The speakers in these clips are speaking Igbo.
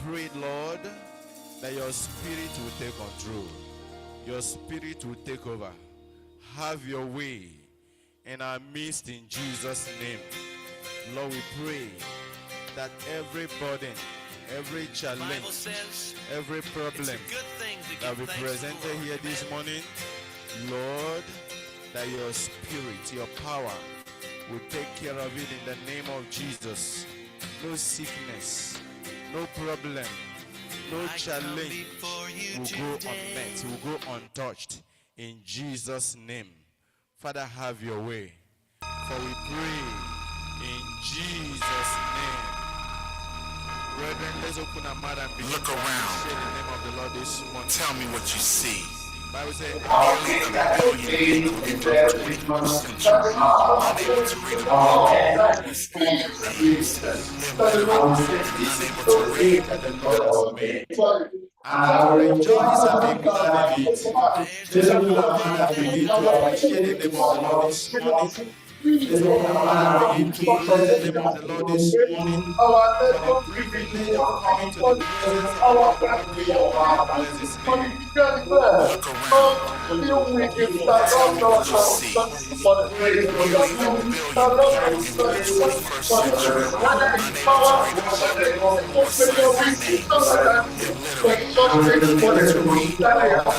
pray, Lord, that your spirit will take control. Your spirit will take over. Have your way in our midst in Jesus' name. Lord, we pray that every burden, every challenge, every problem that we presented here this morning, Lord, that your spirit, your power will take care of it in the name of Jesus. No sickness, no problem, no challenge will go unmet, will go untouched in Jesus' name. Father, have your way. For we pray in Jesus' name. Brethren, let's open our mouth and begin to appreciate the name of the Lord this morning. Tell me what you see. Bible says, Nearly a billion people in the 21st century unable to read a book, unable to read. and to rejoice and be glad in it. Let's open our mouth and begin to appreciate the name of the Lord this morning. Let's open our mouth and begin to praise the name of the Lord this morning. For the privilege of coming to the presence of our God, we are bless His name. Look around. Tell me what you see. Nearly a billion people in the 21st century unable to read a book or sign their names. Illiterate, unable to read the Bible.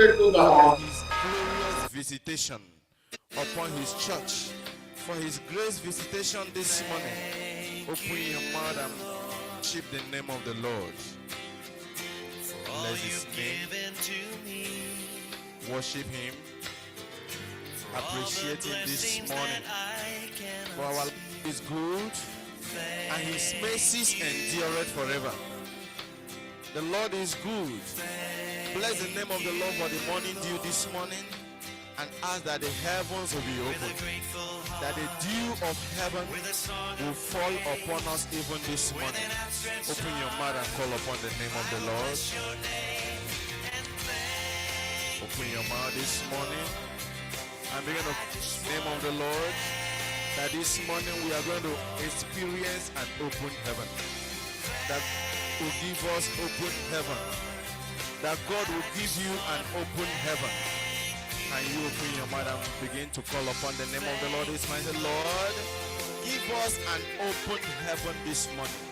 His glorious visitation upon His church. For His grace visitation this morning, open your mouth and worship the name of the Lord. Bless His name. Worship Him. Appreciate Him this morning. For our Lord is good, and His mercies endureth forever. The Lord is good. Bless the name of the Lord for the morning dew this morning, and ask that the heavens will be open, that the dew of heaven will fall upon us even this morning. Open your mouth and call upon the name of the Lord. Open your mouth this morning and begin to the name of the Lord, that this morning we are going to experience an open heaven, that will give us open heaven, that God will give you an open heaven. Can you open your mouth and begin to call upon the name of the Lord this morning? Lord, give us an open heaven this morning.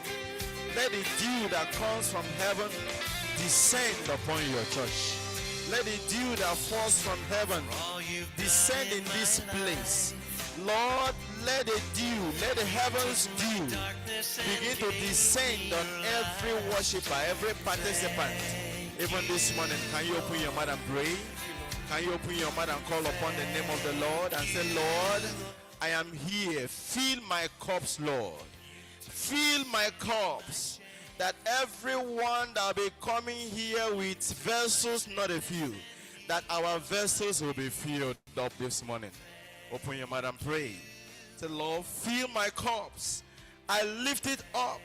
Let the dew that comes from heaven descend upon your church. Let the dew that falls from heaven descend in this place. Lord, let the dew, let the heavens dew begin to descend on every worshiper, every participant. Even this morning, can you open your mouth and pray? Can you open your mouth and call upon the name of the Lord and say, Lord, I am here. Fill my cups, Lord. Fill my cups. That everyone that will be coming here with vessels, not a few, that our vessels will be filled up this morning. Open your mouth and pray. Say, Lord, fill my cups. I lift it up.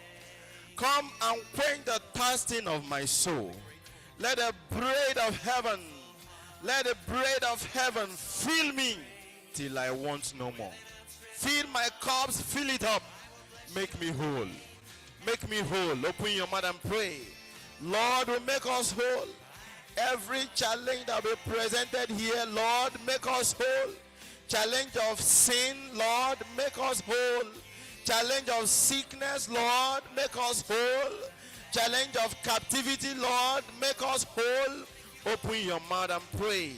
Come and quench the thirsting of my soul. Let the bread of heaven, let the bread of heaven fill me till I want no more. Fill my cups, fill it up. Make me whole. Make me whole. Open your mouth and pray. Lord, will make us whole. Every challenge that will be presented here, Lord, make us whole. Challenge of sin, Lord, make us whole. Challenge of sickness, Lord, make us whole. Challenge of captivity, Lord, make us whole. Open your mouth and pray.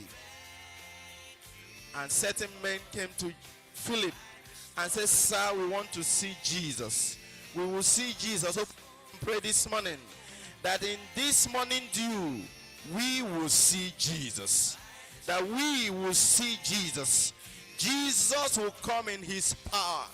And certain men came to Philip and said, Sir, we want to see Jesus. We will see Jesus. So pray this morning that in this morning dew, we will see Jesus. That we will see Jesus. Jesus will come in His power.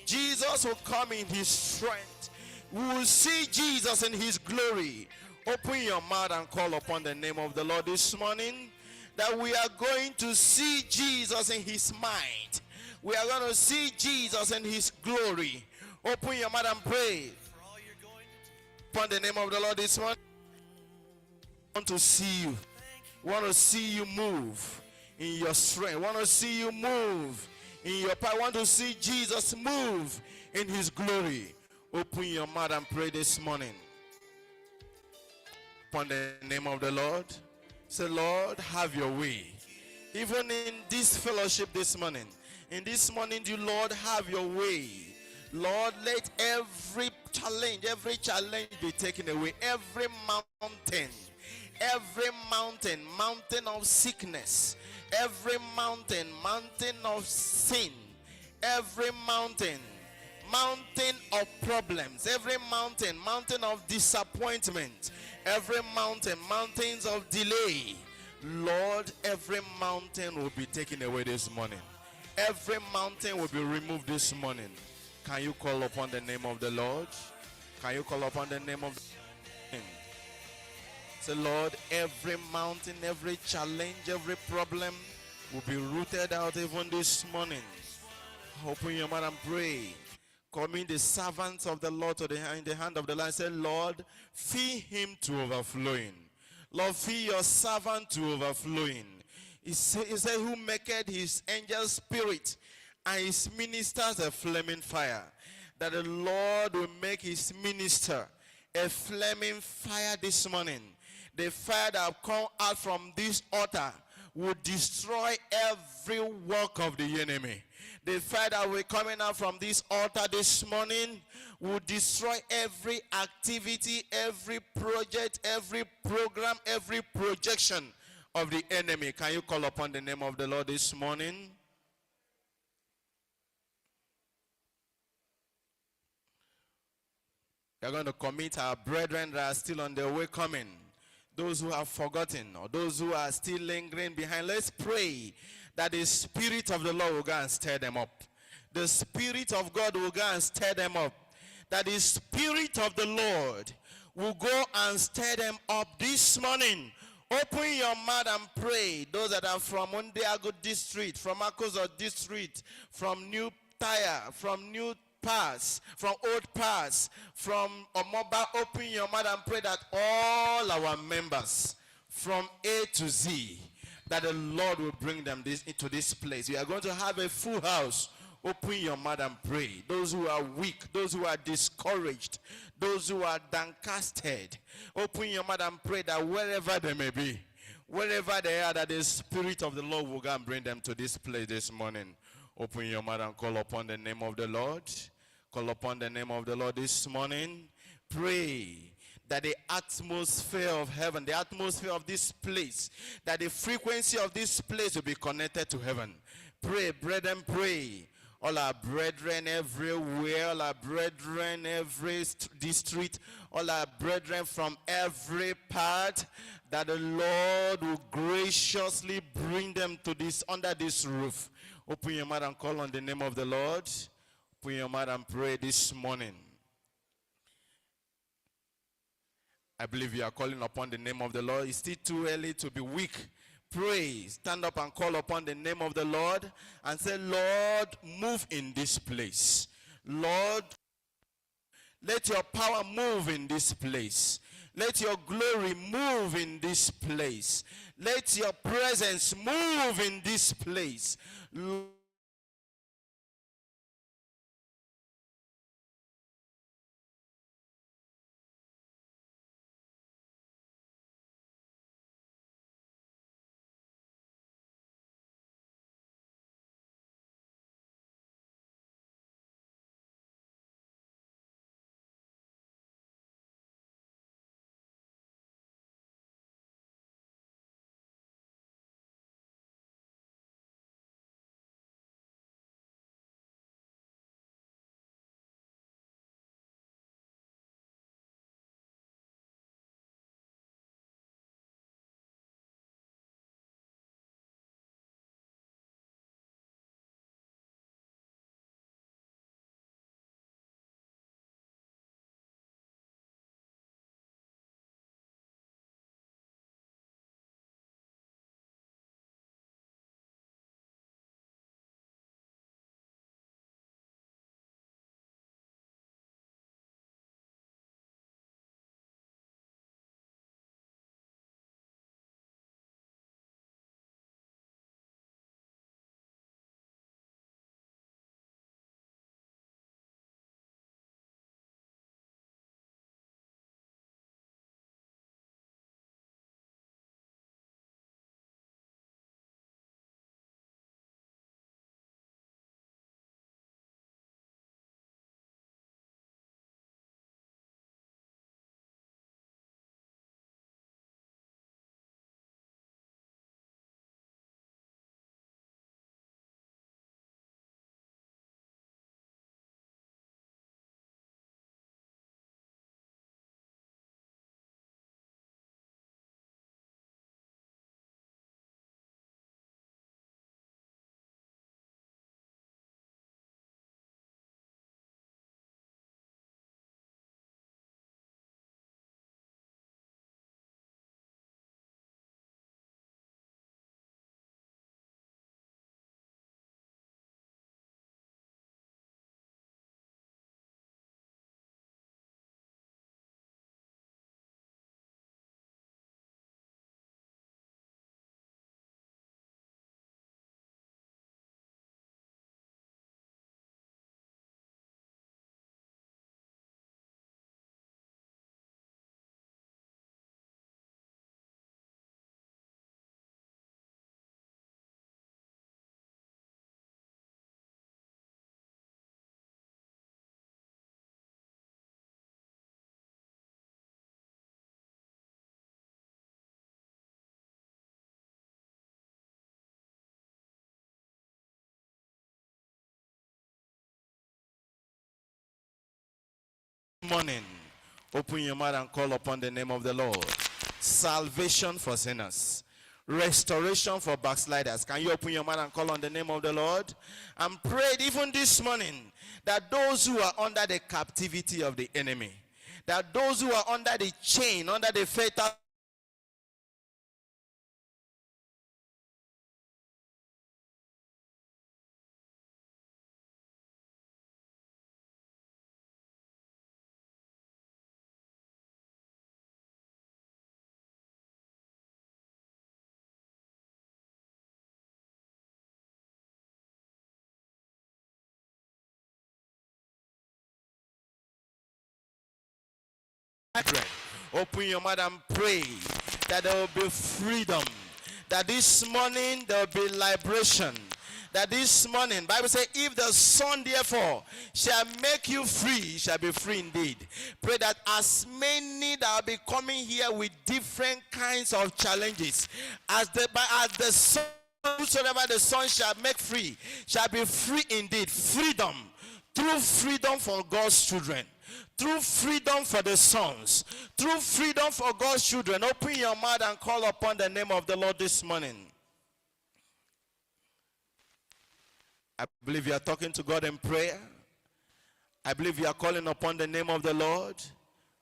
Jesus will come in His strength. We will see Jesus in His glory. Open your mouth and call upon the name of the Lord this morning. That we are going to see Jesus in His might. We are going to see Jesus in His glory. Open your mouth and pray upon the name of the Lord this morning. I want to see you. I want to see you move in your strength. I want to see you move in your power. I want to see Jesus move in His glory. Open your mouth and pray this morning. upon the name of the Lord. Say, Lord, have your way. Even in this fellowship this morning, in this morning, you, Lord, have your way. Lord, let every challenge be taken away. Every mountain of sickness, every mountain of sin, every mountain of problems, every mountain of disappointment, every mountains of delay. Lord, every mountain will be taken away this morning. Every mountain will be removed this morning. Can you call upon the name of the Lord? Can you call upon the name of the Lord? Say, Lord, every mountain, every challenge, every problem will be rooted out even this morning. Open your mouth and pray. Commit the servants of the Lord in the hand of the Lord. Say, Lord, fill him to overflowing. Lord, fill your servant to overflowing. He said, who maketh his angel spirit and his ministers a flaming fire. That the Lord will make his minister a flaming fire this morning. The fire that will come out from this altar will destroy every work of the enemy. The fire that will coming out from this altar this morning will destroy every activity, every project, every program, every projection of the enemy. Can you call upon the name of the Lord this morning? We are going to commit our brethren that are still on their way coming. Those who have forgotten or those who are still lingering behind. Let's pray that the Spirit of the Lord will go and stir them up. The Spirit of God will go and stir them up. That the Spirit of the Lord will go and stir them up this morning. Open your mouth and pray. Those that are from Undeago district, from Akozo district, from New Tire, from New Pass, from Old Pass, from Omoba, open your mouth and pray that all our members from A to Z, that the Lord will bring them into this place. We are going to have a full house. Open your mouth and pray. Those who are weak, those who are discouraged, those who are downcasted, open your mouth and pray that wherever they may be, wherever they are, that the Spirit of the Lord will go and bring them to this place this morning. Open your mouth and call upon the name of the Lord. Call upon the name of the Lord this morning. Pray that the atmosphere of heaven, the atmosphere of this place, that the frequency of this place will be connected to heaven. Pray, brethren, pray. All our brethren everywhere, all our brethren every district, all our brethren from every part, that the Lord will graciously bring them to this, under this roof. Open your mouth and call on the name of the Lord. Open your mouth and pray this morning. I believe you are calling upon the name of the Lord. It's still too early to be weak. Pray, stand up and call upon the name of the Lord and say, Lord, move in this place. Lord, let your power move in this place. Let your glory move in this place. Let your presence move in this place. Lord, morning, open your mouth and call upon the name of the Lord. Salvation for sinners. Restoration for backsliders. Can you open your mouth and call on the name of the Lord? And pray even this morning that those who are under the captivity of the enemy, that those who are under the chain, under the fatal open your mouth and pray that there will be freedom, that this morning there will be liberation, that this morning, Bible says, if the Son therefore shall make you free, you shall be free indeed. Pray that as many that will be coming here with different kinds of challenges, as the Son, whosoever the Son shall make free, shall be free indeed. Freedom, true freedom for God's children. Through freedom for the sons, through freedom for God's children. Open your mouth and call upon the name of the Lord this morning. I believe you are talking to God in prayer. I believe you are calling upon the name of the Lord.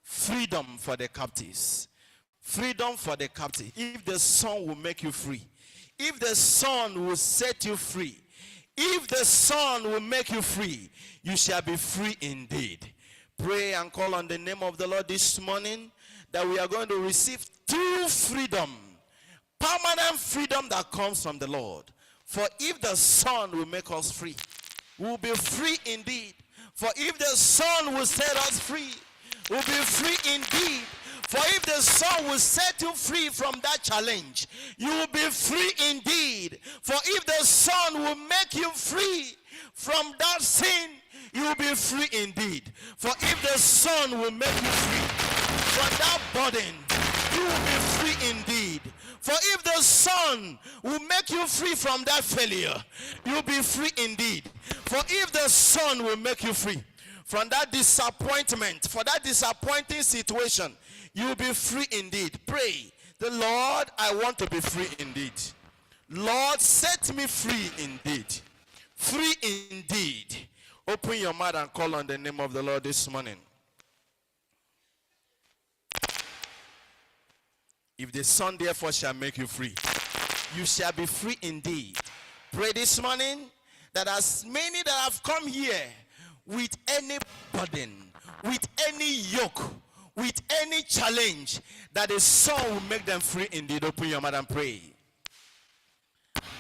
Freedom for the captives. Freedom for the captive. If the Son will make you free, if the Son will set you free, if the Son will make you free, you shall be free indeed. Pray and call on the name of the Lord this morning that we are going to receive true freedom, permanent freedom that comes from the Lord. For if the Son will make us free, we will be free indeed. For if the Son will set us free, we will be free indeed. For if the Son will set you free from that challenge, you will be free indeed. For if the Son will make you free from that sin, you will be free indeed. For if the Son will make you free from that burden, you will be free indeed. For if the Son will make you free from that failure, you will be free indeed. For if the Son will make you free from that disappointment, for that disappointing situation, you will be free indeed. Pray, the Lord, I want to be free indeed. Lord, set me free indeed. Free indeed. Open your mouth and call on the name of the Lord this morning. If the Son therefore shall make you free, you shall be free indeed. Pray this morning that as many that have come here with any burden, with any yoke, with any challenge, that the Son will make them free indeed. Open your mouth and pray.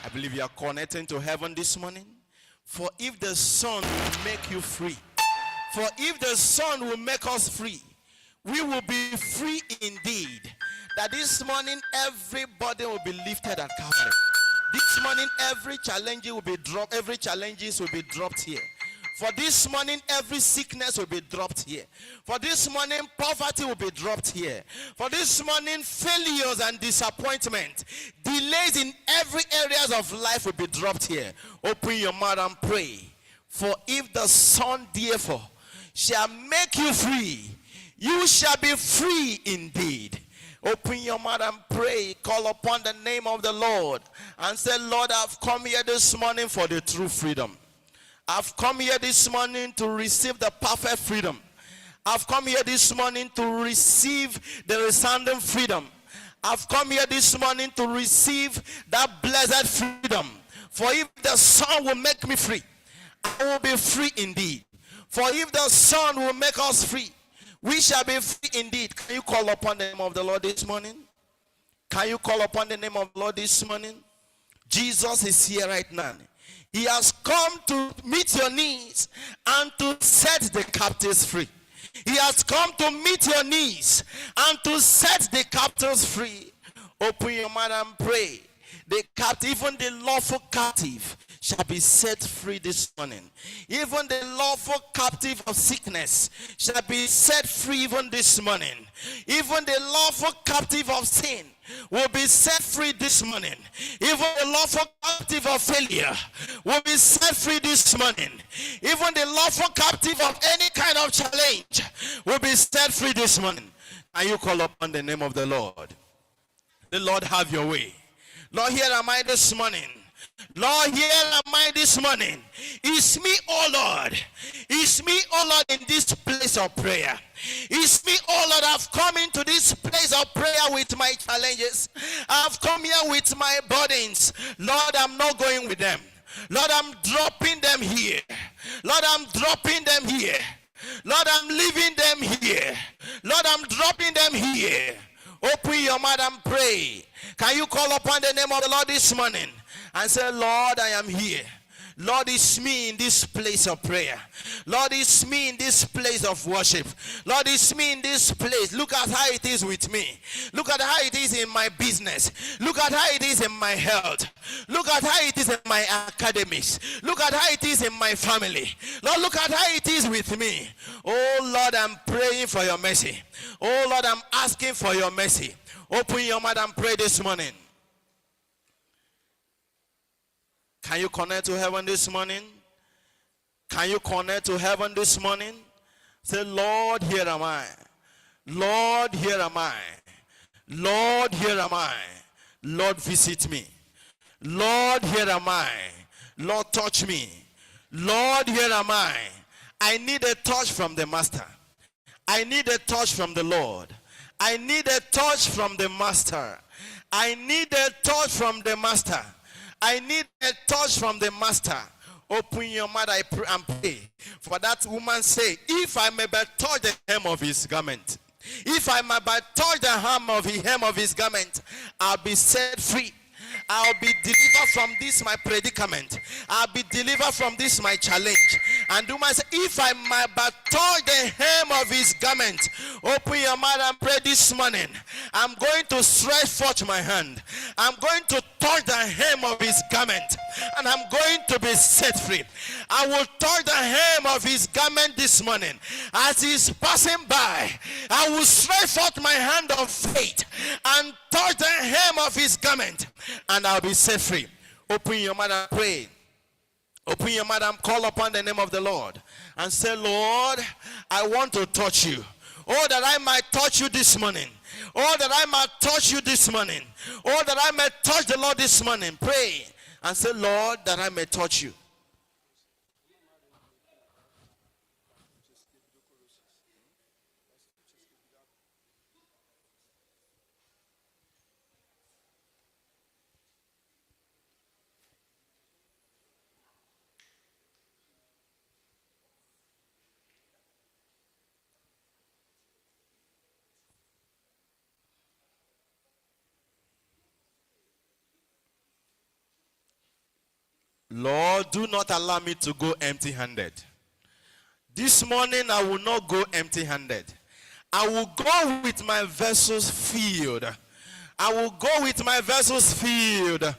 I believe you are connecting to heaven this morning. For if the Son will make you free, for if the Son will make us free, we will be free indeed. That this morning everybody will be lifted at Calvary. This morning every challenge will be dropped. Every challenges will be dropped here. For this morning every sickness will be dropped here. For this morning poverty will be dropped here. For this morning failures and disappointment, delays in every areas of life will be dropped here. Open your mouth and pray. For if the Son therefore shall make you free, you shall be free indeed. Open your mouth and pray. Call upon the name of the Lord and say, Lord, I've come here this morning for the true freedom. I've come here this morning to receive the perfect freedom. I've come here this morning to receive the resounding freedom. I've come here this morning to receive that blessed freedom. For if the Son will make me free, I will be free indeed. For if the Son will make us free, we shall be free indeed. Can you call upon the name of the Lord this morning? Can you call upon the name of the Lord this morning? Jesus is here right now. He has come to meet your needs and to set the captives free. He has come to meet your needs and to set the captives free. Open your mouth and pray. The captive, even the lawful captive, shall be set free this morning. Even the lawful captive of sickness shall be set free even this morning. Even the lawful captive of sin will be set free this morning. Even the lawful captive of failure will be set free this morning. Even the lawful captive of any kind of challenge will be set free this morning. And you call upon the name of the Lord. The Lord, have your way. Lord, here am I this morning. Lord, here am I this morning. It's me, oh Lord. It's me, oh Lord, in this place of prayer. It's me, oh Lord. I've come into this place of prayer with my challenges. I've come here with my burdens. Lord, I'm not going with them. Lord, I'm dropping them here. Lord, I'm dropping them here. Lord, I'm leaving them here. Lord, I'm dropping them here. Open your mouth and pray. Can you call upon the name of the Lord this morning and say, Lord, I am here. Lord, it's me in this place of prayer. Lord, it's me in this place of worship. Lord, it's me in this place. Look at how it is with me. Look at how it is in my business. Look at how it is in my health. Look at how it is in my academics. Look at how it is in my family. Lord, look at how it is with me. Oh, Lord, I'm praying for your mercy. Oh, Lord, I'm asking for your mercy. Open your mouth and pray this morning. Can you connect to heaven this morning? Can you connect to heaven this morning? Say, Lord, here am I. Lord, here am I. Lord, here am I. Lord, visit me. Lord, here am I. Lord, touch me. Lord, here am I. I need a touch from the Master. I need a touch from the Lord. I need a touch from the Master. I need a touch from the Master. I need a touch from the Master. Open your mouth, I pray and pray. For that woman say, if I may but touch the hem of his garment, if I may but touch the hem of his garment, I'll be set free. I'll be delivered from this my predicament. I'll be delivered from this my challenge. And do myself, if I might but touch the hem of his garment, open your mouth and pray this morning. I'm going to stretch forth my hand. I'm going to touch the hem of his garment, and I'm going to be set free. I will touch the hem of his garment this morning. As he's passing by, I will stretch forth my hand of faith and touch the hem of his garment, and I'll be set free. Open your mouth and pray. Open your mouth and call upon the name of the Lord and say, Lord, I want to touch you. Oh, that I might touch you this morning. Oh, that I might touch you this morning. Oh, that I may touch the Lord this morning. Pray and say, Lord, that I may touch you. Lord, do not allow me to go empty-handed. This morning, I will not go empty-handed. I will go with my vessels filled. I will go with my vessels filled.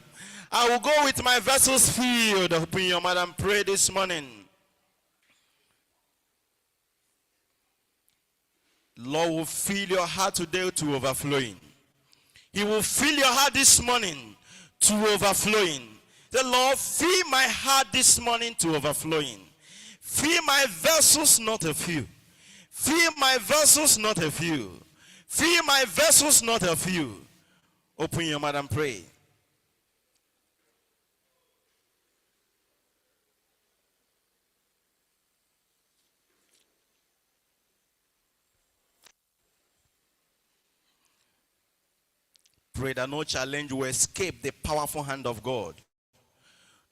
I will go with my vessels filled. Open your mouth and pray this morning. Lord will fill your heart today to overflowing. He will fill your heart this morning to overflowing. The Lord, fill my heart this morning to overflowing. Fill my vessels, not a few. Fill my vessels, not a few. Fill my vessels, not a few. Open your mouth and pray. Pray that no challenge will escape the powerful hand of God.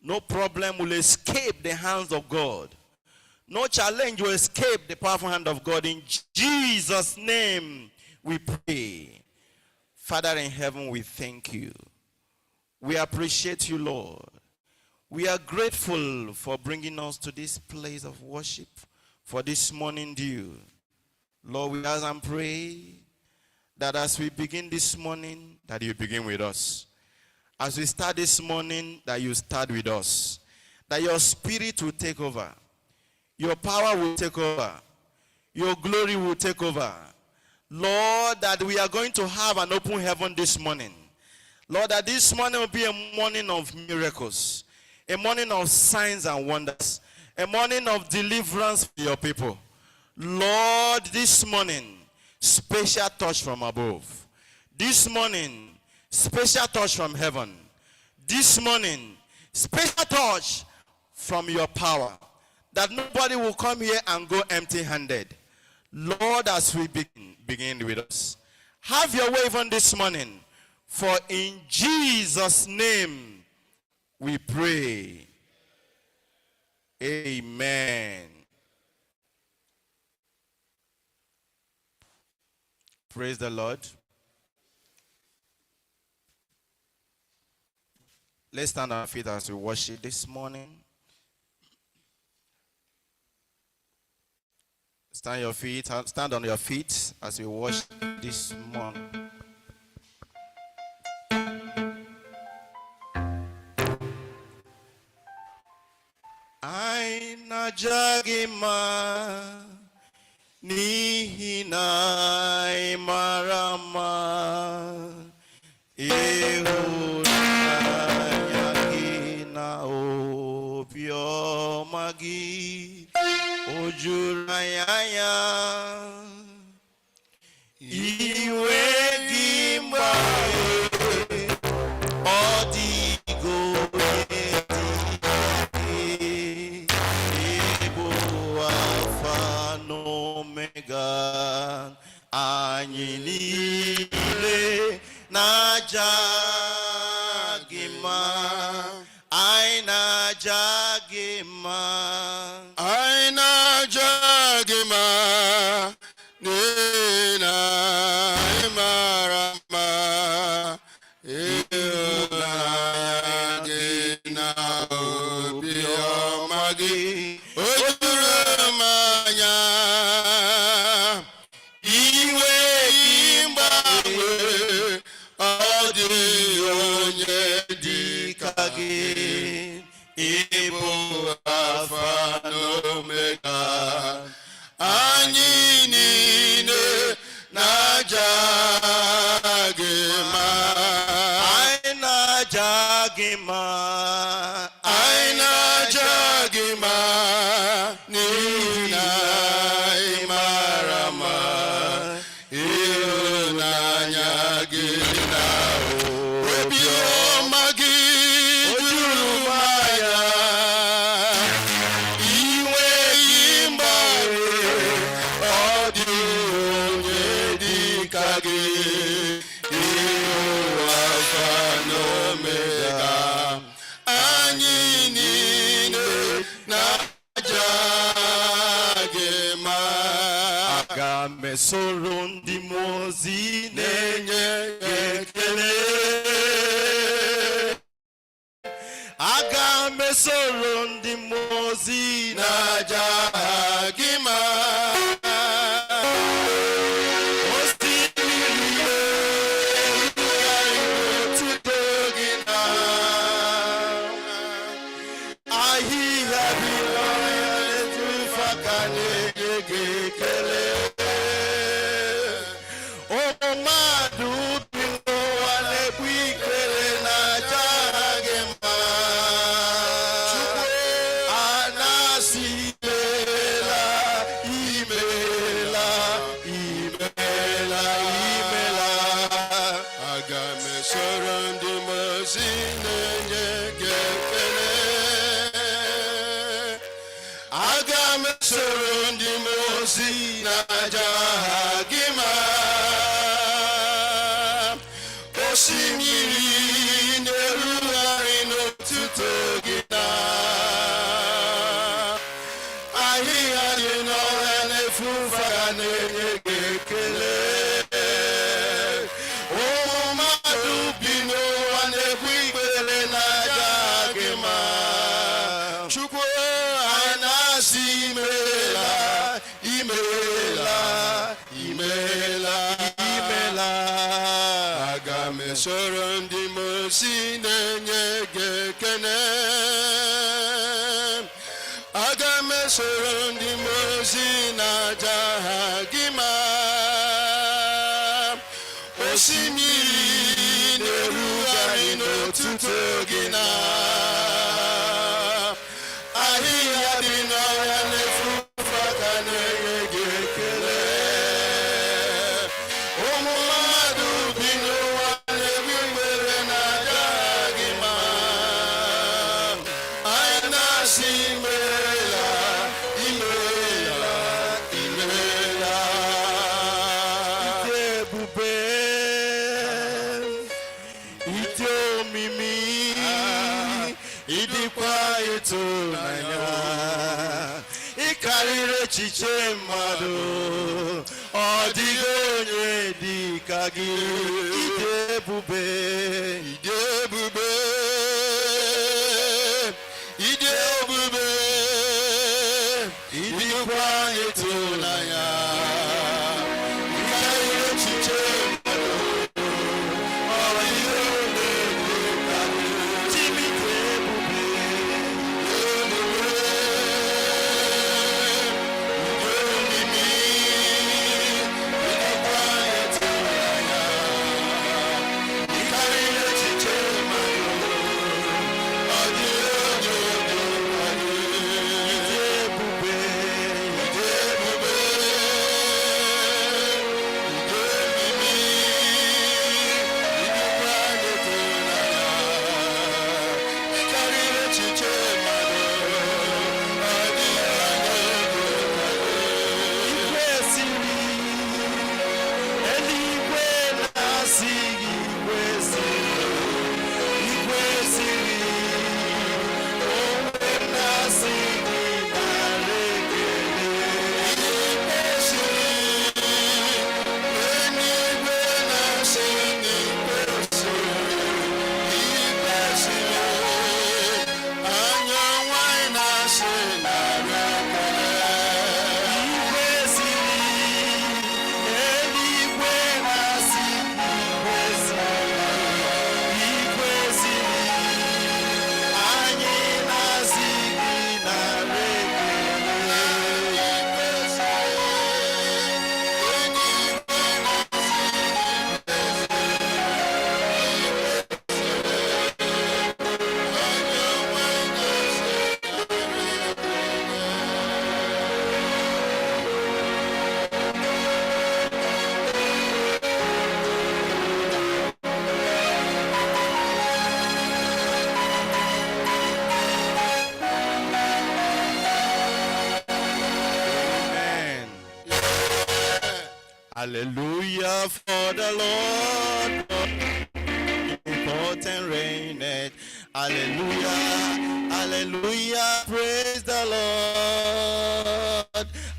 No problem will escape the hands of God. No challenge will escape the powerful hand of God. In Jesus' name we pray. Father in heaven, we thank you. We appreciate you, Lord. We are grateful for bringing us to this place of worship for this morning dew. Lord, we ask and pray that as we begin this morning, that you begin with us. As we start this morning, that you start with us. that your spirit will take over. Your power will take over. Your glory will take over. Lord, that we are going to have an open heaven this morning. Lord, that this morning will be a morning of miracles, a morning of signs and wonders, a morning of deliverance for your people. Lord, this morning, special touch from above. This morning, special touch from heaven. This morning, special touch from your power, that nobody will come here and go empty-handed. Lord, as we begin with us, have your way even this morning, for in Jesus' name we pray. Amen. Praise the Lord. Let's stand on our feet as we worship this morning. Stand on your feet as we worship this morning. I na jagima nihina marama ehuna obio magi ojurayaya iwe gimba odigo ebo alpha omega anyị niile na-ajagima anyị na-ajagima I na jagima nina imarama gina obiomagi ojuramanya iwe gimbawe odi onye dika gị Ibu Alpha n'Omega anyị niile na-ajagima anyị na-ajagima anyị na-ajagima n'ihi na ị mara mma ịhụnanya gị na obiọma gị juru m anya iwe gị mgbanwe ọ dịghị onye dị ka gị ịhụ Alfa na Omega anyị niile na-ajagima aga m esoro ndị mmụọ ozi na-enye gị ekele aga m esoro ndị mmụọ ozi na-ajagima osimiri otuto gị na ahịhịa dị n'ọhịa na-ejufa ka na-enye gị ekele ụmụ mmadụ bi n'ụwa na-ekwu ikpere na-aja gị mma a na-asị imeela imeela imeela imeela aga m esoro ndị mozi na-enye gị ekele aga m esoro ndị mozi na-ajagima osimiri na-erugharị n'otuto gị na ahịhịa dị n'ọhịa na-efu ụfara na-enye gị ekele ụmụ mmadụ bi n'ụwa na-ekwu ikpere na-aja gị mma Chukwu anyị na-asị imeela imeela imeela imeela aga mesoro ndị mosi na-enye gị ekene. Aga mesoro ndị mosi na-aja ha gị ma. Osimiri na-erugharị n'otuto gị na. Ahịhịa dị n'ọhịa na-efufe aka na-enye gị ekele. Ụmụ mmadụ bi n'ụwa na-ebi mgbere na-aja gị ma. Anyị na-asị imeela, imeela, imeela. Ite ebube, ite omimi, ịdịkwa ịtụnanya. Ị karịrị echiche mmadụ, ọ dịghị onye dị ka gị. Ịdị ebube, ịdị ebube, ịdị ebube, ịdịkwa ịtụnanya. Ị karịrị echiche mmadụ, ọ dịghị onye dị ka gị. Chimite ebube, hallelujah for the Lord, important reigneth. Hallelujah, hallelujah, praise the Lord.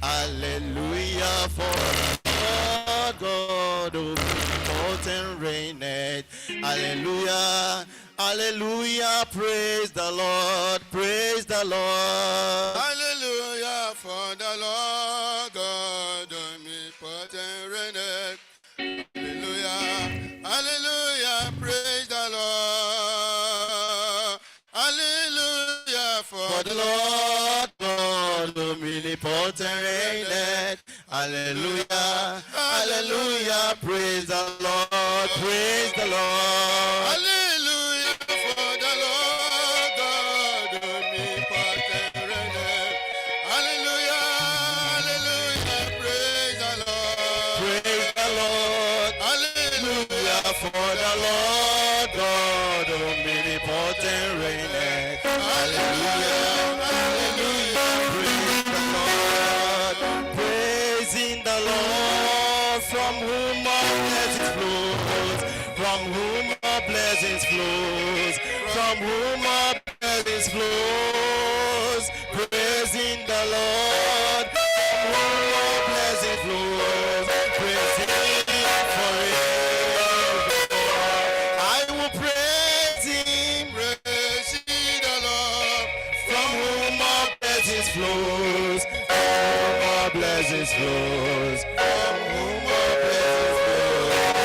Hallelujah for the Lord God, important reigneth. Hallelujah, hallelujah, praise the Lord, praise the Lord. Hallelujah for the Lord God, omnipotent reigneth. Hallelujah, hallelujah, praise the Lord. Hallelujah for the Lord God, omnipotent reigneth. Hallelujah, hallelujah, praise the Lord, praise the Lord. Hallelujah for the Lord God, omnipotent reigneth. Hallelujah, hallelujah, praise the Lord. Praise the Lord. Hallelujah for the Lord God, omnipotent reigneth. Hallelujah, hallelujah, praise the Lord. Praising the Lord, from whom all blessings flows, from whom all blessings flows, from whom all blessings flows. Praising the Lord, from whom all blessings flows. Praising forever. I will praise Him, praising the Lord, from whom all blessings flows, from whom all blessings flows, from whom all blessings flows.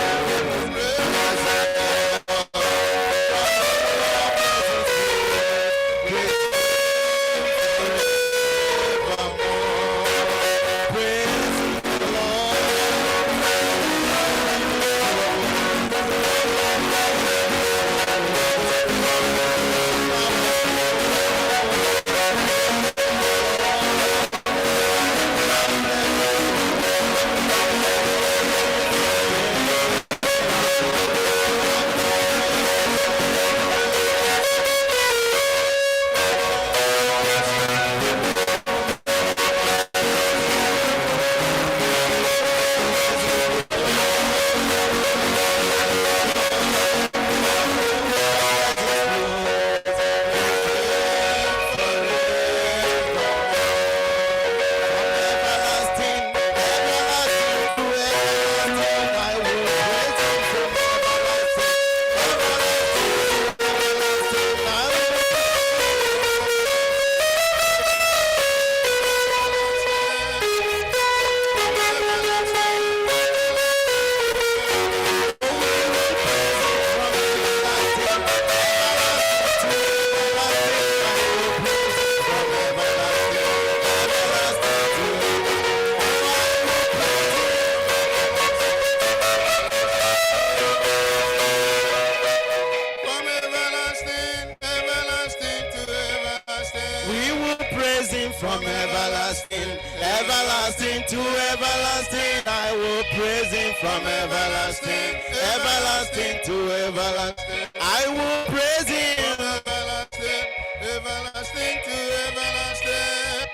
from everlasting, everlasting to everlasting. I will praise him from everlasting, everlasting to everlasting. I will praise him from everlasting, everlasting to everlasting.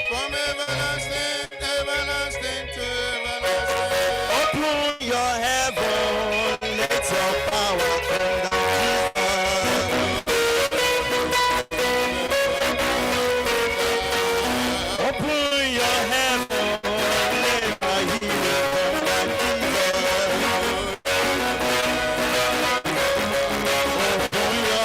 From everlasting, everlasting to everlasting. Open your heaven, let your power come down. Open your heaven, let my healing come down. Open your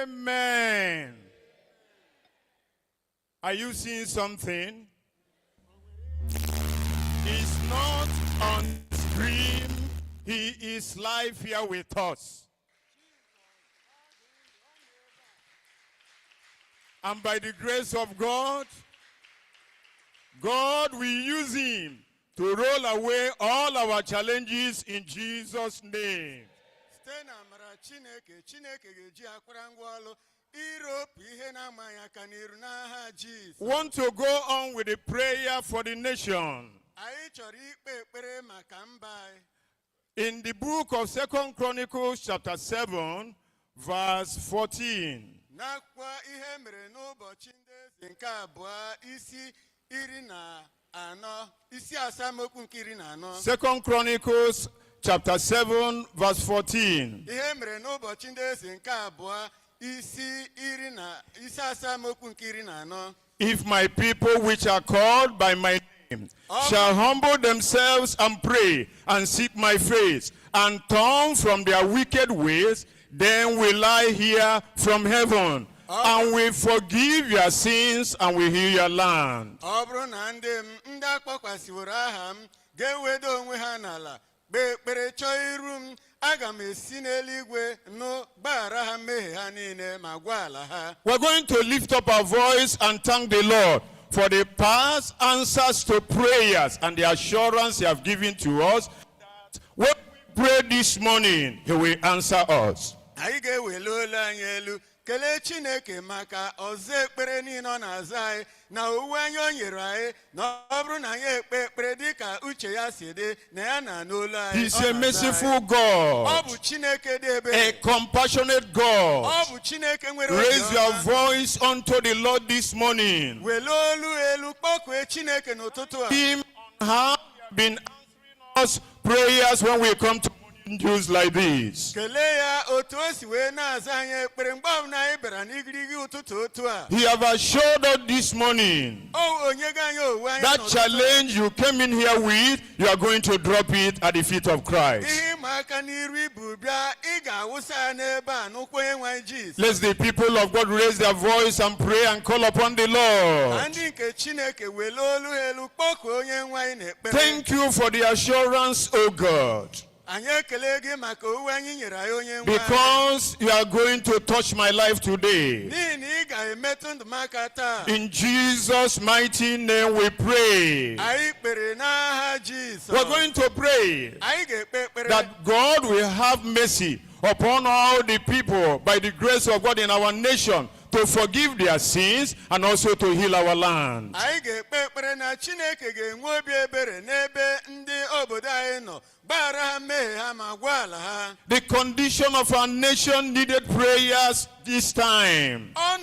Amen. Are you seeing something? He's not on screen. He is live here with us. And by the grace of God, God will use him to roll away all our challenges in Jesus' name. Want to go on with the prayer for the nation. In the book of 2 Chronicles chapter 7, verse 14. 2 Chronicles chapter 7 verse 14. If my people which are called by my name shall humble themselves and pray and seek my face and turn from their wicked ways, then will I hear from heaven and will forgive your sins and will heal your land. We're going to lift up our voice and thank the Lord for the past answers to prayers and the assurance he has given to us that when we pray this morning, he will answer us. Kele Chineke maka oze ekpere niile ọ na-aza anyị na owuwe anya o nyere anyị na ọ bụrụ na anyị ekpe ekpere dịka uche ya si dị na ya na n'olu anyị. He's a merciful God, ọ bụ Chineke dị ebere, a compassionate God. ọ bụ Chineke nwere obi ọma. Raise your voice unto the Lord this morning. Wele olu elu kpọkue Chineke n'ụtụtụ a. Him have been answering us prayers when we come to Jews like this. He have assured us this morning that challenge you came in here with, you are going to drop it at the feet of Christ. Let the people of God raise their voice and pray and call upon the Lord. Thank you for the assurance, O God. Because you are going to touch my life today. In Jesus' mighty name we pray. We're going to pray that God will have mercy upon all the people by the grace of God in our nation, to forgive their sins and also to heal our land. The condition of our nation needed prayers this time. Oh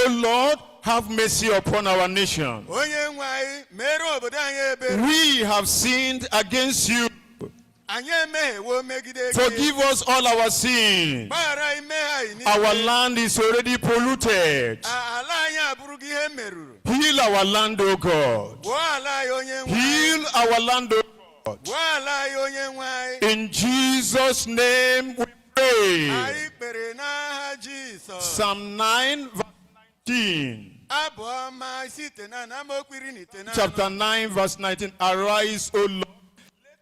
Lord, have mercy upon our nation. We have sinned against you. Forgive us all our sins. Our land is already polluted. Heal our land, O God. Heal our land, O God. In Jesus' name we pray. Psalm 9, verse 19. Chapter 9, verse 19. Arise, O Lord.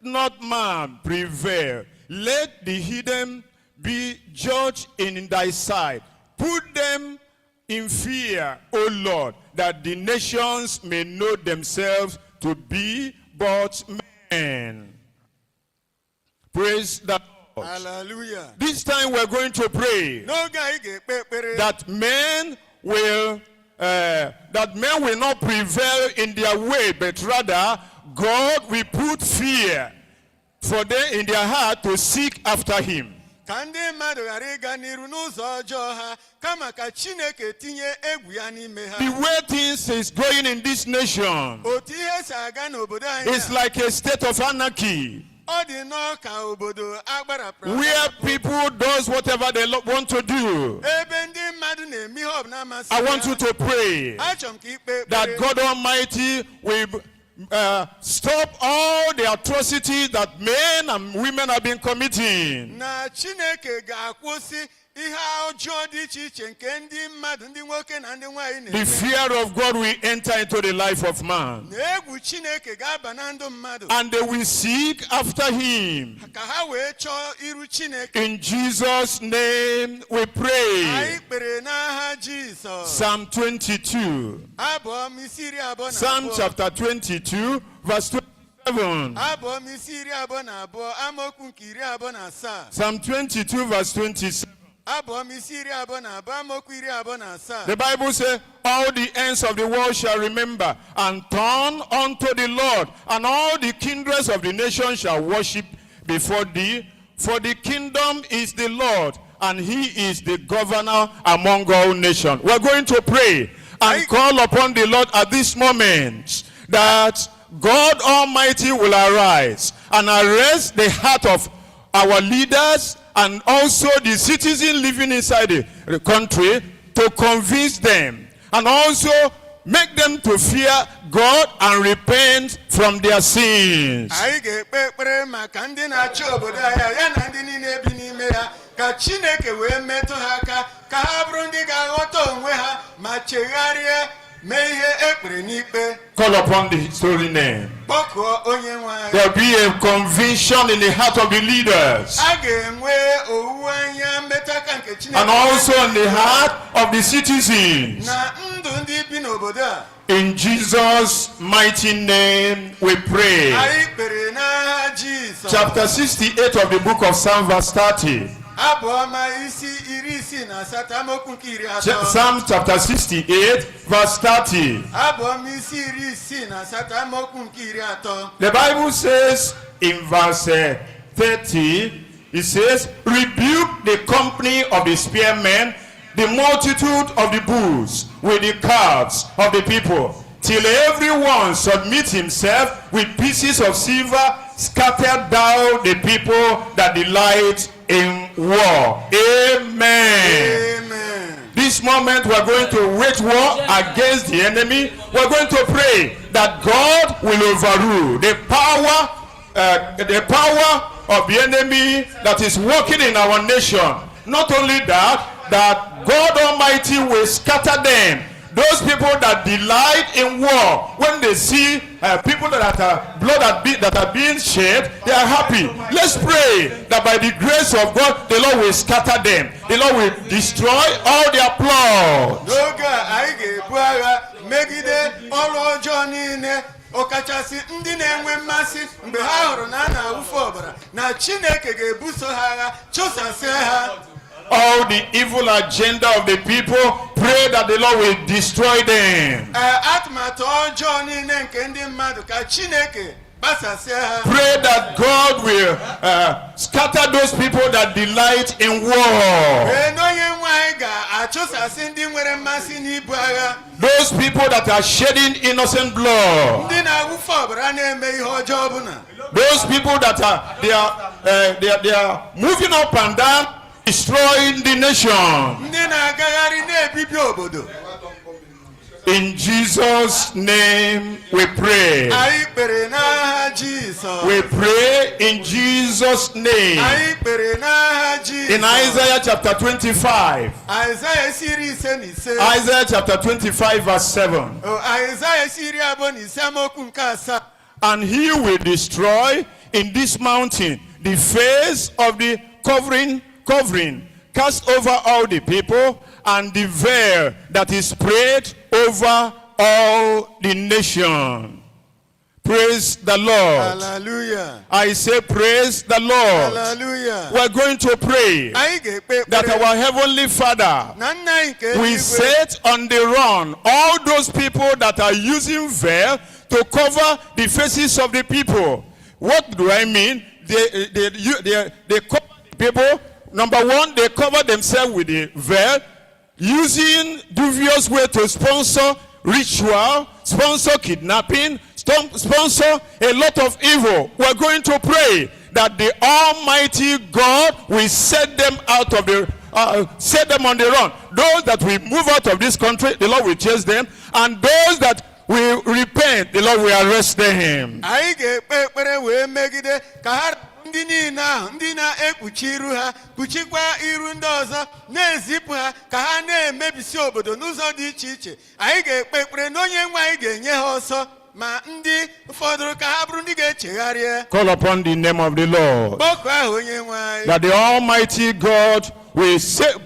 Not man prevail. Let the hidden be judged in thy sight. Put them in fear, O Lord, that the nations may know themselves to be but men. Praise the Lord. Hallelujah. This time we're going to pray that men will not prevail in their way, but rather God will put fear for them in their heart to seek after him. The way things is going in this nation is like a state of anarchy, where people does whatever they want to do. I want you to pray that God Almighty will stop all the the atrocities that men and women have been committing. Na Chineke ga-akwụsị ihe ọjọọ dị iche iche nke ndị mmadụ ndị nwoke na ndị nwanyị na-eme. The fear of God will enter into the life of man. Na egwu Chineke ga-aba na ndụ mmadụ. And they will seek after him. Ka ha wee chọọ iru Chineke. In Jesus' name we pray. Anyị kpere n'aha Jizọs. Psalm 22. Abụ isi iri abụọ na abụọ. Psalm chapter 22 verse 27. Abụ isi iri abụọ na abụọ amaokwu nke iri abụọ na asaa. Psalm 22 verse 27. The Bible says, all the ends of the world shall remember and turn unto the Lord, and all the kindreds of the nations shall worship before thee. For the kingdom is the Lord, and he is the governor among all nations. We're going to pray and call upon the Lord at this moment that God Almighty will arise and arrest the heart of our leaders and also the citizens living inside the country, to convince them and also make them to fear God and repent from their sins. Ka Chineke wee metụ ha aka ka ha bụrụ ndị ga-aghọta onwe ha ma chegharịa mee ihe ekpere n'ikpe. Call upon the holy name. Kpọkuo onye nwe anyị. There will be a conviction in the heart of the leaders. A ga-enwe owuwe anya mmetụta nke Chineke. And also in the heart of the citizens. Na ndụ ndị bi n'obodo a. In Jesus' mighty name we pray. Anyị kpere n'aha Jizọs. Chapter 68 of the book of Psalm verse 30. Psalm chapter 68 verse 30. The Bible says in verse 30, it says, rebuke the company of the spearmen, the multitude of the bulls with the calves of the people, till everyone submit himself with pieces of silver, scatter down the people that delight in war. Amen. Amen. This moment we are going to wage war against the enemy. We are going to pray that God will overrule the power of the enemy that is working in our nation. Not only that God Almighty will scatter them. Those people that delight in war, when they see people that are blood that are being shed, they are happy. Let's pray that by the grace of God, the Lord will scatter them. The Lord will destroy all their plots. Ọkachasị ndị na-enwe mmasị mgbe ha hụrụ na a na-awụfu ọbara na Chineke ga-ebuso ha agha chụsasịa ha. All the evil agenda of the people, pray that the Lord will destroy them. Pray that God will scatter those people that delight in war. Those people that are shedding innocent blood. Those people that they are moving up and down, destroying the nation. In Jesus' name we pray. We pray in Jesus' name. In Isaiah chapter 25. Isaiah chapter 25 verse 7. And he will destroy in this mountain the face of the covering, cast over all the people, and the veil that is spread over all the nation. Praise the Lord. Hallelujah. I say praise the Lord. Hallelujah. We're going to pray that our Heavenly Father will set on the run all those people that are using veil to cover the faces of the people. What do I mean? They cover the people. Number one, they cover themselves with the veil, using dubious way to sponsor ritual, sponsor kidnapping, sponsor a lot of evil. We're going to pray that the Almighty God will set them out of the set them on the run. Those that will move out of this country, the Lord will chase them, and those that will repent, the Lord will arrest him. Anyị ga-ekpe ekpere wee megide ka ha ndị niile ahụ ndị na-ekpuchi iru ha kpuchikwa iru ndị ọzọ na-ezipụ ha ka ha na-emebisi obodo n'ụzọ dị iche iche. Anyị ga-ekpe ekpere na onye nwe anyị ga-enye ha ọsọ ma ndị fọdụrụ ka ha bụrụ ndị ga-echegharị. Call upon the name of the Lord, Kpọkuo aha onye nwe anyị. that the Almighty God will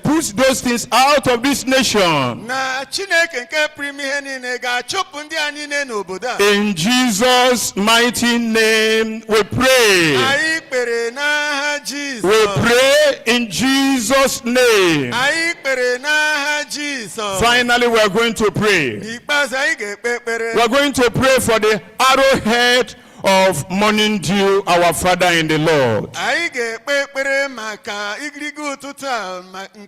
push those things out of this nation. Na Chineke nke pụrụ ime ihe niile ga-achụpụ ndị a niile n'obodo a. In Jesus' mighty name we pray. Anyị kpere n'aha Jizọs. We pray in Jesus' name. Anyị kpere n'aha Jizọs. Finally, we are going to pray. N'ikpeazụ anyị ga-ekpe ekpere. We are going to pray for the arrowhead of morning dew, our Father in the Lord. Anyị ga-ekpe ekpere maka igirigi ụtụtụ a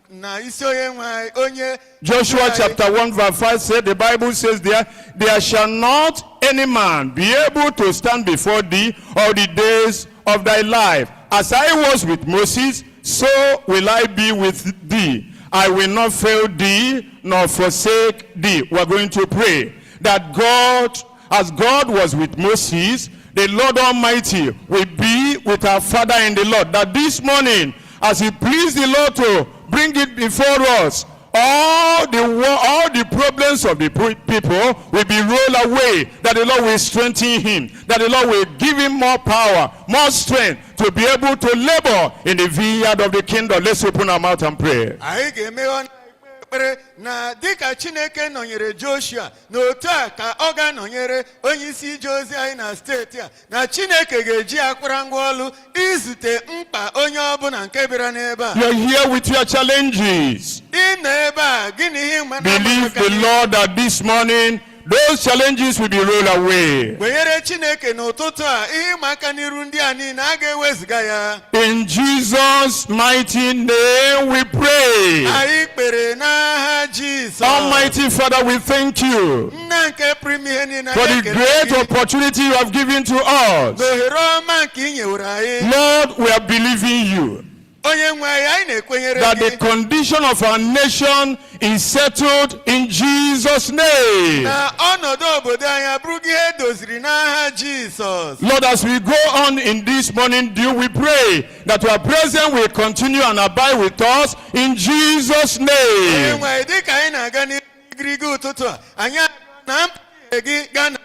na isi onye nwe anyị onye. Joshua chapter 1 verse 5 said, the Bible says there shall not any man be able to stand before thee all the days of thy life. As I was with Moses, so will I be with thee. I will not fail thee nor forsake thee. We are going to pray that God, as God was with Moses, the Lord Almighty will be with our Father in the Lord. That this morning, as He pleased the Lord to bring it before us, all the problems of the people will be rolled away. That the Lord will strengthen him. That the Lord will give him more power, more strength to be able to labor in the vineyard of the kingdom. Let's open our mouth and pray. Na dịka Chineke nọnyere Joshua na otu a ka ọ ga-anọnyere onye isi ije ozi anyị na steeti a, na Chineke ga-eji akwarangwa ọlụ izute mkpa onye ọbụla nke bịara n'ebe a. You're here with your challenges. Ị nọ ebe a, gịnị ihe mma na Believe the Lord that this morning those challenges will be rolled away. Kwenyere Chineke n'ụtụtụ a, ihe ịma aka n'iru ndị a niile a ga-eweziga ya. In Jesus' mighty name we pray. Anyị kpere n'aha Jizọs. Almighty Father, we thank you Nna nke pụrụ ime ihe niile for the great opportunity you have given to us. n'ohere ọma nke ị nyewere anyị. Lord, we are believing you Onye nwe anyị na-ekwenyere that the gị condition of our nation is settled in Jesus' name. na ọnọdụ obodo anyị abụrụghị ihe edoziri n'aha Jizọs. Lord, as we go on in this morning dew, we pray that your presence will continue and abide with us in Jesus' Onye name. nwe anyị dịka anyị na-aga n'igirigi ụtụtụ a, anyị na mpụta gị gaa na n'aha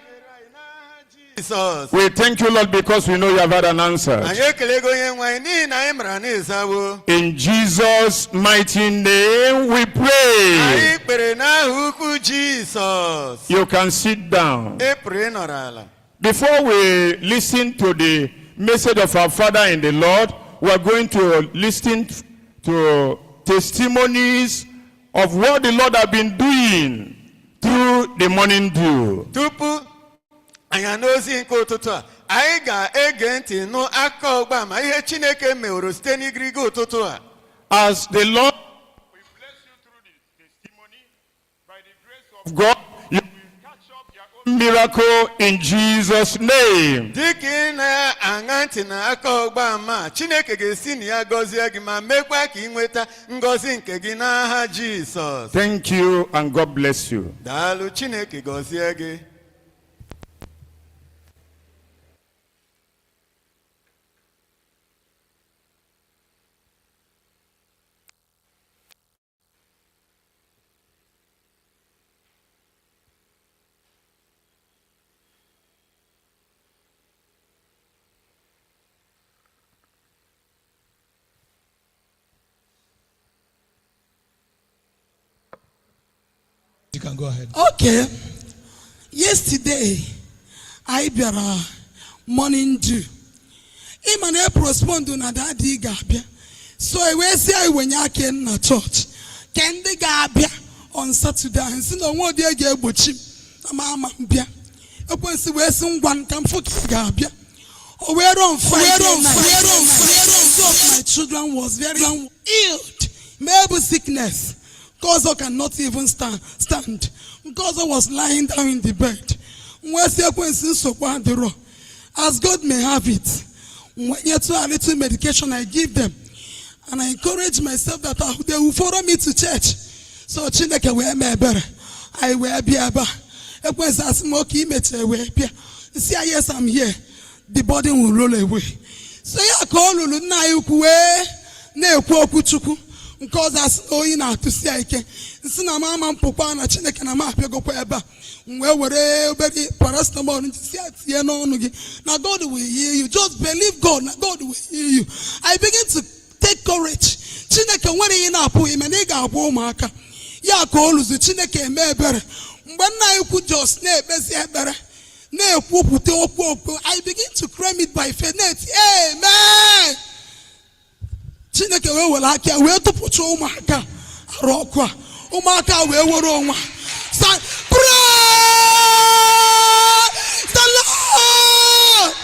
Jizọs. We thank you, Lord, because we know you have had an answer. Anyị ekelego onye nwe anyị n'ihi na anyị mara na ịzawo. In Jesus' mighty name we pray. Anyị kpere n'aha ukwu Jizọs. You can sit down. Ị pụrụ ịnọrọ ala. Before we listen to the message of our Father in the Lord, we are going to listen to testimonies of what the Lord has been doing through the morning dew. Tupu anyị n'ozi nke ụtụtụ a, anyị ga-ege ntị nụ aka ọgba ma ihe Chineke meworo site n'igirigi ụtụtụ a. As the Lord will bless you through the testimony, by the grace of God, you will catch up your own miracle in Jesus' name. Dịka ị na-aṅa ntị na aka ọgba ama, Chineke ga-esi na ya gọzie gị ma mekwa ka ị nweta ngọzi nke gị n'aha Jizọs. Thank you and God bless you. Daalụ, Chineke gọzie gị. You can go ahead. Okay. Yesterday, I brought morning dew. Even I respond to that Gabia. So I will say when you came to church, can the Gabia on Saturday and see no more dear Gabuchi, Mama Bia. Upon the Western one come for Gabia. Oh, we're on Friday night. My children was very ill. Maybe sickness. Gozo cannot even stand. Gozo was lying down in the bed. As God may have it, when you a little medication I give them, and I encourage myself that they will follow me to church. So Chineke will be better. I will be able. ekwensu asị m oke imechara wee bịa nsị ya yes I'm here, the burden will roll away. So ya ka ọ lụrụ nna anyị ukwu wee na-ekwu okwu Chukwu nke ọzọ asị na oyi na-atụsi ya ike nsị na mama mpụkwa na Chineke na m abịagokwa ebe a wee were obere paracetamol ntị ya tie n'ọnụ gị na God will heal you. Just believe God na God will heal you. I begin to take courage. Chineke nwere ihe na-apụghị ime na ị ga-abụ ụmụaka ya ka o lụzi Chineke eme ebere mgbe nna anyị ukwu just na-ekpezi ekpere na-ekwupụta okwu I begin to claim it by faith. Amen. Chineke wee were aka wee tụpụcha ụmụaka arụ ọkụ a ụmụaka wee were onwe praise the Lord.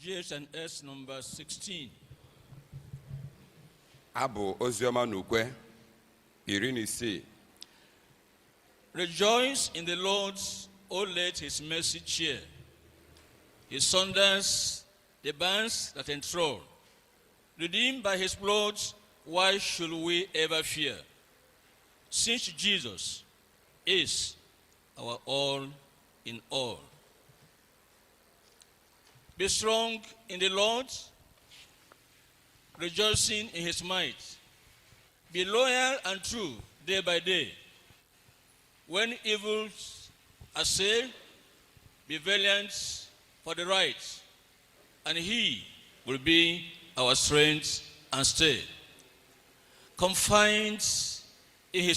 GHS number 16. Abụ oziọma n'ukwe iri na isii. Rejoice in the Lord, O let his mercy cheer. He sunders the bands that enthrall. Redeemed by his blood, why should we ever fear? Since Jesus is our all in all. Be strong in the Lord, rejoicing in his might. Be loyal and true day by day. When evils assail, be valiant for the right, and he will be our strength and stay. Confined in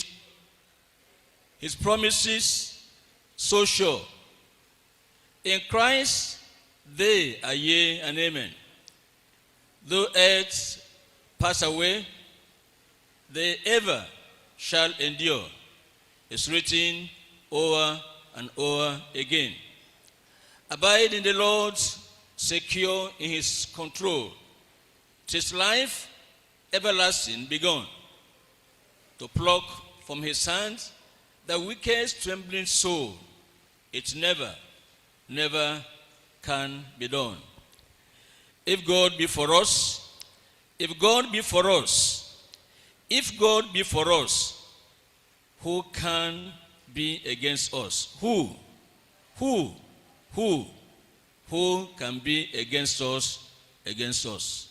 his promises so sure. In Christ they are yea and amen. Though earth pass away, they ever shall endure. It's written over and over again. Abide in the Lord, secure in his control. 'Tis life everlasting begun, to pluck from his hand the wicked trembling soul. It never, never can be done. If God be for us, if God be for us, if God be for us, who can be against us? Who can be against us, against us?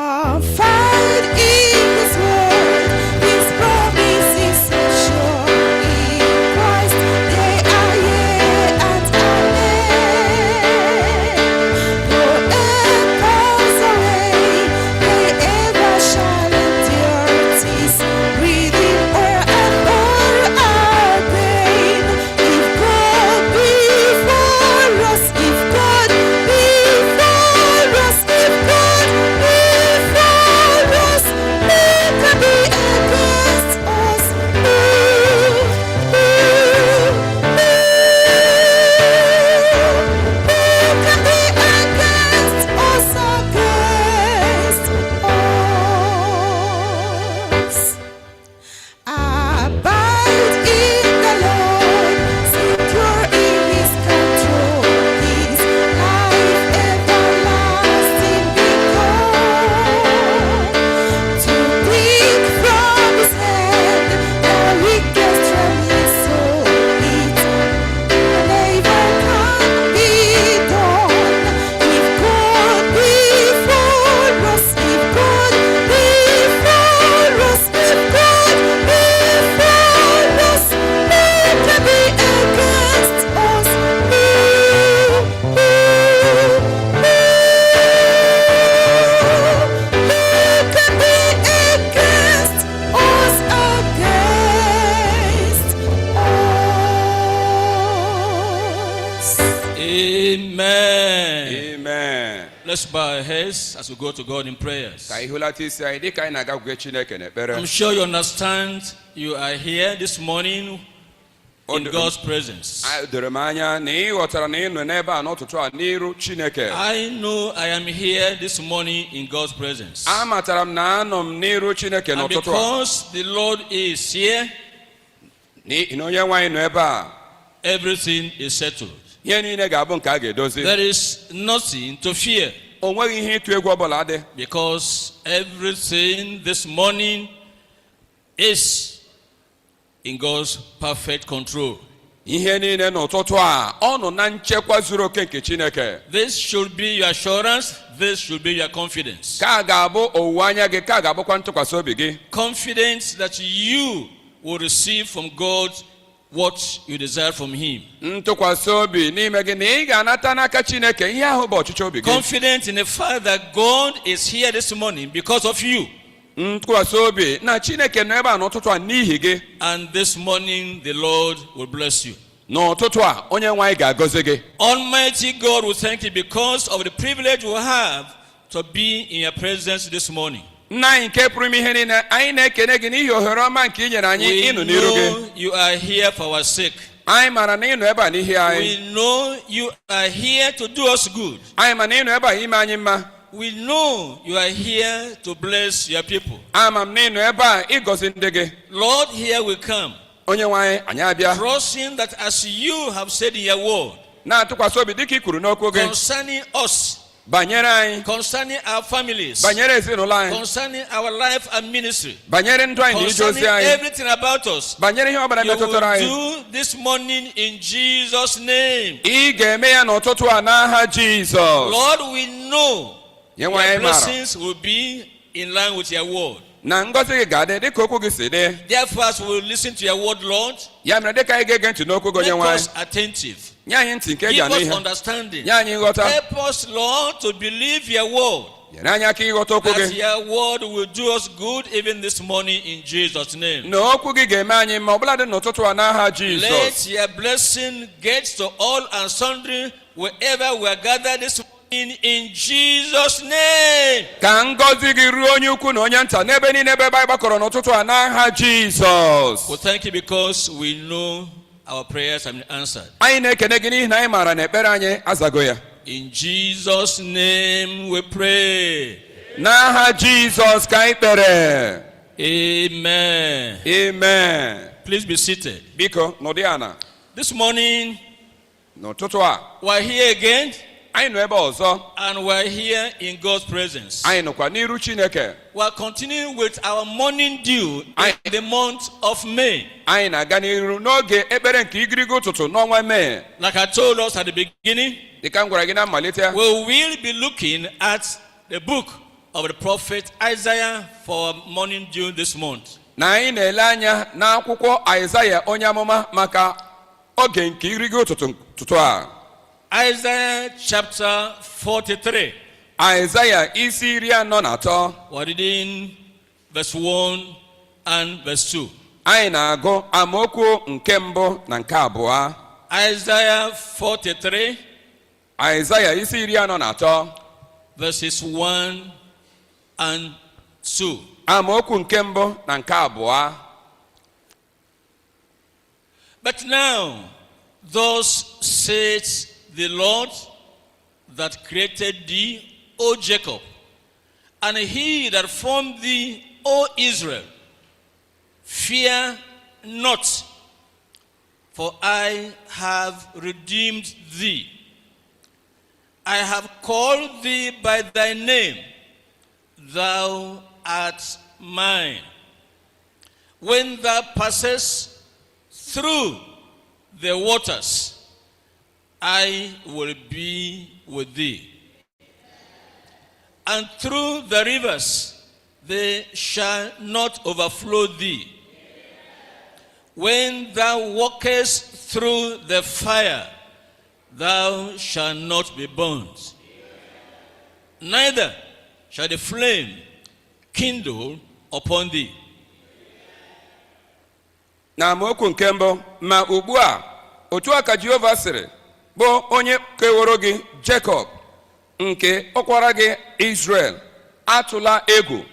Find in His word, His promises are sure. In Christ they are yea and amen. Though earth pass away, they ever shall endure. 'Tis written o'er and o'er again. If God be for us, if God be for us, if God be for us, who can be against us? Who can be against us, Abide in the Lord, secure in His control, His life everlasting because to drink from His hand the weakest trembling soul, it never can be done. If God be for us, if God be for us, if God be for us, who can be against us? Who can be against us, Amen. Amen. Let's bow our heads as we go to God in prayers. Ka ihulata isi anyị dịka anyị na-aga gwe Chineke n'ekpere. I'm sure you understand you are here this morning in God's presence. Doro m anya na ị ghọtara na ị nọ n'ebe a n'ụtụtụ a n'iru Chineke. I know I am here this morning in God's presence. Amatara m na anọ m n'iru Chineke And n'ụtụtụ a. because the Lord is here, N'ihi na onye nwe anyị nọ ebe a, everything is settled. ihe niile ga-abụ nke a ga-edozi. There is nothing to fear O nweghị ihe ịtụ egwu ọbụla dị. because everything this morning is in God's perfect control. Ihe niile n'ụtụtụ a ọ nọ na nchekwa zuru oke nke Chineke. This should be your assurance. This should be your confidence. Ka a ga-abụ owuwe anya gị, ka a ga-abụkwa ntụkwasị obi gị. Confidence that you will receive from God what you desire from Him. Ntụkwasị obi n'ime gị na ị ga-anata n'aka Chineke ihe ahụ bụ ọchịchọ obi gị. Confident in the fact that God is here this morning because of you. Ntụkwasị obi na Chineke nọ ebe a n'ụtụtụ a n'ihi gị. And this morning the Lord will bless you. N'ụtụtụ a onye nwe anyị ga-agọzi gị. Almighty God will thank you because of the privilege we have to be in your presence this morning. Nna anyị nke pụrụ ime ihe niile, anyị na-ekene gị n'ihi ohere ọma nke ị nyere anyị We ịnọ n'iru gị. know you are here for our sake. Anyị mara na ị nọ ebe a n'ihi anyị. We know you are here to do us good. Anyị ma na ị nọ ebe a ime anyị mma. We know you are here to bless your people. Ama m na ị nọ ebe a ịgọzi ndị gị. Lord, here we come, Onye nwe anyị, anyị abịa trusting that as you have said in your word, na-atụkwasị obi dịka ị kwuru n'okwu gị concerning us, banyere anyị, concerning our families, banyere ezinụlọ anyị, concerning our life and ministry, banyere ndụ anyị na ije concerning ozi anyị, everything about us, banyere ihe ọbụla you metụtara anyị. will do this morning in Jesus' name. Ị ga-eme ya n'ụtụtụ a n'aha Jizọs. Lord, we know Nye nwe your anyị mara blessings will be in line with your word. na ngọzi gị ga-adị dịka okwu gị si dị. Therefore, as we will listen to your word, Lord, Ya mere dịka anyị ga-ege ntị n'okwu gị, onye make nwe us anyị, attentive. nye anyị ntị nke eji Give anụ us ihe, understanding. nye anyị nghọta, Help us, Lord, to believe your word. nyere anyị aka ịghọta okwu That gị, your word will do us good even this morning in Jesus' name. na okwu gị ga-eme anyị ma ọbụla dị n'ụtụtụ a n'aha Jizọs. Let your blessing get to all and sundry wherever we are gathered this morning in Jesus' name. Ka ngọzi gị ruo onye ukwu na onye nta n'ebe niile ebe anyị gbakọrọ n'ụtụtụ a n'aha Jizọs. We thank you because we know our prayers have been answered. Anyị na-ekene gị n'ihi na anyị maara na ekpere anyị azago ya. In Jesus' name we pray. N'aha Jizọs ka anyị kpere. Amen. Amen. Please be seated. Biko nọdụ ana. This morning N'ụtụtụ a we're here again anyị nọ ebe ọzọ. and we're here in God's presence. Anyị nọkwa n'iru Chineke. We're continuing with our morning dew in the month of May. Anyị na-aga n'iru n'oge ekpere nke igirigi ụtụtụ n'ọnwa Mee. Like I told us at the beginning, Dịka m gwara gị na mmalite, we will be looking at the book of the prophet Isaiah for morning dew this month. Na anyị na-ele anya n'akwụkwọ Aịzaya onye amụma maka oge nke irigo ụtụtụ a. Isaiah chapter 43. Aịzaya isi 43. We're reading verse 1 and verse 2. Anyị na-agụ amaokwu nke mbụ na nke abụọ. Isaiah 43. Aịzaya isi 43. Verses 1 and 2. Amaokwu nke mbụ na nke abụọ. But now, thus saith the Lord that created thee, O Jacob, and he that formed thee, O Israel, fear not, for I have redeemed thee. I have called thee by thy name, thou art mine. When thou passest through the waters, I will be with thee. And through the rivers, they shall not overflow thee. When thou walkest through the fire, thou shalt not be burnt. Neither shall the flame kindle upon thee. Na amaokwu nke mbụ, ma ugbu a otu a ka Jehova sịrị, bụ onye keworo gị Jacob, nke ọkwara gị Israel, atụla egwu,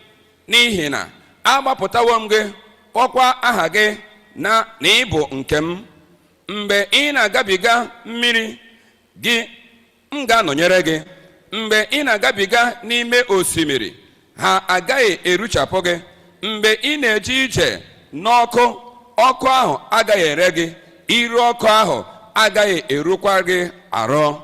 n'ihi na agbapụtawo m gị, kpọkwa aha gị na ịbụ nke m. Mgbe ị na-agabiga mmiri gị, m ga-anọnyere gị. Mgbe ị na-agabiga n'ime osimiri, ha agaghị eruchapụ gị. Mgbe ị na-eje ije n'ọkụ, ọkụ ahụ agaghị ere gị. Iru ọkụ ahụ agaghị erukwa gị arụ.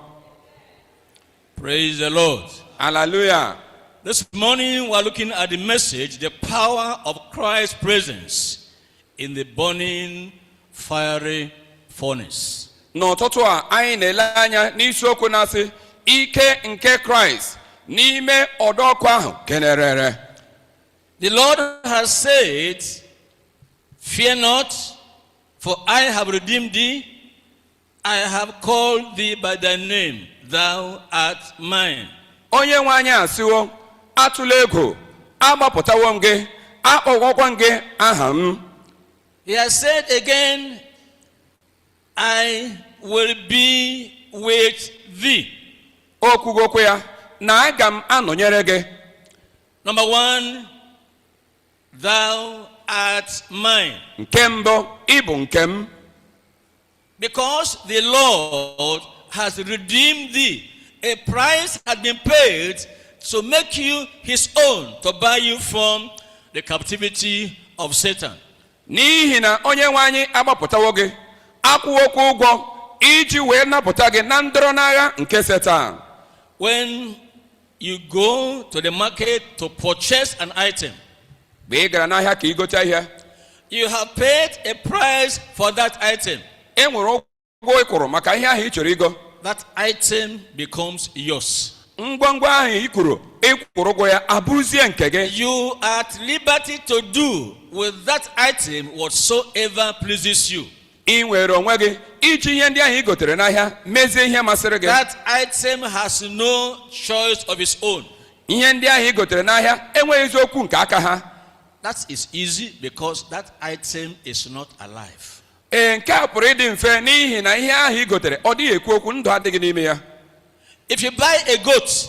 Praise the Lord. Hallelujah. This morning we're looking at the message, the power of Christ's presence in the burning fiery furnace. N'ụtụtụ a anyị na-ele anya n'isiokwu na-asị ike nke Kraịst n'ime ọdọọkụ ahụ kenerere. The Lord has said, fear not, for I have redeemed thee. I have called thee by thy name, thou art mine. Onye nwe anyị asịwo, atụla egwu, agbapụtawo m gị, akpọkwakwa m gị aha m. He has said again, I will be with thee. O kwugokwa ya na aga m anọnyere gị. Number one, thou art mine. Nke mbụ, ị bụ nke m. Because the Lord has redeemed thee. A price has been paid to make you his own, to buy you from the captivity of Satan. N'ihi na onye nwe anyị agbapụtawo gị, akwụwokwa ụgwọ iji wee napụta gị na ndọrọ n'agha nke Satan. When you go to the market to purchase an item, Mgbe ị gara n'ahịa ka ị gote ihe, you have paid a price for that item. e nwere ụgwọ ị kwụrụ maka ihe ahụ ị chọrọ igo. That item becomes yours. Ngwangwa ahụ ị kwụrụ ụgwọ ya abụrụzie nke gị. You are at liberty to do with that item whatsoever pleases you. Ị nwere onwe gị iji ihe ndị ahụ ị gotere n'ahịa mezie ihe masịrị gị. That item has no choice of its own. Ihe ndị ahụ ị gotere n'ahịa enweghị eziokwu nke aka ha. That is easy because that item is not alive. Nke a pụrụ ịdị mfe n'ihi na ihe ahụ ị gotere ọ dịghị ekwu okwu, ndụ adịghị n'ime ya. If you buy a goat,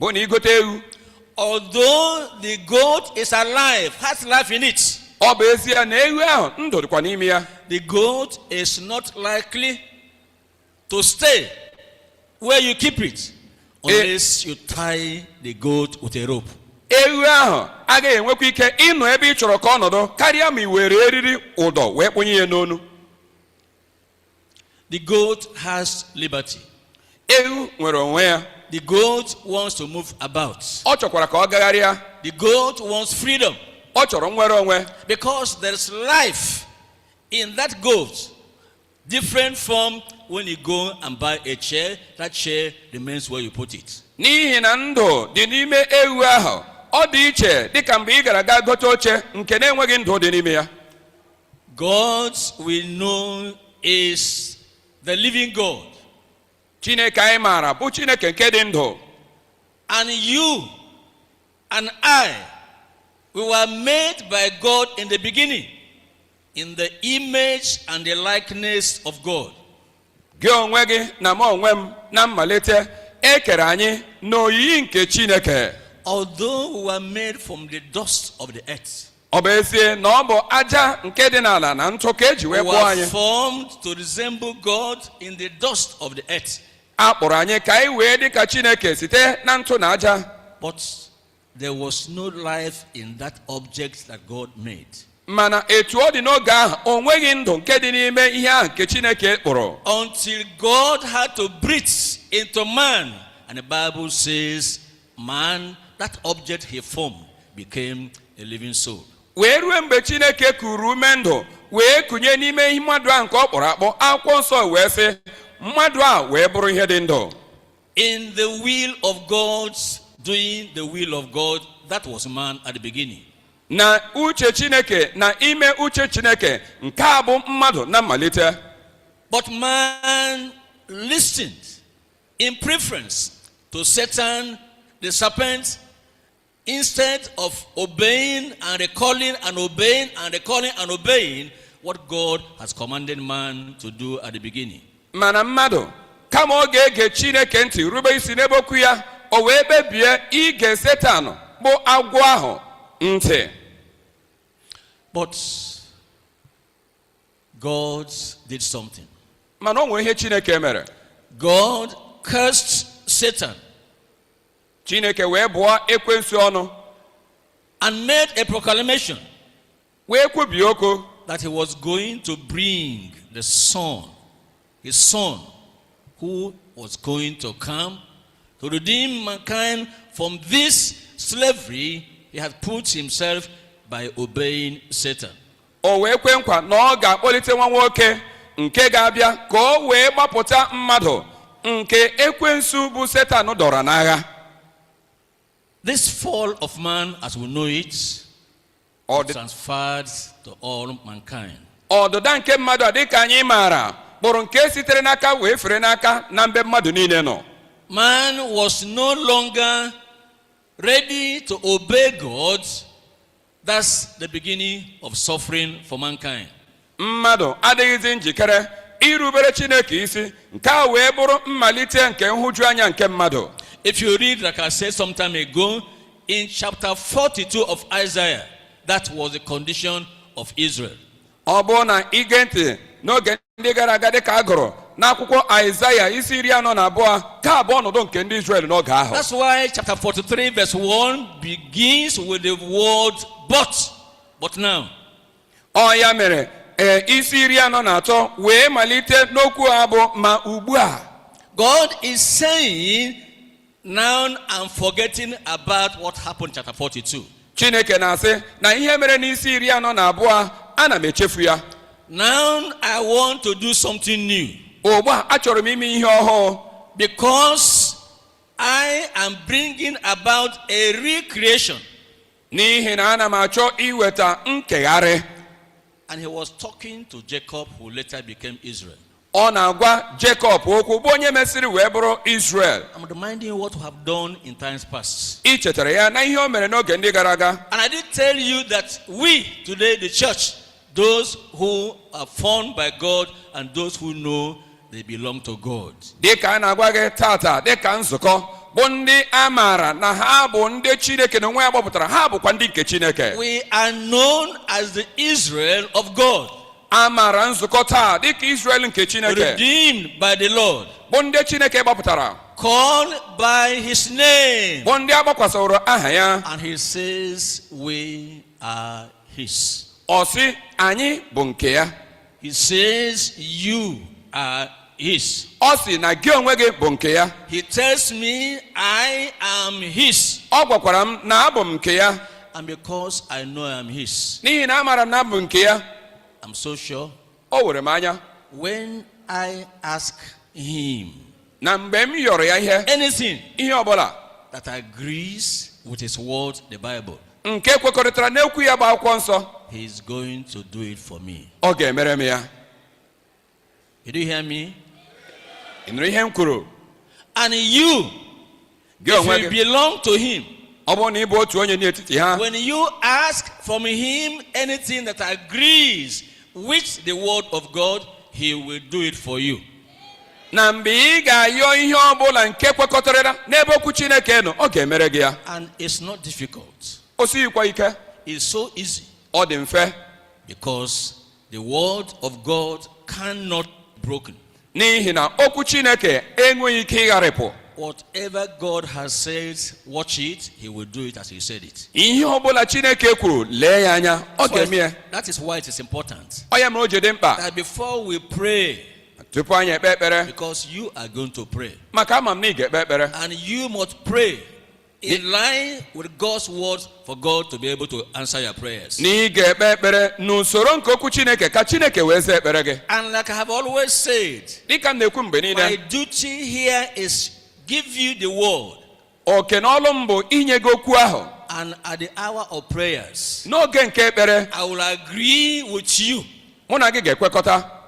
bụ na ị gote ewu, although the goat is alive, has life in it, ọ bụ ezie na ewu ahụ ndụ dịkwa n'ime ya, the goat is not likely to stay where you keep it unless you tie the goat with a rope. Ewu ahụ agaghị enwekwa ike ịnọ ebe ị chọrọ ka ọ nọdụ karịa ma ị were eriri ụdọ wee kpụnye ya n'onu. The goat has liberty. Ewu nwere onwe ya. The goat wants to move about. Ọ chọkwara ka ọ gagharịa. The goat wants freedom. Ọ chọrọ nnwere onwe. Because there is life in that goat, different from when you go and buy a chair. That chair remains where you put it. N'ihi na ndụ dị n'ime ewu ahụ ọ dị iche dịka mgbe ị gara ga gote oche nke na-enweghị ndụ dị n'ime ya. God we know is the living God. Chineke anyị maara bụ Chineke nke dị ndụ. And you and I, we were made by God in the beginning, in the image and the likeness of God. Gị onwe gị na m onwe m na mmalite ekere anyị n'oyiyi nke Chineke. Although we were made from the dust of the earth, Ọ bụ ezie na ọ bụ aja nke dị n'ala na ntụ ka eji wee we kpụọ were anyị. formed to resemble God in the dust of the earth. A kpụrụ anyị ka anyị wee dị ka Chineke site na ntụ na aja. But there was no life in that object that God made. Mana etu ọ dị n'oge ahụ o nweghị ndụ nke dị n'ime ihe ahụ nke Chineke kpụrụ. Until God had to breathe into man. And the Bible says, man, that object he formed, became a living soul. Wee ruo mgbe Chineke kuru ume ndụ wee kunye n'ime ihe mmadụ ahụ nke ọ kpọrọ akpọ, akwụkwọ nsọ wee sị mmadụ a wee bụrụ ihe dị ndụ. In the will of God, doing the will of God, that was man at the beginning. Na uche Chineke na ime uche Chineke nke a bụ mmadụ na mmalite. But man listened in preference to Satan, the serpent, instead of obeying and recalling and obeying and recalling and obeying what God has commanded man to do at the beginning. Mana mmadụ kama ọ ga-ege Chineke ntị rube isi n'ebe okwu ya, o wee kpebie ige Setan bụ agwọ ahụ ntị. But God did something. Mana o nwere ihe Chineke mere. God cursed Satan Chineke wee bụọ ekwensu ọnụ and made a proclamation wee kwubie okwu that he was going to bring the son, his son, who was going to come to redeem mankind from this slavery he had put himself by obeying Satan. O wee kwe nkwa na ọ ga-akpọlite nwa nwoke nke ga-abịa ka o wee gbapụta mmadụ nke ekwensu bụ Setan dọrọ n'agha. This fall of man, as we know it, transferred to all mankind. Ọdụda nke mmadụ a dịka anyị maara bụrụ nke sitere n'aka wee fere n'aka na mbe mmadụ niile nọ. Man was no longer ready to obey God. That's the beginning of suffering for mankind. Mmadụ adịghịzi njikere irubere Chineke isi, nke a wee bụrụ mmalite nke nhụju anya nke mmadụ. If you read, like I said some time ago, in chapter 42 of Isaiah, that was the condition of Israel. Ọ bụ na ige ntị n'oge ndị gara aga dịka a gụrụ n'akwụkwọ Aịzaya isi 42 ka abụ ọnọdụ nke ndị Israel n'oge ahụ. That's why chapter 43 verse 1 begins with the word but now. Ọ ya mere isi 43 wee malite n'okwu a bụ ma ugbu a. God is saying, now I'm forgetting about what happened in chapter 42. Chineke na-asị na ihe mere n'isi 42 ana m echefu ya. Now I want to do something new. Ugbu a achọrọ m ime ihe ọhụụ. Because I am bringing about a recreation. N'ihi na ana m achọ iweta nkegharị. And he was talking to Jacob, who later became Israel. Ọ na-agwa Jacob okwu bụ onye mesịrị wee bụrụ Israel. I'm reminding you what we have done in times past. I chetara ya na ihe o mere n'oge ndị gara aga. And I did tell you that we today, the church, those who are formed by God and those who know they belong to God. Dịka a na-agwa gị tata dịka nzukọ bụ ndị a maara na ha bụ ndị Chineke na onwe ya gbapụtara, ha bụkwa ndị nke Chineke. We are known as the Israel of God. A maara nzukọ taa dịka Israel nke Chineke. Redeemed by the Lord. Bụ ndị Chineke gbapụtara. Called by his name. Bụ ndị agbakwasịrị aha ya. And he says we are his. Ọ sị anyị bụ nke ya. He says you are his. Ọ sị na gị onwe gị bụ nke ya. He tells me I am his. Ọ gwakwara m na abụ m nke ya. And because I know I am his. N'ihi na amara m na abụ nke ya. I'm so sure. O were m anya. When I ask him Na mgbe m yọrọ ya ihe. anything Ihe ọbụla that agrees with his word, the Bible, nke kwekọrịtara n'okwu ya bụ akwụkwọ nsọ, he is going to do it for me. ọ ga-emere m ya. Did you hear me? Ị nụrụ ihe m kwuru? And you, Gị if onwe you gị, belong to him, ọ bụrụ na ị bụ otu onye n'etiti ha, when you ask from him anything that agrees with the word of God, he will do it for you. na mgbe ị ga-ayọ ihe ọ bụla nke kwekọtara n'ebe okwu Chineke nọ, ọ ga-emere gị ya. And it's not difficult. O sighịkwa ike, It's so easy. ọ dị mfe, Because the word of God cannot be broken. n'ihi na okwu Chineke enweghị ike ịgharịpụ. Whatever God has said, watch it, he will do it as he said it. Ihe ọ bụla Chineke kwuru, lee ya anya, ọ ga-eme ya. That is why it is important Ọ ya mere o ji dị mkpa that before we pray, tupu anyị ekpe ekpere, because you are going to pray, maka ama m na ị ga-ekpe ekpere, and you must pray in line with God's word for God to be able to answer your prayers. na ị ga-ekpe ekpere n'usoro nke okwu Chineke ka Chineke wee zaa ekpere gị. And like I have always said, Dịka m na-ekwu mgbe my niile, duty here is give you the word, oke na ọlụ m bụ inye gị okwu ahụ. and at the hour of prayers, N'oge nke ekpere, I will agree with you. mụ na gị ga-ekwekọta,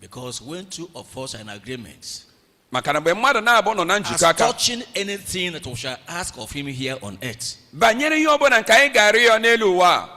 Because when two of us are in agreement, maka na mgbe mmadụ na-abụ nọ na as njikọ aka touching anything that we shall ask of him here on earth, banyere ihe ọbụla nke anyị ga-arịọ ya n'elu ụwa a,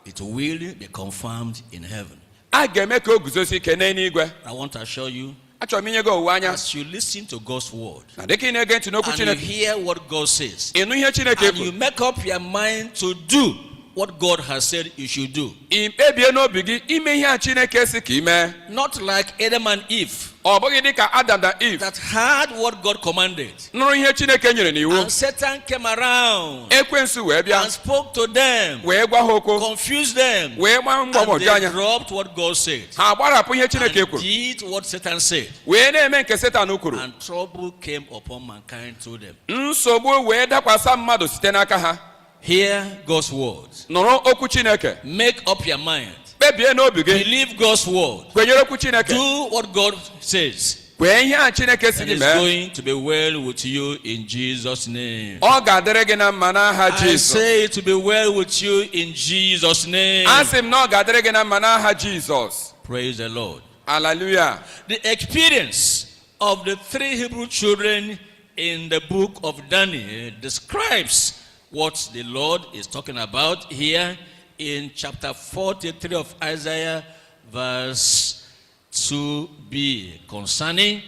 it will be confirmed in heaven. a ga-eme ka o guzosi ike n'eluigwe. I want to assure you, Achọrọ m inye gị owuwe anya, as you listen to God's word, na dịka ị na-ege ntị n'okwu and you Chineke, hear what God says, ịnụ ihe Chineke and you kwuru, make up your mind to do what God has said you should do. ị kpebie n'obi gị ime ihe a Chineke si ka ị mee. Not like Adam and Eve Ọ bụghị dịka Adam na Eve that heard what God commanded, nụrụ ihe Chineke nyere n'iwu, and Satan came around ekwensu wee bịa and spoke to them, wee gwa ha okwu, confused them, wee gbaa and mgbagwoju they anya, dropped what God said ha gbarapụ ihe Chineke and kwuru did what Satan said, wee na-eme nke Setan kwuru. and trouble came upon mankind through them. Nsogbu wee dakwasa mmadụ site n'aka ha. Hear God's word. Nụrụ okwu Chineke, Make up your mind. kpebie n'obi gị, Believe God's word. kwenyere okwu Chineke, Do what God says. kwee ihe a Chineke si And gị it's mee. going to be well with you in Jesus' name. Ọ ga-adịrị gị na mma n'aha I Jizọs. say it to be well with you in Jesus' name. Asị m na ọ ga-adịrị gị na mma n'aha Jizọs. Praise the Lord. Hallelujah. The experience of the three Hebrew children in the book of Daniel describes what the Lord is talking about here in chapter 43 of Isaiah, verse 2b, concerning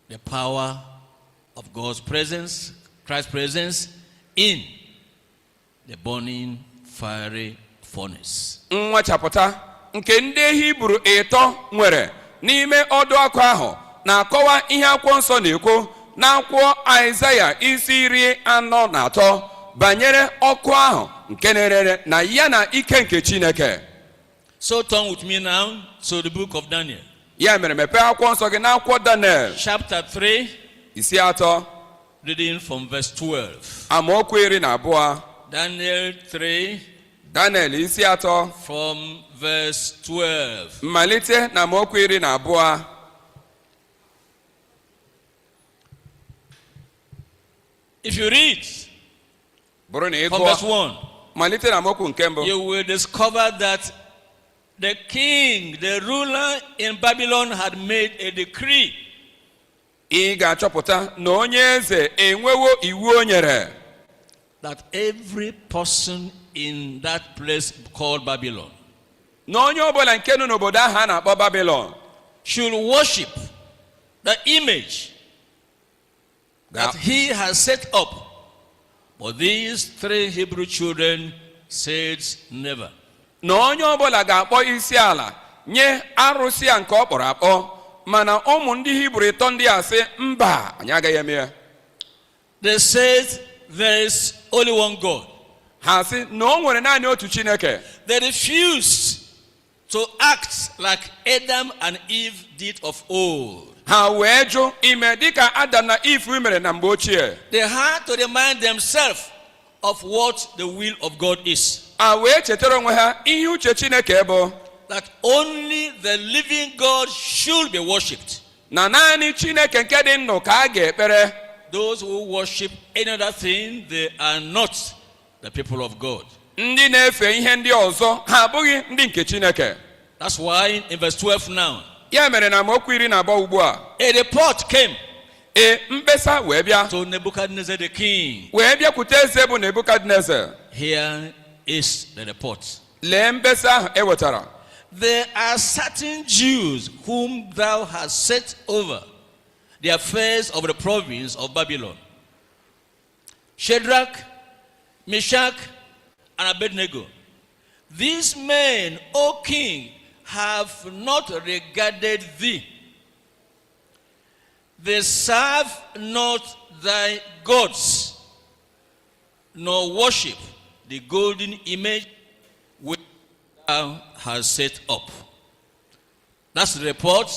the power of God's presence, Christ's presence in the burning fiery furnace. Nwachapụta nke ndị Hibru ịtọ nwere n'ime ọdụ ọkụ ahụ na-akọwa ihe akwụkwọ nsọ na-ekwu n'akwụkwọ Aịzaya isi 43 banyere ọkụ ahụ nke na-erere na ya na ike nke Chineke. So turn with me now to the book of Daniel. Ya mere mepee akwụkwọ nsọ gị n'akwụkwọ Daniel Chapter 3, isi 3 reading from verse 12. amaokwu 12. Daniel 3, Daniel isi 3 from verse 12. mmalite na amaokwu 12. If you read Bụrụ na ị from verse gụọ 1, malite na amaokwu nke mbụ, you will discover that the king, the ruler in Babylon, had made a decree ị ga-achọpụta na onye eze enwewo iwu o nyere that every person in that place called Babylon na onye ọbụla nke nọ n'obodo ahụ a na-akpọ Babylon should worship the image that he has set up. But these three Hebrew children said never. na onye ọbụla ga-akpọ isi ala nye arụsị a nke ọ kpọrọ akpọ, mana ụmụ ndị Hibru ịtọ ndị a sị mba, anyị agaghị eme ya. They said there is only one God. Ha sị na o nwere naanị otu Chineke. They refused to act like Adam and Eve did of old. Ha wee jụ ime dịka Adam na Eve mere na mgbe ochie. They had to remind themselves of what the will of God is. Ha wee chetara onwe ha ihe uche Chineke bụ That only the living God should be worshipped. na naanị Chineke nke dị ndụ ka a ga-ekpere. those who worship any other thing, they are not the people of God. Ndị na-efe ihe ndị ọzọ ha abụghị ndị nke Chineke. That's why in verse 12 now, Ya mere na amaokwu 12 ugbu a, a report came mkpesa wee bịa to Nebuchadnezzar the king. wee bịakwute eze bụ Nebukadneza. Here is the report. Lee mkpesa ahụ e wetara. There are certain Jews whom thou hast set over the affairs of the province of Babylon: Shadrach, Meshach, and Abednego. These men, O king, have not regarded thee. They serve not thy gods, nor worship the golden image which thou hast set up. That's the report,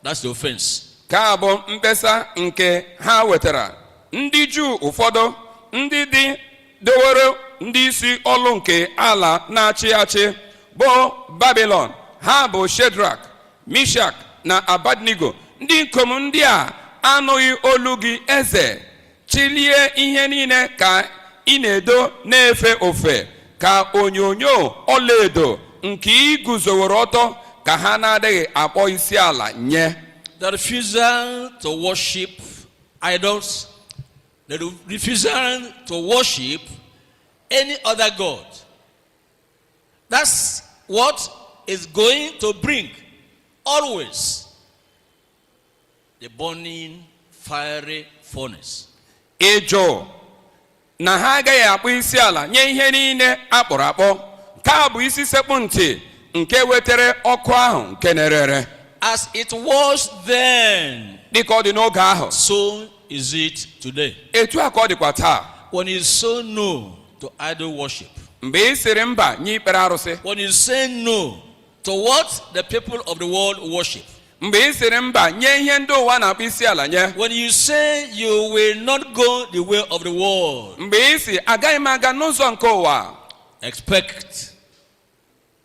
that's the offense. Ka bụ mkpesa nke ha wetara. Ndị Juu ụfọdụ, ndị dị dowere ndị isi ọlụ nke ala na-achị achị bụ Babylon, ha bụ Shadrach, Meshach na Abednego. Ndị ikom ndị a anụghị olu gị eze, chilie ihe niile ka ị na-edo na-efe ofe ka onyonyo ọlaedo nke ị guzoworo ọtọ ka ha na-adịghị akpọ isi ala nye. The refusal to worship idols, the refusal to worship any other god, that's what is going to bring always the burning fiery furnace. Ịjụ na ha agaghị akpọ isi ala nye ihe niile akpọrọ akpọ, ka bụ isi sekpụ ntị nke wetere ọkụ ahụ nke na-erere. As it was then, Dịka ọ dị n'oge ahụ, so is it today. etu a ka ọ dịkwa taa. When you say no to idol worship, Mgbe ị sịrị mba nye ikpere arụsị, when you say no to what the people of the world worship, mgbe ị sịrị mba nye ihe ndị ụwa na-akpọ isi ala nye, when you say you will not go the way of the world, mgbe ị sị agaghị m aga n'ụzọ nke ụwa, expect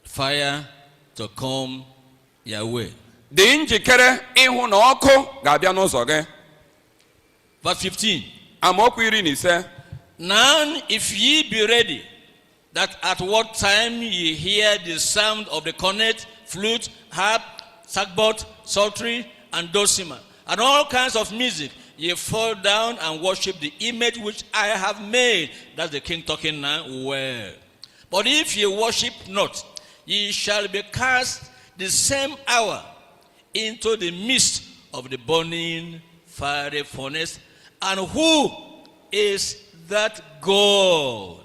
fire to come your way. dị njikere ịhụ na ọkụ ga-abịa n'ụzọ gị. Verse 15. Amaokwu 15. Now if ye be ready, that at what time ye hear the sound of the cornet, flute, harp, sackbut, psaltery, and dulcimer, and all kinds of music, ye fall down and worship the image which I have made. That's the king talking now. Well, but if ye worship not, ye shall be cast the same hour into the midst of the burning fiery furnace. And who is that God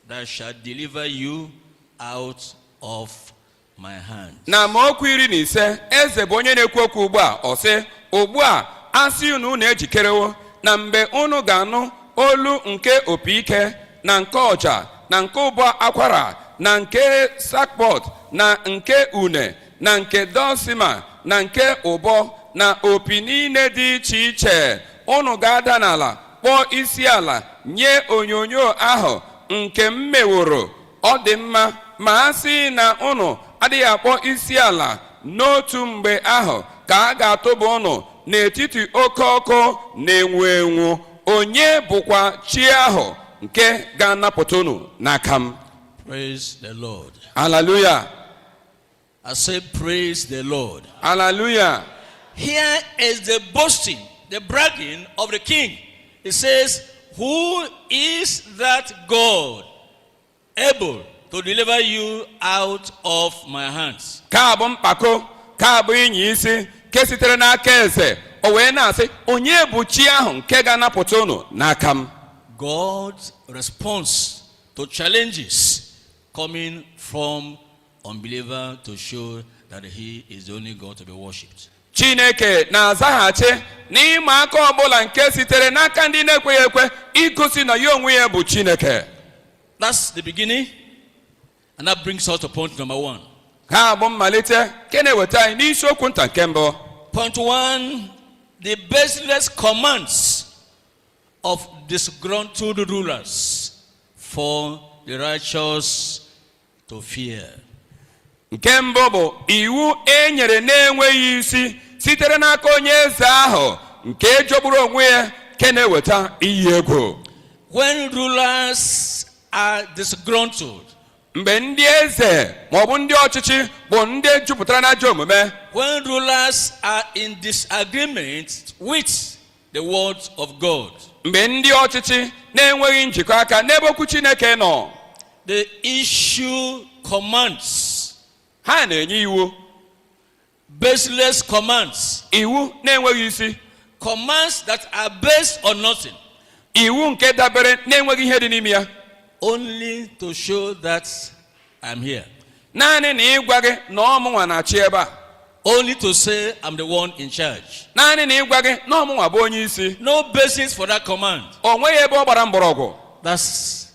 that shall deliver you out of my hand? Na amaokwu 15, eze bụ onye na-ekwu okwu ugbu a, ọ sị, ugbu a asị unu na-ejikerewo, na mgbe unu ga-anụ olu nke opi ike na nke ọja na nke ụbọ akwara na nke sakpọt na nke une na nke dọsima na nke ụbọ na opi niile dị iche iche, unu ga-ada n'ala kpọọ isi ala nye onyonyo ahụ nke m meworo. Ọ dị mma ma a sị na unu adịghị akpọ isi ala n'otu mgbe ahụ, ka a ga-atụba unu n'etiti oke ọkụ na-enwu enwu. Onye bụkwa chi ahụ nke ga-anapụta unu n'aka m? Praise the Lord. Hallelujah. I say praise the Lord. Hallelujah. Here is the boasting, the bragging of the king. It says, who is that God able to deliver you out of my hands? Ka bụ mpako, ka bụ inyi isi ke sitere n'aka eze, o wee na-asị, onye bụ chi ahụ nke ga-anapụta unu n'aka m? God's response to challenges coming from unbeliever to show that he is the only God to be worshipped. Chineke na-azaghachi n'ịma aka ọbụla nke sitere n'aka ndị na-ekweghị ekwe, igosi na ya onwe ya bụ Chineke. That's the beginning, and that brings us to point number 1. Ha bụ mmalite nke na-eweta anyị n'isiokwu nta nke mbụ. Point 1, the baseless commands of disgruntled rulers for the righteous to fear. Nke mbụ bụ iwu e nyere na-enweghị isi sitere n'aka onye eze ahụ nke jọgburu onwe ya ke na-eweta iyi egwu. When rulers are disgruntled, mgbe ndị eze maọbụ ndị ọchịchị bụ ndị jupụtara n'ajọ omume, when rulers are in disagreement with the words of God, mgbe ndị ọchịchị na-enweghị njikọ aka n'ebe okwu Chineke nọ, they issue commands, ha na-enye iwu, baseless commands, iwu na-enweghị isi, commands that are based on nothing, iwu nke dabere na-enweghị ihe dị n'ime ya, only to show that I'm here, naanị na ịgwa gị na ọmụnwa na-achị ebe a, only to say I'm the one in charge. naanị na ịgwa gị na ọmụnwa bụ onye isi. No basis for that command. O nweghị ebe ọ gbara mgbọrọgwụ. That's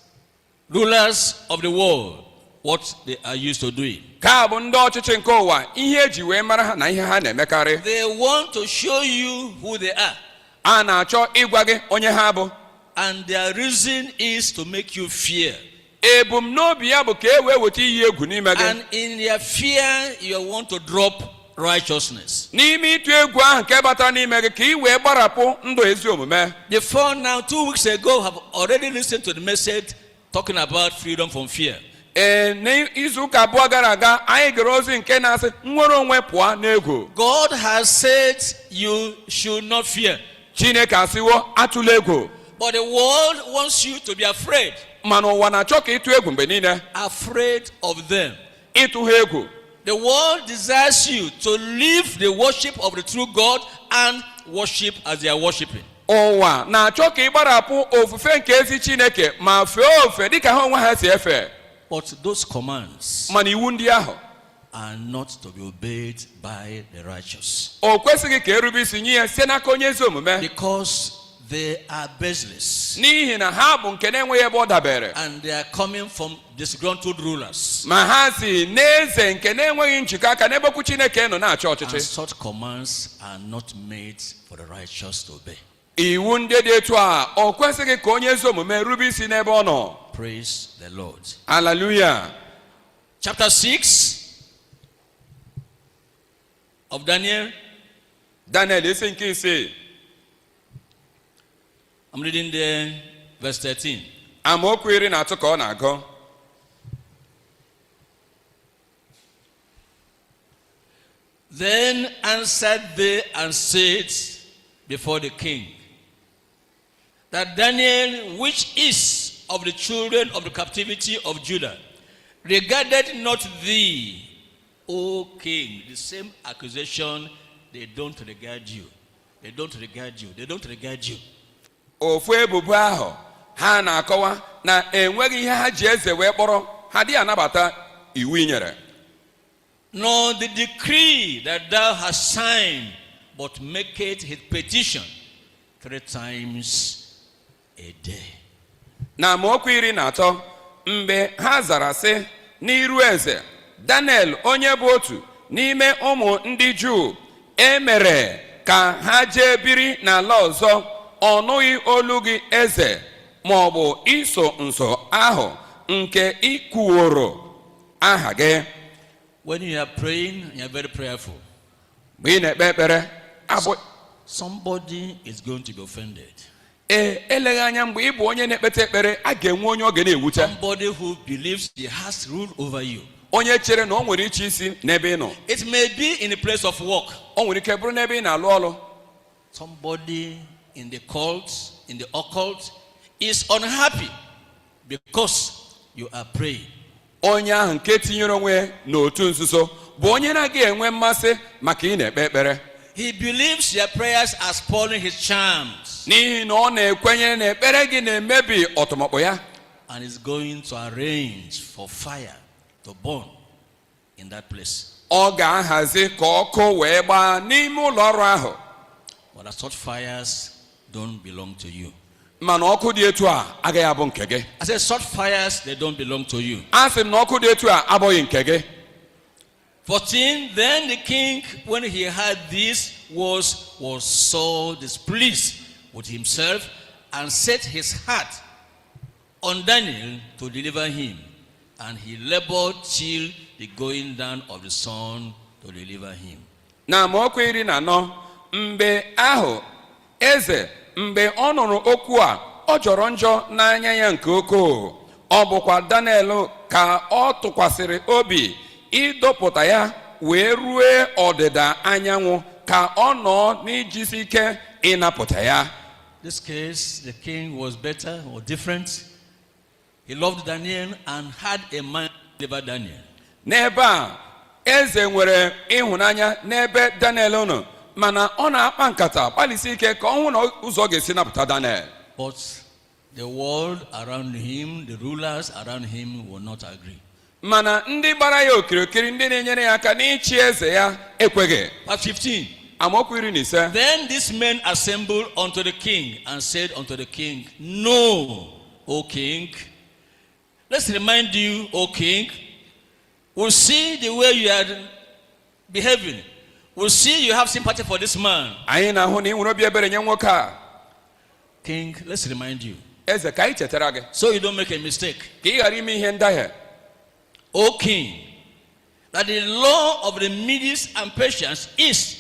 rulers of the world, what they are used to doing. Ka bụ ndị ọchịchị nke ụwa ihe eji wee mara ha na ihe ha na-emekarị. They want to show you who they are, A na-achọ ịgwa gị onye ha bụ. and their reason is to make you fear. Ebumnobi ya bụ ka e wee weta iyi egwu n'ime gị. And in their fear, you want to drop righteousness. N'ime ịtụ egwu ahụ nke batara n'ime gị ka ị wee gbarapụ ndụ ezi omume. Before now, 2 weeks ago, have already listened to the message talking about freedom from fear. N'izu ụka abụọ gara aga anyị gere ozi nke na-asị nnwere onwe pụọ n'egwu. God has said you should not fear. Chineke asịwo atụla egwu. But the world wants you to be afraid. Mana ụwa na-achọ ka ịtụ egwu mgbe niile. Afraid of them. Ịtụ ha egwu. The world desires you to leave the worship of the true God and worship as they are worshiping. Ụwa na-achọ ka ị gbarapụ ofufe nke ezi Chineke ma fee ofe dịka ha onwe ha si efe. But those commands Mana iwu ndị ahụ are not to be obeyed by the righteous, o kwesịghị ka erube isi nye ya site n'aka onye ezi omume, because they are baseless n'ihi na ha bụ nke na-enweghị ebe ọ dabere, and they are coming from disgruntled rulers. ma ha si n'eze nke na-enweghị njikọ aka n'ebe okwu Chineke nọ na-achị And ọchịchị. such commands are not made for the righteous to obey. Iwu ndị dị etu a o kwesịghị ka onye ezi omume rube isi n'ebe ọ nọ. Praise the Lord. Hallelujah. Chapter 6 of Daniel. Daniel isi nke ise. I'm reading there, verse 13. Amaokwu 13 ka ọ na-agụ. Then answered they and said before the king, that Daniel, which is of the children of the captivity of Judah, regarded not thee, O king. The same accusation, they don't regard you. They don't regard you. They don't regard you. Ofu ebubo ahụ ha na-akọwa na enweghị ihe ha ji eze wee kpọrọ, ha dị anabata iwu inyere. Nor the decree that thou hast signed, but make it his petition 3 times a day. Na amaokwu 13, mgbe ha zara sị n'iru eze, Daniel onye bụ otu n'ime ụmụ ndị Juu emere ka ha jee biri n'ala ọzọ, ọ nụghị olu gị eze ma ọ bụ iso nso ahụ nke ikwuworo aha gị. When you are praying, you are very prayerful. Mgbe ị na-ekpe ekpere, somebody is going to be offended. Eleghị anya mgbe ị bụ onye na-ekpete ekpere, a ga-enwe onye ọ ga na-ewute. Somebody who believes he has rule over you. Onye chere na o nwere iche isi n'ebe ị nọ. It may be in the place of work. O nwere ike bụrụ n'ebe ị na-alụ ọrụ. Somebody in the cult, in the occult, is unhappy because you are praying. Onye ahụ nke tinyere onwe n'otu nzuzo bụ onye na-agaghị enwe mmasị maka ị na-ekpe ekpere. He believes your prayers are spoiling his charms. N'ihi na ọ na-ekwenye na ekpere gị na-emebi ọtụmọkpụ ya. And is going to arrange for fire to burn in that place. Ọ ga-ahazi ka ọkụ wee gbaa n'ime ụlọ ọrụ ahụ. But such fires don't belong to you. Mana ọkụ dị etu a agaghị abụ nke gị. I said such fires, they don't belong to you. Asị m na ọkụ dị etu a abụghị nke gị. 14, then the king, when he heard this, was so displeased with himself and set his heart on Daniel to deliver him. And he labored till the going down of the sun to deliver him. Na amaokwu 14, mgbe ahụ eze mgbe ọ nụrụ okwu a ọ jọrọ njọ n'anya ya nke ukwuu. Ọ bụkwa Daniel ka ọ tụkwasịrị obi ịdọpụta ya wee rue ọdịda anyanwụ ka ọ nọ n'ijisi ike ịnapụta ya. This case, the king was better or different. He loved Daniel and had a mind to deliver Daniel. N'ebe a eze nwere ịhụnanya n'ebe Daniel nọ, mana ọ na-akpa nkata gbalịsi ike ka ọ hụ na ụzọ ga-esi napụta Daniel. But the world around him, the rulers around him will not agree. Mana ndị gbara ya okirikiri, ndị na-enyere ya aka n'ịchị eze ya ekweghị. Verse 15. Amaokwu 15. Then these men assembled unto the king and said unto the king, No, O king. Let's remind you, O king, we'll see the way you are behaving. We'll see you have sympathy for this man. Anyị na-ahụ na ị nwere obi ebere nye nwoke a. King, let's remind you, Eze, ka anyị chetara gị so you don't make a mistake. ka ị ghara ime ihe ndahie. O king, that the law of the Medes and Persians is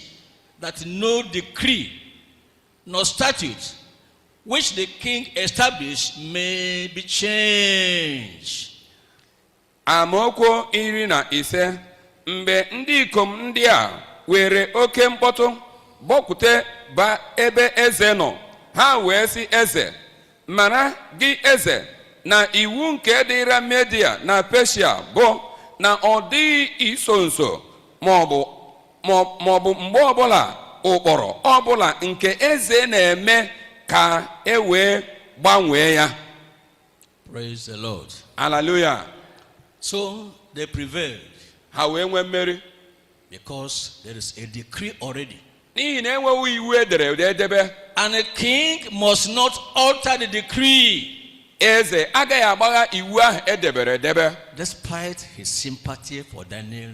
that no decree nor statute which the king established may be changed. Amaokwu 15. Mgbe ndị ikom ndị a were oke mkpọtụ gbọkwute ba ebe eze nọ, ha wee sị eze, mara gị eze na iwu nke dịra Media na Persia bụ na ọ dịghị iso nso maọbụ mgbe ọbụla ụkpọrọ ọbụla nke eze na-eme ka e wee gbanwee ya. Praise the Lord. Hallelujah. So they prevailed Ha wee nwee mmeri because there is a decree already. n'ihi na enweghị iwu edere edebe. And a king must not alter the decree. Eze agaghị agbagha iwu ahụ edebere edebe. Despite his sympathy for Daniel,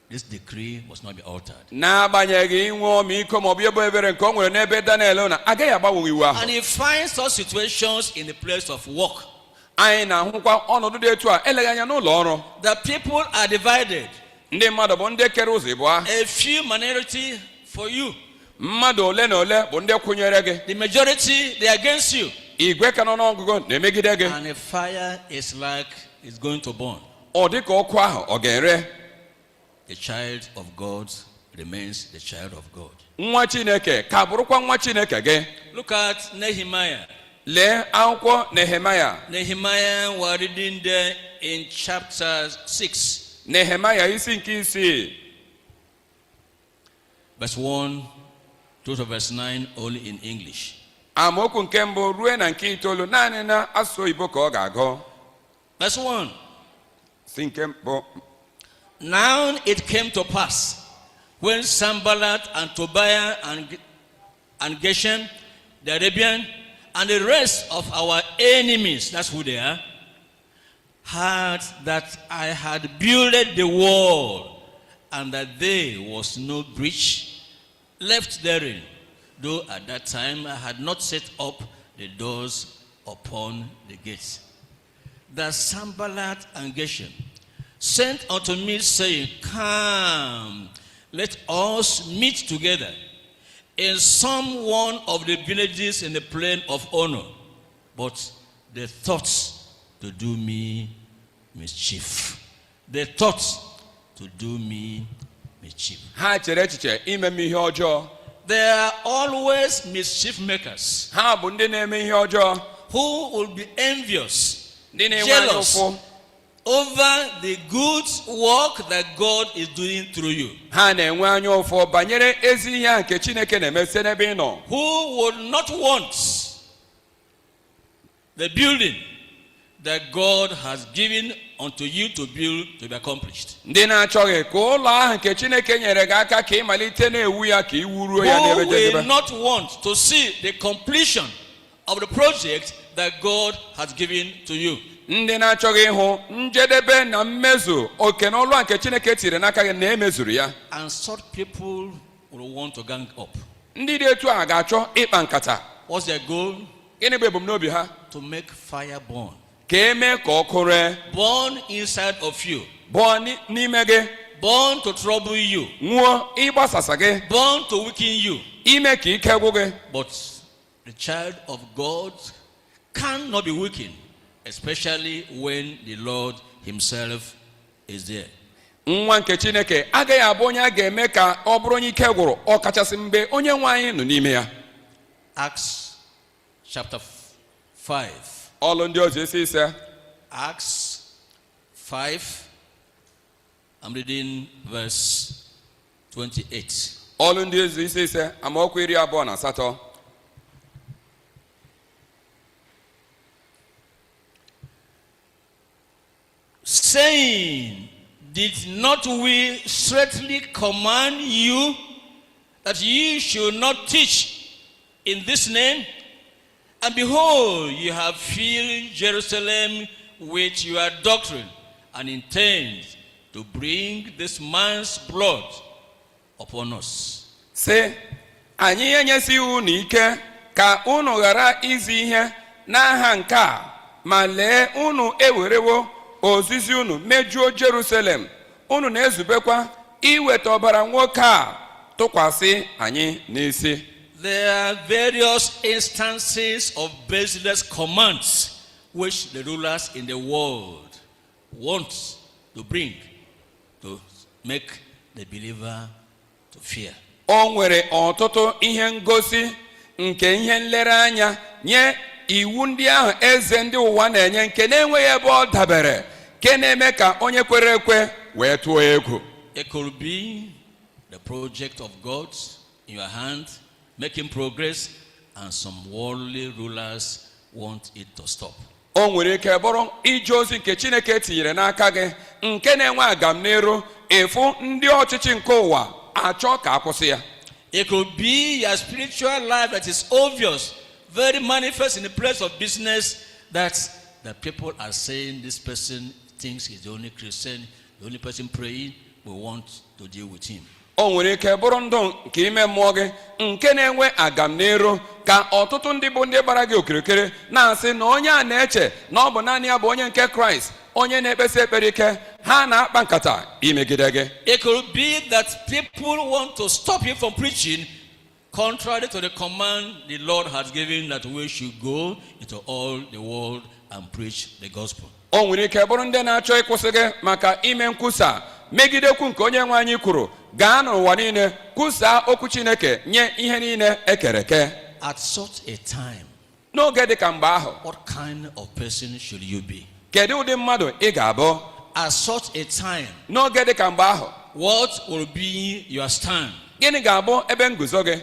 this decree must not be altered. N'agbanyeghị inwe ọmịiko ma ọ bụ ebo ebere nke o nwere n'ebe Daniel na agaghị agbanwe iwu ahụ. And he finds such situations in the place of work. Anyị na-ahụkwa ọnọdụ dị etu a eleghị anya n'ụlọ ọrụ. The people are divided. Ndị mmadụ bụ ndị kere ụzọ ịbụọ. A few minority for you. Mmadụ ole na ole bụ ndị kwụnyere gị. The majority, they are against you. Igwe ka nọ n'ọgụgụ na-emegide gị. And a fire is like it's going to burn. Ọ dị ka ọkụ ahụ ọ ga-ere. The child of God remains the child of God. Nwa Chineke ka bụrụkwa nwa Chineke gị. Look at Nehemiah. Lee akwụkwọ Nehemaya. Nehemiah, we're reading there in chapter 6. Nehemaya isi nke 6. Verse 1 to verse 9 only in English. Amaokwu nke mbụ ruo na nke 9 naanị na asụsụ Igbo ka ọ ga-agụ. Verse 1. Si nke mbụ. Now it came to pass when Sanballat and Tobiah and Geshem, the Arabian, and the rest of our enemies, that's who they are, heard that I had builded the wall and that there was no breach left therein, though at that time I had not set up the doors upon the gates. That Sanballat and Geshem sent unto me, saying, Come, let us meet together in some one of the villages in the plain of Ono. But they thought to do me mischief. They thought to do me mischief. Ha chere echiche ime m ihe ọjọọ. They are always mischief makers. Ha bụ ndị na-eme ihe ọjọọ. Who will be envious, Ndị na-enwe anya jealous ụfụ. over the good work that God is doing through you. Ha na-enwe anya ụfụ banyere ezi ihe a nke Chineke na-eme site n'ebe ị nọ. Who would not want the building that God has given unto you to build to be accomplished? Ndị na-achọghị ka ụlọ ahụ nke Chineke nyere gị aka ka ị malite na-ewu ya ka ị wuruo ya n'ebe Who jedebe. will not want to see the completion of the project that God has given to you? Ndị na-achọghị ịhụ njedebe na mmezu oke na ọlụ a nke Chineke tiri n'aka gị na emezuru ya. And such people will want to gang up. Ndị dị etu a ga-achọ ịkpa nkata. What's their goal? Gịnị bụ ebumnobi ha? To make fire burn. Ka eme ka ọkụ ree. Burn inside of you. Bụọ n'ime gị. Burn to trouble you. Nwụọ ịgbasasa gị. Burn to weaken you. Ime ka ike gwụ gị. But the child of God cannot be weakened, especially when the Lord himself is there. Nwa nke Chineke agaghị abụ onye a ga-eme ka ọ bụrụ onye ike gwụrụ ọkachasị mgbe onye nwe anyị nọ n'ime ya. Acts chapter 5. Ọlụ ndị ozi isi ise. Acts 5. I'm reading verse 28. Ọlụ ndị ozi isi ise amaokwu 28. Saying, did not we straightly command you that ye should not teach in this name? And behold, you have filled Jerusalem with your doctrine, and intend to bring this man's blood upon us. Sị, anyị enyesighị unu ike ka unu ghara izi ihe n'aha nke a, ma lee unu ewerewo ozizi unu mejuo Jerusalem. Unu na-ezubekwa iweta ọbara nwoke a tụkwasị anyị n'isi. There are various instances of baseless commands which the rulers in the world want to bring to make the believer to fear. O nwere ọtụtụ ihe ngosi nke ihe nlereanya nye iwu ndị ahụ eze ndị ụwa na-enye nke na-enweghị ebe ọ dabere, nke na-eme ka onye kwere ekwe wee tụọ egwu. It could be the project of God in your hand, making progress, and some worldly rulers want it to stop. O nwere ike bụrụ ije ozi nke Chineke tinyere n'aka gị nke na-enwe agamniru, efu ndị ọchịchị nke ụwa achọ ka akwụsị ya. It could be your spiritual life that is obvious, very manifest in the place of business, that the people are saying this person thinks he's the only Christian, the only person praying, we want to deal with him. O nwere ike bụrụ ndụ nke ime mmụọ gị nke na-enwe agamniru ka ọtụtụ ndị bụ ndị gbara gị okirikiri na-asị na onye a na-eche na ọ bụ naanị ya bụ onye nke Kraịst, onye na-ekpesi ekpere ike, ha na-akpa nkata imegide gị. It could be that people want to stop you from preaching contrary to the command the Lord has given, that we should go into all the world and preach the gospel. O nwere ike bụrụ ndị na-achọ ịkwụsị gị maka ime nkwusa megidekwu nke onye nwe anyị kwuru, gaa n'ụwa niile kwusaa okwu Chineke nye ihe niile ekere eke. At such a time, N'oge dị ka mgbe ahụ, what kind of person should you be? kedu ụdị mmadụ ị ga-abụ? At such a time, N'oge dị ka mgbe ahụ, what will be your stand? gịnị ga-abụ ebe nguzo gị?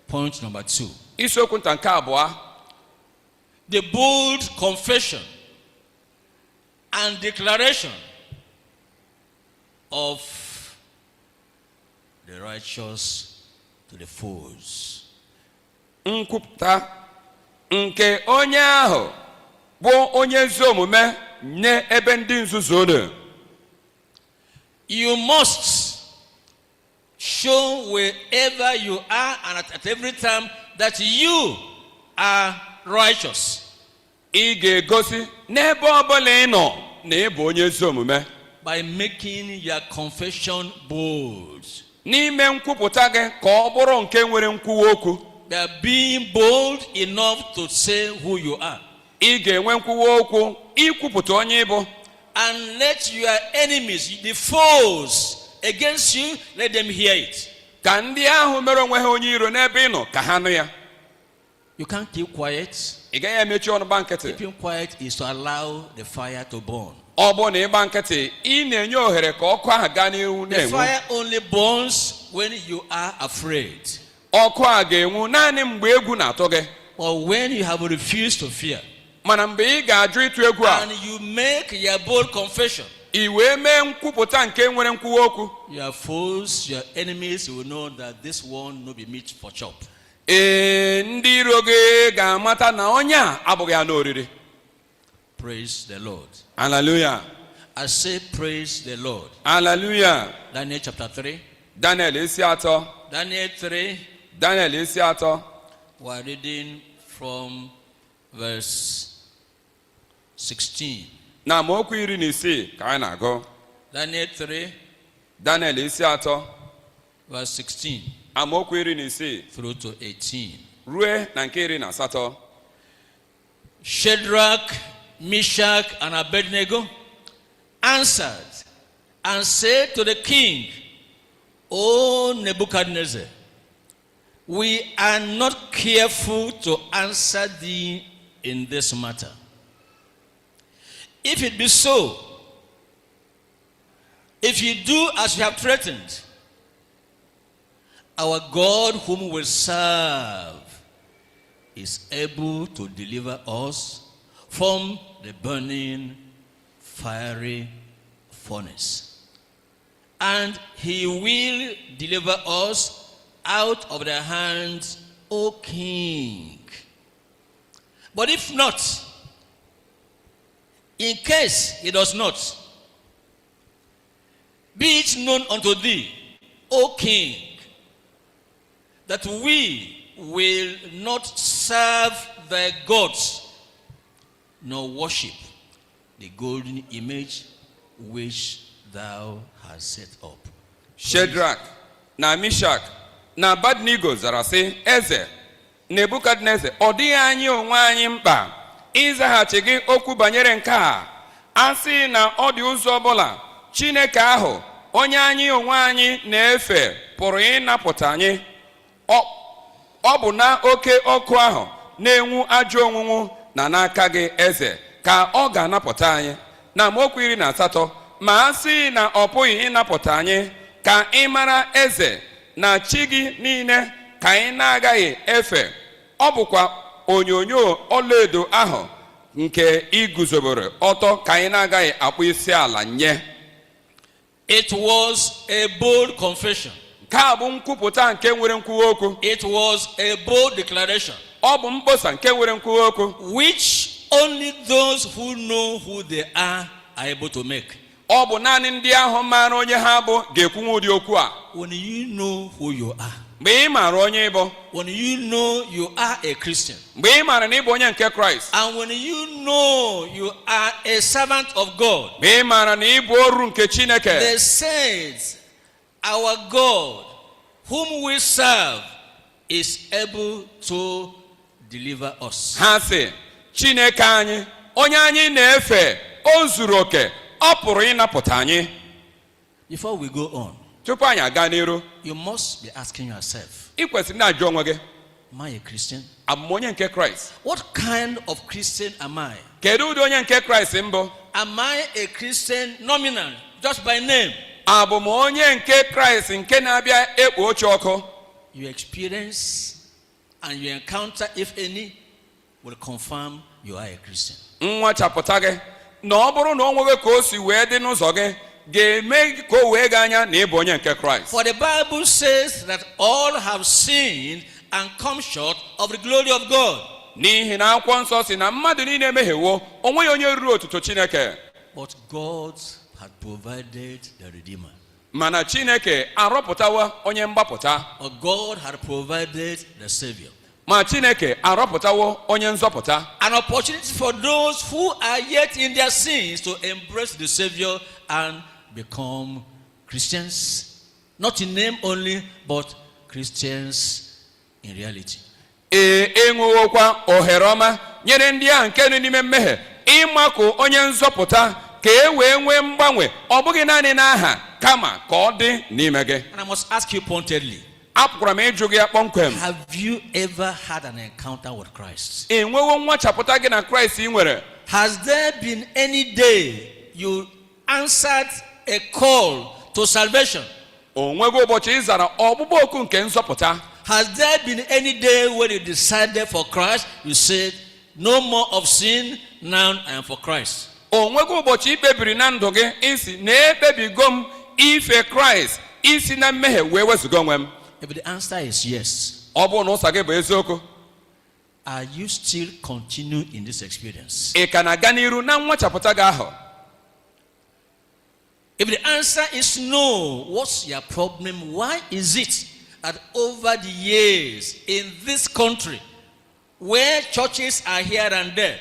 Point number 2. Isiokwu nta nke abụọ. The bold confession and declaration of the righteous to the foes. Nkwupụta nke onye ahụ bụ onye ezi omume nye ebe ndị nzuzu nọ. You must show wherever you are and at every time that you are righteous. Ị ga-egosi n'ebe ọbụla ị nọ na ị bụ onye ezi omume. By making your confession bold. N'ime nkwupụta gị ka ọ bụrụ nke nwere nkwuwa okwu. By being bold enough to say who you are. Ị ga-enwe nkwuwa okwu ikwupụta onye ị bụ. And let your enemies, the foes against you, let them hear it. Ka ndị ahụ mere onwe ha onye iro n'ebe ị nọ ka ha nụ ya. You can't keep quiet. Ị gaghị emechi ọnụ gba nkịtị. Keeping quiet is to allow the fire to burn. Ọ bụ na ịgba nkịtị, ị na-enye ohere ka ọkụ ahụ gaa n'ihu The na-enwu. fire only burns when you are afraid. Ọkụ a ga-enwu naanị mgbe egwu na-atụ gị. Or when you have refused to fear. Mana mgbe ị ga-ajụ ịtụ egwu a, And you make your bold confession. ị wee mee nkwupụta nke nwere nkwuwa okwu. Your foes, your enemies will know that this one no be meat for chop. Ndị iro gị ga-amata na onye a abụghị anụ oriri. Praise the Lord. Hallelujah. I say praise the Lord. Hallelujah. Daniel chapter 3. Daniel isi atọ. Daniel 3. Daniel isi atọ. We are reading from verse 16. Na amaokwu 16 ka anyị na-agụ. Daniel 3. Daniel isi atọ. Verse 16. Amaokwu 16 through to 18. rue na nke 18. Shadrach, Meshach, and Abednego answered and said to the king, O Nebuchadnezzar, we are not careful to answer thee in this matter. If it be so, if you do as you have threatened, our God whom we serve is able to deliver us from the burning fiery furnace. And he will deliver us out of the hands, O king. But if not, in case he does not, be it known unto thee, O king, that we will not serve thy gods, nor worship the golden image which thou hast set up. Shadrach na Meshach na Abednego zara sị, Eze Nebukadneza, ọ dịghị anyị onwe anyị mkpa ịzaghachi gị okwu banyere nke a. Asị na ọ dị ụzọ ọbụla Chineke ahụ onye anyị onwe anyị na-efe pụrụ ịnapụta anyị. Ọ bụ na oke ọkụ ahụ na-enwu ajọ onwunwu na n'aka gị eze ka ọ ga-anapụta anyị. Na amaokwu 18, ma a sị na ọ pụghị ịnapụta anyị, ka ị mara eze na chi gị niile ka anyị na-agaghị efe. Ọ bụkwa onyonyo ọlaedo ahụ nke iguzobere ọtọ ka anyị na-agaghị akpụ isi ala nye. It was a bold confession. Ka bụ nkwupụta nke nwere nkwuwa okwu. It was a bold declaration. Ọ bụ mkpọsa nke nwere nkwuwa okwu. Which only those who know who they are able to make. Ọ bụ naanị ndị ahụ maara onye ha bụ ga-ekwunwu ụdị okwu a. When you know who you are. Mgbe ị maara onye ị bụ. When you know you are a Christian. Mgbe ị maara na ị bụ onye nke Christ. And when you know you are a servant of God. Mgbe ị maara na ị bụ oru nke Chineke. They said, our God, whom we serve, is able to deliver us. Ha sị, Chineke anyị, onye anyị na-efe, o zuru oke, ọ pụrụ ịnapụta anyị. Before we go on, tupu anyị aga n'iru, you must be asking yourself, ị kwesịrị na-ajụ onwe gị, am I a Christian? abụ m onye nke Christ? What kind of Christian am I? Kedu ụdị onye nke Christ mbụ? Am I a Christian nominal, just by name? Abụ m onye nke Christ nke na-abịa ekpo oche ọkụ? Your experience and your encounter, if any, will confirm you are a Christian. Nwachapụta gị na ọ bụrụ na o nweghị ka o si wee dị n'ụzọ gị ga-eme ka o wee gị anya na ị bụ onye nke Christ. For the Bible says that all have sinned and come short of the glory of God. N'ihi na akwụkwọ nsọ si na mmadụ niile emehiewo, o nweghị onye ruru otuto Chineke. But God had provided the Redeemer. Mana Chineke arọpụtawa onye mgbapụta. Or God had provided the Savior. Ma Chineke arọpụtawo onye nzọpụta. An opportunity for those who are yet in their sins to embrace the Savior and become Christians. Not in name only, but Christians in reality. Enwewokwa ohere ọma nyere ndị ahụ nke nọ n'ime mmehie ịmakụ onye nzọpụta ka e wee nwee mgbanwe, ọ bụghị naanị n'aha kama ka ọ dị n'ime gị. And I must ask you pointedly, apụkwara m ịjụ gị kpọmkwem, have you ever had an encounter with Christ? enwewo nwachapụta gị na Christ ị nwere? Has there been any day you answered a call to salvation? O nwego ụbọchị ị zara ọgbụgbọ oku nke nzọpụta? Has there been any day when you decided for Christ, you said, no more of sin, now I am for Christ? O nwego ụbọchị ikpebiri na ndụ gị isi na ekpebigo m ife Christ, isi na mmehie wee wezụga onwe m? If the answer is yes, ọ bụrụ na ụsa gị bụ eziokwu, are you still continuing in this experience? ị ka na-aga n'iru na nwachapụta gị ahụ? If the answer is no, what's your problem? Why is it that over the years in this country, where churches are here and there,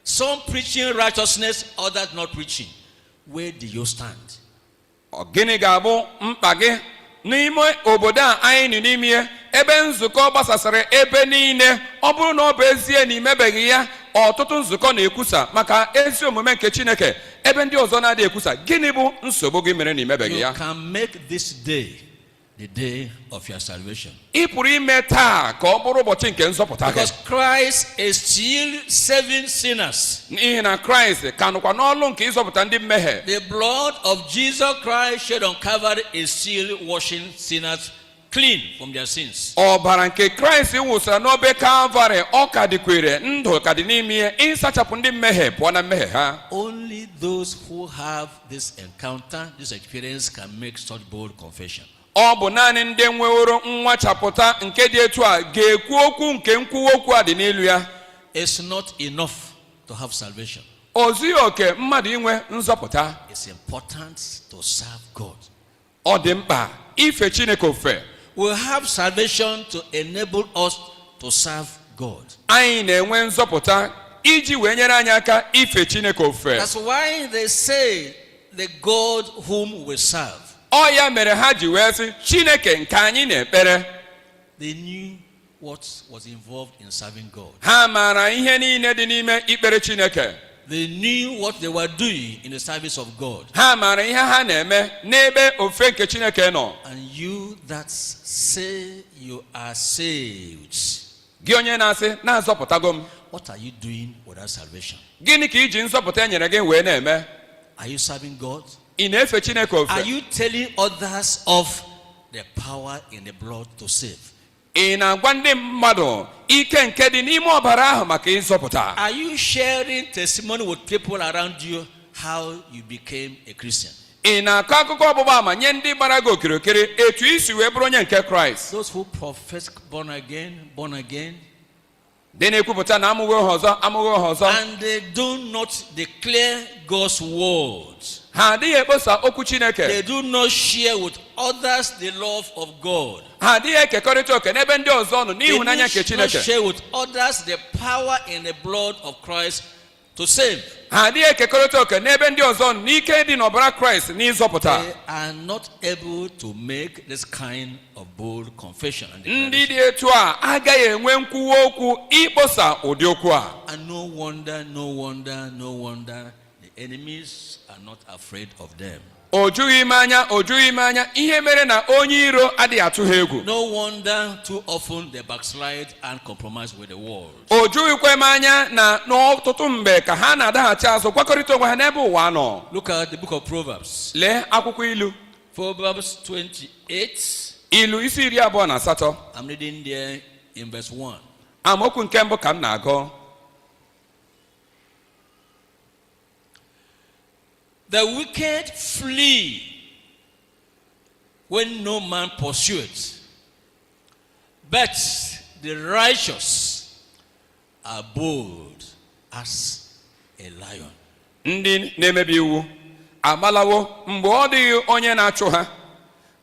some preaching righteousness, others not preaching, where do you stand? Gịnị ga-abụ mkpa gị n'ime obodo a anyị nọ n'ime ebe nzukọ gbasasịrị ebe niile ọ bụrụ na ọ bụ ezie na imebeghị ya ọtụtụ nzukọ na-ekwusa maka ezi omume nke Chineke ebe ndị ọzọ na-adị ekwusa gịnị bụ nsogbu gị mere na imebeghị ya? You can make this day the day of your salvation. Ị pụrụ ime taa ka ọ bụrụ ụbọchị nke nzọpụta gị. Because Christ is still saving sinners. N'ihi na Kraịst ka nọkwa n'ọlụ nke ịzọpụta ndị mmehie. The blood of Jesus Christ shed on Calvary is still washing sinners clean from their sins. Ọbara nke Kraịst wụsara n'obe Kalvarị ọ ka dịkwere ndụ ka dị n'ime ya ịsachapụ ndị mmehie pụọ na mmehie ha. Only those who have this encounter, this experience, can make such bold confession. Ọ bụ naanị ndị nweworo nwachapụta nke dị etu a ga-ekwu okwu nke nkwuwa okwu a dị n'elu ya. It's not enough to have salvation. O zughị oke mmadụ inwe nzọpụta. It's important to serve God. Ọ dị mkpa ife Chineke ofe. We have salvation to enable us to serve God. Anyị na-enwe nzọpụta iji wee nyere anyị aka ife Chineke ofe. That's why they say the God whom we serve. Ọ ya mere ha ji wee sị Chineke nke anyị na-ekpere. They knew what was involved in serving God. Ha maara ihe niile dị n'ime ikpere Chineke. They knew what they were doing in the service of God. Ha maara ihe ha na-eme n'ebe ofe nke Chineke nọ. And you that say you are saved, Gị onye na-asị na-azọpụtago m. what are you doing with that salvation? Gịnị ka iji nzọpụta e nyere gị wee na-eme? Are you serving God? Ị na-efe Chineke ofe? Are you telling others of the power in the blood to save? Ị na-agwa ndị mmadụ ike nke dị n'ime ọbara ahụ maka ịzọpụta? Are you sharing testimony with people around you how you became a Christian? Ị na-akọ akụkọ ọgbụgba ama nye ndị gbara gị okirikiri etu isi wee bụrụ onye nke Kraịst? Those who profess born again, Dị na-ekwupụta na amụghị ọha ọzọ. and they do not declare God's words. Ha adịghị ekposa okwu Chineke. They do not share with others the love of God. Ha adịghị ekekọrịta oke n'ebe ndị ọzọ nọ n'ịhụnanya nke They do not Chineke. share with others the power in the blood of Christ to save. Ha adịghị ekekọrịta oke n'ebe ndị ọzọ nọ n'ike dị n'ọbara Kraịst n'ịzọpụta. They are not able to make this kind of bold confession. And Ndị declaration. dị etu a agaghị enwe nkwuwa okwu ikposa ụdị okwu a. And no wonder, the enemies are not afraid of them. O jughị ime anya ihe mere na onye iro adịghị atụ ha egwu. No wonder too often they backslide and compromise with the world. O jughịkwa ime anya na n'ọtụtụ mgbe ka ha na-adaghachi azụ gwakọrịta onwe ha n'ebe ụwa nọ. Look at the book of Proverbs. Lee akwụkwọ ilu. Proverbs 28. Ilu isi 28. I'm reading there in verse 1. Amaokwu nke mbụ ka m na-agụ. The wicked flee when no man pursueth, but the righteous are bold as a lion. Ndị na-emebi iwu amalawo mgbe ọ dịghị onye na-achụ ha,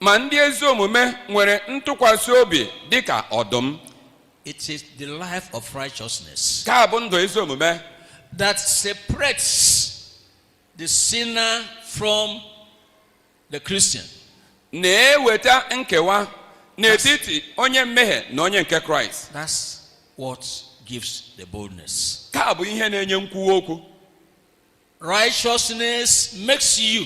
ma ndị ezi omume nwere ntụkwasị obi dịka ọdụm. It is the life of righteousness Ka bụ ndụ ezi omume that separates the sinner from the Christian. na-eweta nkewa n'etiti onye mmehie na onye nke Kraịst. That's what gives the boldness. Ka bụ ihe na-enye nkwuwa okwu. Righteousness makes you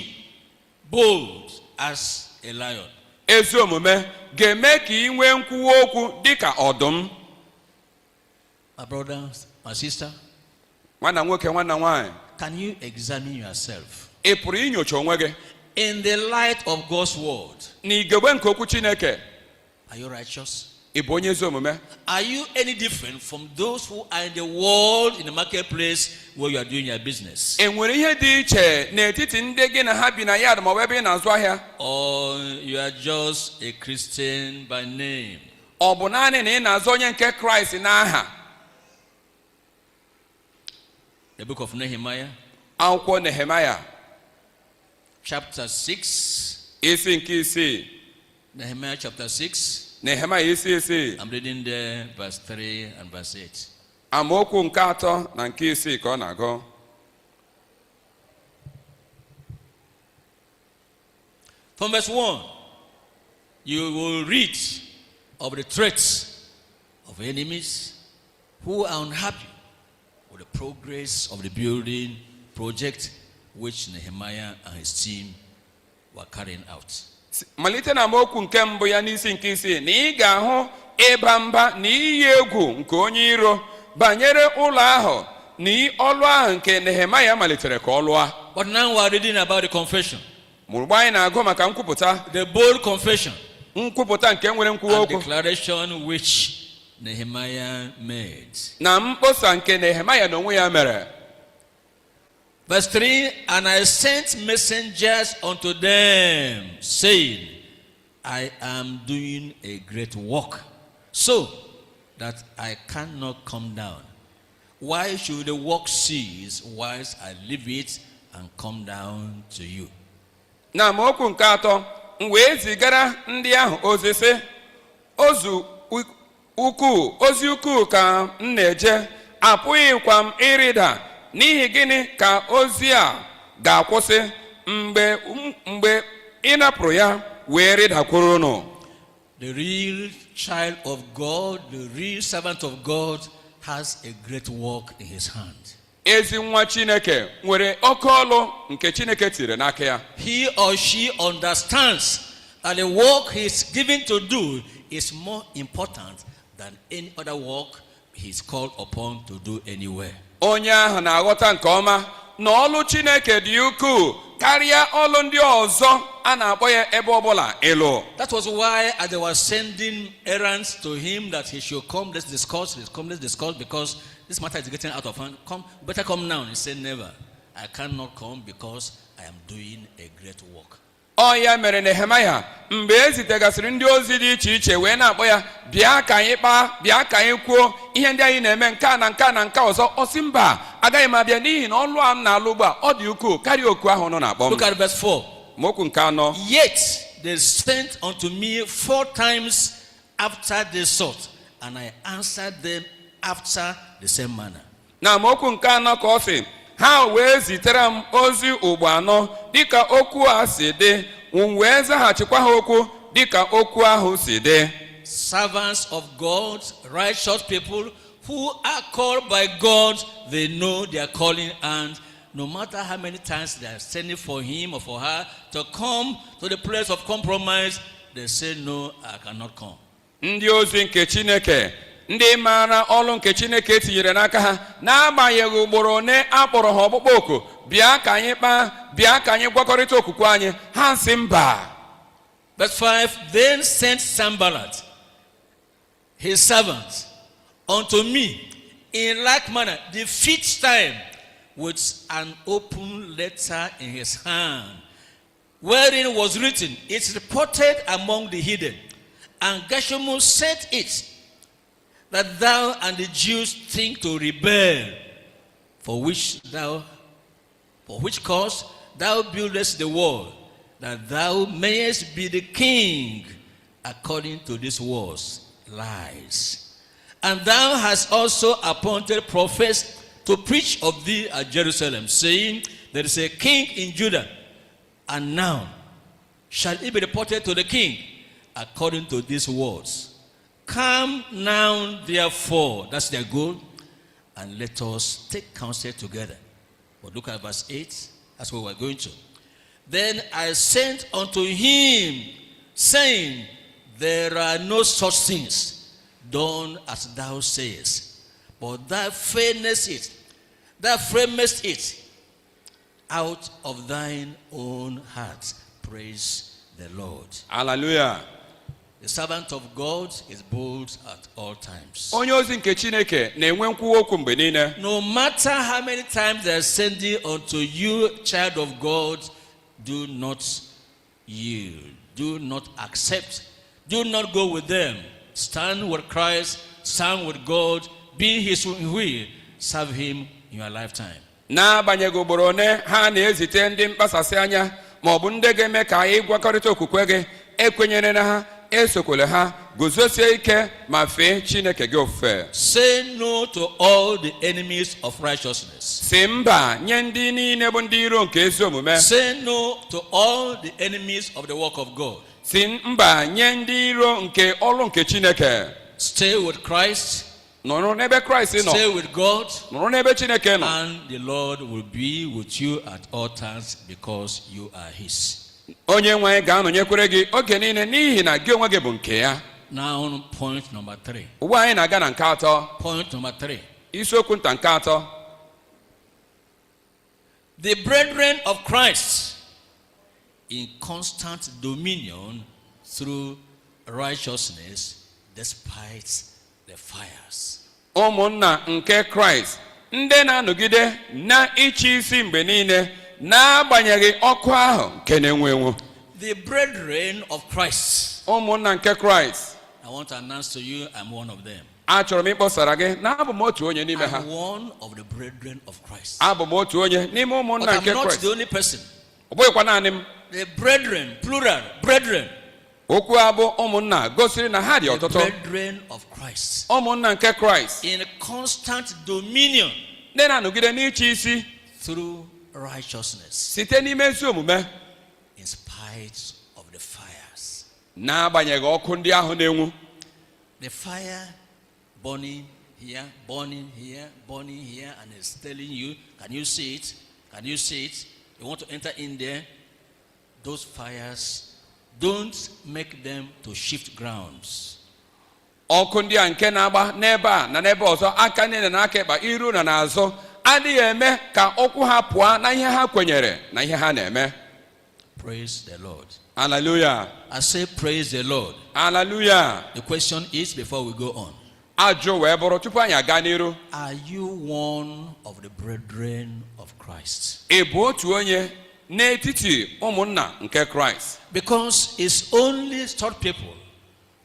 bold as a lion. Ezi omume ga-eme ka ị nwee nkwuwa okwu dịka ọdụm. My brother, my sister, Nwanna nwoke, nwanna nwanyị, can you examine yourself? ị pụrụ inyocha onwe gị In the light of God's word, n'igegbe nke okwu Chineke? are you righteous? Ị bụ onye ezi omume? Are you any different from those who are in the world, in the marketplace where you are doing your business? E nwere ihe dị iche n'etiti ndị gị na ha bi na yard ma ọ bụ ebe ị na-azụ ahịa? Or you are just a Christian by name? Ọ bụ naanị na ị na-azụ onye nke Kraịst n'aha? The book of Nehemiah, Akwụkwọ Nehemaya chapter 6. isi nke 6. Nehemiah chapter 6. Nehemaya isi 6. I'm reading there verse 3 and verse 8. Amaokwu nke 3 na nke 6 ka ọ na-agụ. From verse 1, you will read of the threats of enemies who are unhappy with the progress of the building project which Nehemiah and his team were carrying out. malite na amaokwu nke mbụ ya n'isi nke isii na ị ga-ahụ ịba mba na iyi egwu nke onye iro banyere ụlọ ahụ na ọlụ ahụ nke Nehemiah malitere ka ọ lụọ. But now we are reading about the confession. Mgbe anyị na-agụ maka nkwupụta, The bold confession nkwupụta nke nwere nkwuwa and okwu declaration which Nehemiah made. na mkpọsa nke Nehemiah n'onwe ya mere. Verse 3, and I sent messengers unto them, saying, I am doing a great work, so that I cannot come down. Why should the work cease whilst I leave it and come down to you? Na amaokwu nke atọ, m wee zigara ndị ahụ ozi sị, ozi ukwu ka m na-eje, apụghịkwa m ịrịda. N'ihi gịnị ka ozi a ga-akwụsị mgbe ị napụrụ ya wee rịdakwuru unu? The real child of God, the real servant of God has a great work in his hand. Ezi nwa Chineke nwere oke ọlụ nke Chineke tiri n'aka ya. He or she understands that the work he is given to do is more important than any other work he is called upon to do anywhere. Onye ahụ na-aghọta nke ọma na ọlụ Chineke dị ukwuu karịa ọlụ ndị ọzọ a na-akpọ ya ebe ọbụla ịlụ. That was why as they were sending errands to him that he should come, let's discuss, because this matter is getting out of hand. Come, better come now. He said, never. I cannot come because I am doing a great work. Ọ ya mere Nehemiah mgbe e zitegasịrị ndị ozi dị iche iche wee na-akpọ ya bịa ka anyị kpaa, bịa ka anyị kwuo ihe ndị anyị na-eme nka na nka na nka ọzọ. Ọ sị mba, agaghị m abịa n'ihi na ọlụ a m na-alụ ugbu a ọ dị ukwuu karịa oku ahụ nọ na-akpọ m. Look at verse 4. Mokwu nke anọ. Yet they sent unto me 4 times after they sought, and I answered them after the same manner. Na mokwu nke anọ ka ọ sị, ha wee zitere m ozi ugbo anọ dịka okwu a si dị, wee zaghachikwa ha okwu dịka okwu ahụ si dị. Servants of God, righteous people who are called by God, they know their calling, and no matter how many times they are sending for him or for her to come to the place of compromise, they say, no, I cannot come. Ndị ozi nke Chineke, ndị maara ọlụ nke Chineke tinyere n'aka ha, n'agbanyeghị ugboro one akpọrọ ha ọkpụkpọ oku, bịa ka anyị kpaa, bịa ka anyị gwakọrịta okwukwe anyị, ha sị mba. Verse 5, then sent Sanballat, his servant, unto me in like manner the 5th time, with an open letter in his hand, wherein was written, it's reported among the hidden, and Geshem sent it, that thou and the Jews think to rebel, for which cause thou buildest the wall, that thou mayest be the king according to these words, lies. And thou hast also appointed prophets to preach of thee at Jerusalem, saying, there is a king in Judah, and now shall it be reported to the king according to these words. Come now, therefore, that's their goal, and let us take counsel together. But look at verse 8, that's what we're going to. Then I sent unto him, saying, there are no such things done as thou sayest, but thou framest it out of thine own heart. Praise the Lord. Hallelujah. The servant of God is bold at all times. Onye ozi nke Chineke na-enwe nkwuwa okwu mgbe niile. No matter how many times they are sending unto you, child of God, do not yield. Do not accept. Do not go with them. Stand with Christ. Stand with God. Be his will. Serve him in your lifetime. N'agbanyeghị ugboro one ha na-ezite ndị mkpasasị anya ma ọ bụ ndị ga-eme ka anyị gwakọrịta okwukwe gị, ekwenyere na ha, esokwele ha, guzosie ike ma fee Chineke gị ofufe. Say no to all the enemies of righteousness. Si mba nye ndị niile bụ ndị iro nke ezi omume. Say no to all the enemies of the work of God. si mba nye ndị iro nke ọrụ nke Chineke. Stay with Christ. Nọrọ n'ebe Christ nọ. Stay with God. Nọrọ n'ebe Chineke nọ. And the Lord will be with you at all times because you are His. Onye nwe anyị ga-anọnyekwere gị oge niile n'ihi na gị onwe gị bụ nke ya. Now point number 3. Ugbu anyị na-aga na nke atọ. Point number 3. Isiokwu nta nke atọ. The brethren of Christ in constant dominion through righteousness despite the fires. Ụmụnna nke Kraịst ndị na-anọgide na ịchị isi mgbe niile n'agbanyeghị ọkụ ahụ nke na-enwu enwu. The brethren of Christ. Ụmụnna nke Kraịst. I want to announce to you, I'm one of them. Achọrọ m ịkpọsara gị na abụ m otu onye n'ime ha. I'm one of the brethren of Christ. Abụ m otu onye n'ime ụmụnna nke But I'm not Kraịst. the only person. Ọ bụghịkwa naanị m. The brethren, plural, brethren. Okwu abụ ụmụnna gosiri na ha dị The ọtụtụ. brethren of Christ. Ụmụnna nke Kraịst. In constant dominion. Ndị na-anọgide n'ịchị isi. Through righteousness. Site n'ime ezi omume. In spite of the fires. N'agbanyeghị ọkụ ndị ahụ na-enwu. The fire burning here, burning here, burning here, and it's telling you, can you see it? Can you see it? You want to enter in there? Those fires, don't make them to shift grounds. Ọkụ ndị a nke na-agba n'ebe a na n'ebe ọzọ aka niile na aka ịkpa iru na n'azụ adịghị eme ka ụkwụ ha pụọ na ihe ha kwenyere na ihe ha na-eme. Praise the Lord. Hallelujah. I say praise the Lord. Hallelujah. The question is, before we go on, Ajụ wee bụrụ tupu anyị aga n'iru. are you one of the brethren of Christ? Ị bụ otu onye n'etiti ụmụnna nke Kraịst. Because it's only such people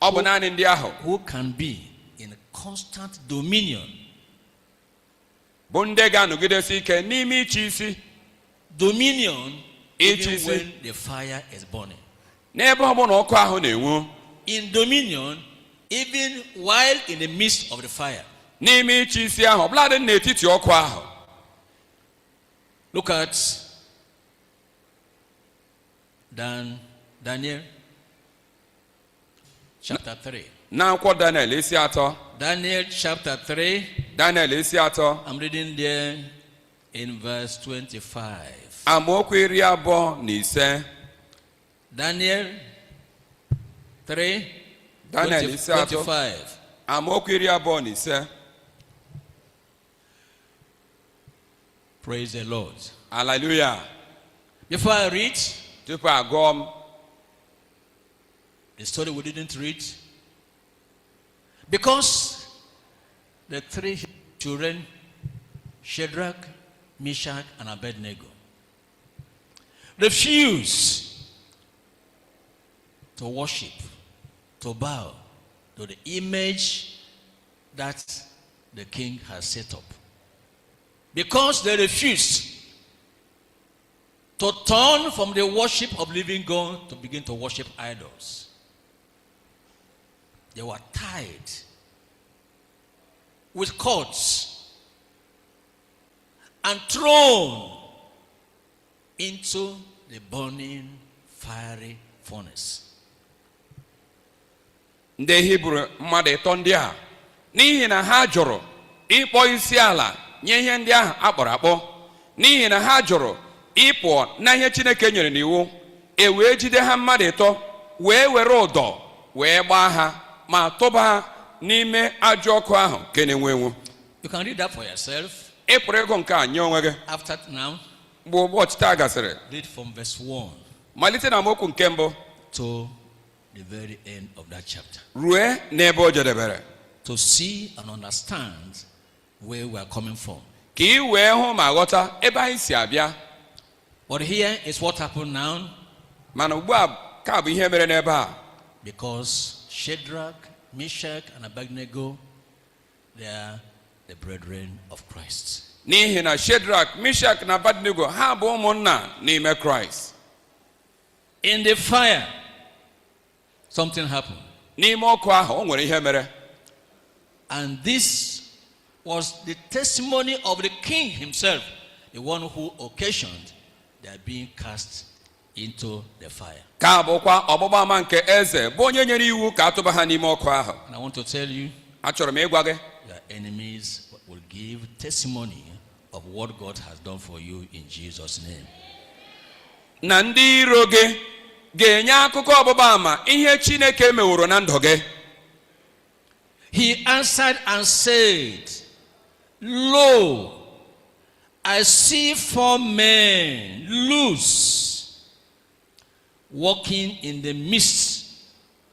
Ọ bụ naanị ndị ahụ who can be in constant dominion. bụ ndị ga-anọgidesi ike n'ime ịchị isi. Dominion even Ịchị isi. when the fire is burning. N'ebe ọ bụla ọkụ ahụ na-enwu. In dominion even while in the midst of the fire. N'ime ịchị isi ahụ ọbụladị n'etiti ọkụ ahụ. Look at Daniel chapter 3. N'akwụkwọ Daniel isi atọ. Daniel chapter 3. Daniel isi atọ. I'm reading there in verse 25. Amaokwu 25. Daniel 3. Daniel isi atọ. 25. Amaokwu 25. Praise the Lord. Hallelujah. Before I read Tupu agụọ m the story we didn't read, because the 3 children, Shadrach, Meshach, and Abednego, refused to worship, to bow to the image that the king has set up. Because they refused to turn from the worship of living God to begin to worship idols. They were tied with cords and thrown into the burning fiery furnace. ndị Hibru mmadụ ịtọ ndị a n'ihi na ha jụrụ ịkpọ isi ala nye ihe ndị ahụ akpọrọ akpọ, n'ihi na ha jụrụ ịpụ na ihe Chineke nyere n'iwu, e wee jide ha mmadụ ịtọ wee were ụdọ wee gbaa ha ma tụba ha n'ime ajọ ọkụ ahụ nke na-enwu enwu. You can read that for yourself. Ị pụrụ ịgụ nke a nye onwe gị. After now, Mgbe ụbọchị taa gasịrị, read from verse 1 malite na amaokwu nke mbụ to the very end of that chapter, rue n'ebe o jedebere, to see and understand where we are coming from. ka ị wee hụ ma ghọta ebe anyị si abịa. But here is what happened now, Mana ugbu a ka bụ ihe mere n'ebe a, because Shadrach, Meshach, and Abednego, they are the brethren of Christ. n'ihi na Shadrach, Meshach na Abednego ha bụ ụmụnna n'ime Kraịst. In the fire, something happened. N'ime ọkụ ahụ o nwere ihe mere, And this was the testimony of the king himself, the one who occasioned their being cast into the fire. Ka bụkwa ọgbụgba ama nke eze bụ onye nyere iwu ka atụba ha n'ime ọkụ ahụ. And I want to tell you, Achọrọ m ịgwa gị, your enemies will give testimony of what God has done for you in Jesus' name. na ndị iro gị ga-enye akụkọ ọgbụgba ama ihe Chineke meworo na ndụ gị. He answered and said, Lo, I see 4 men loose, walking in the midst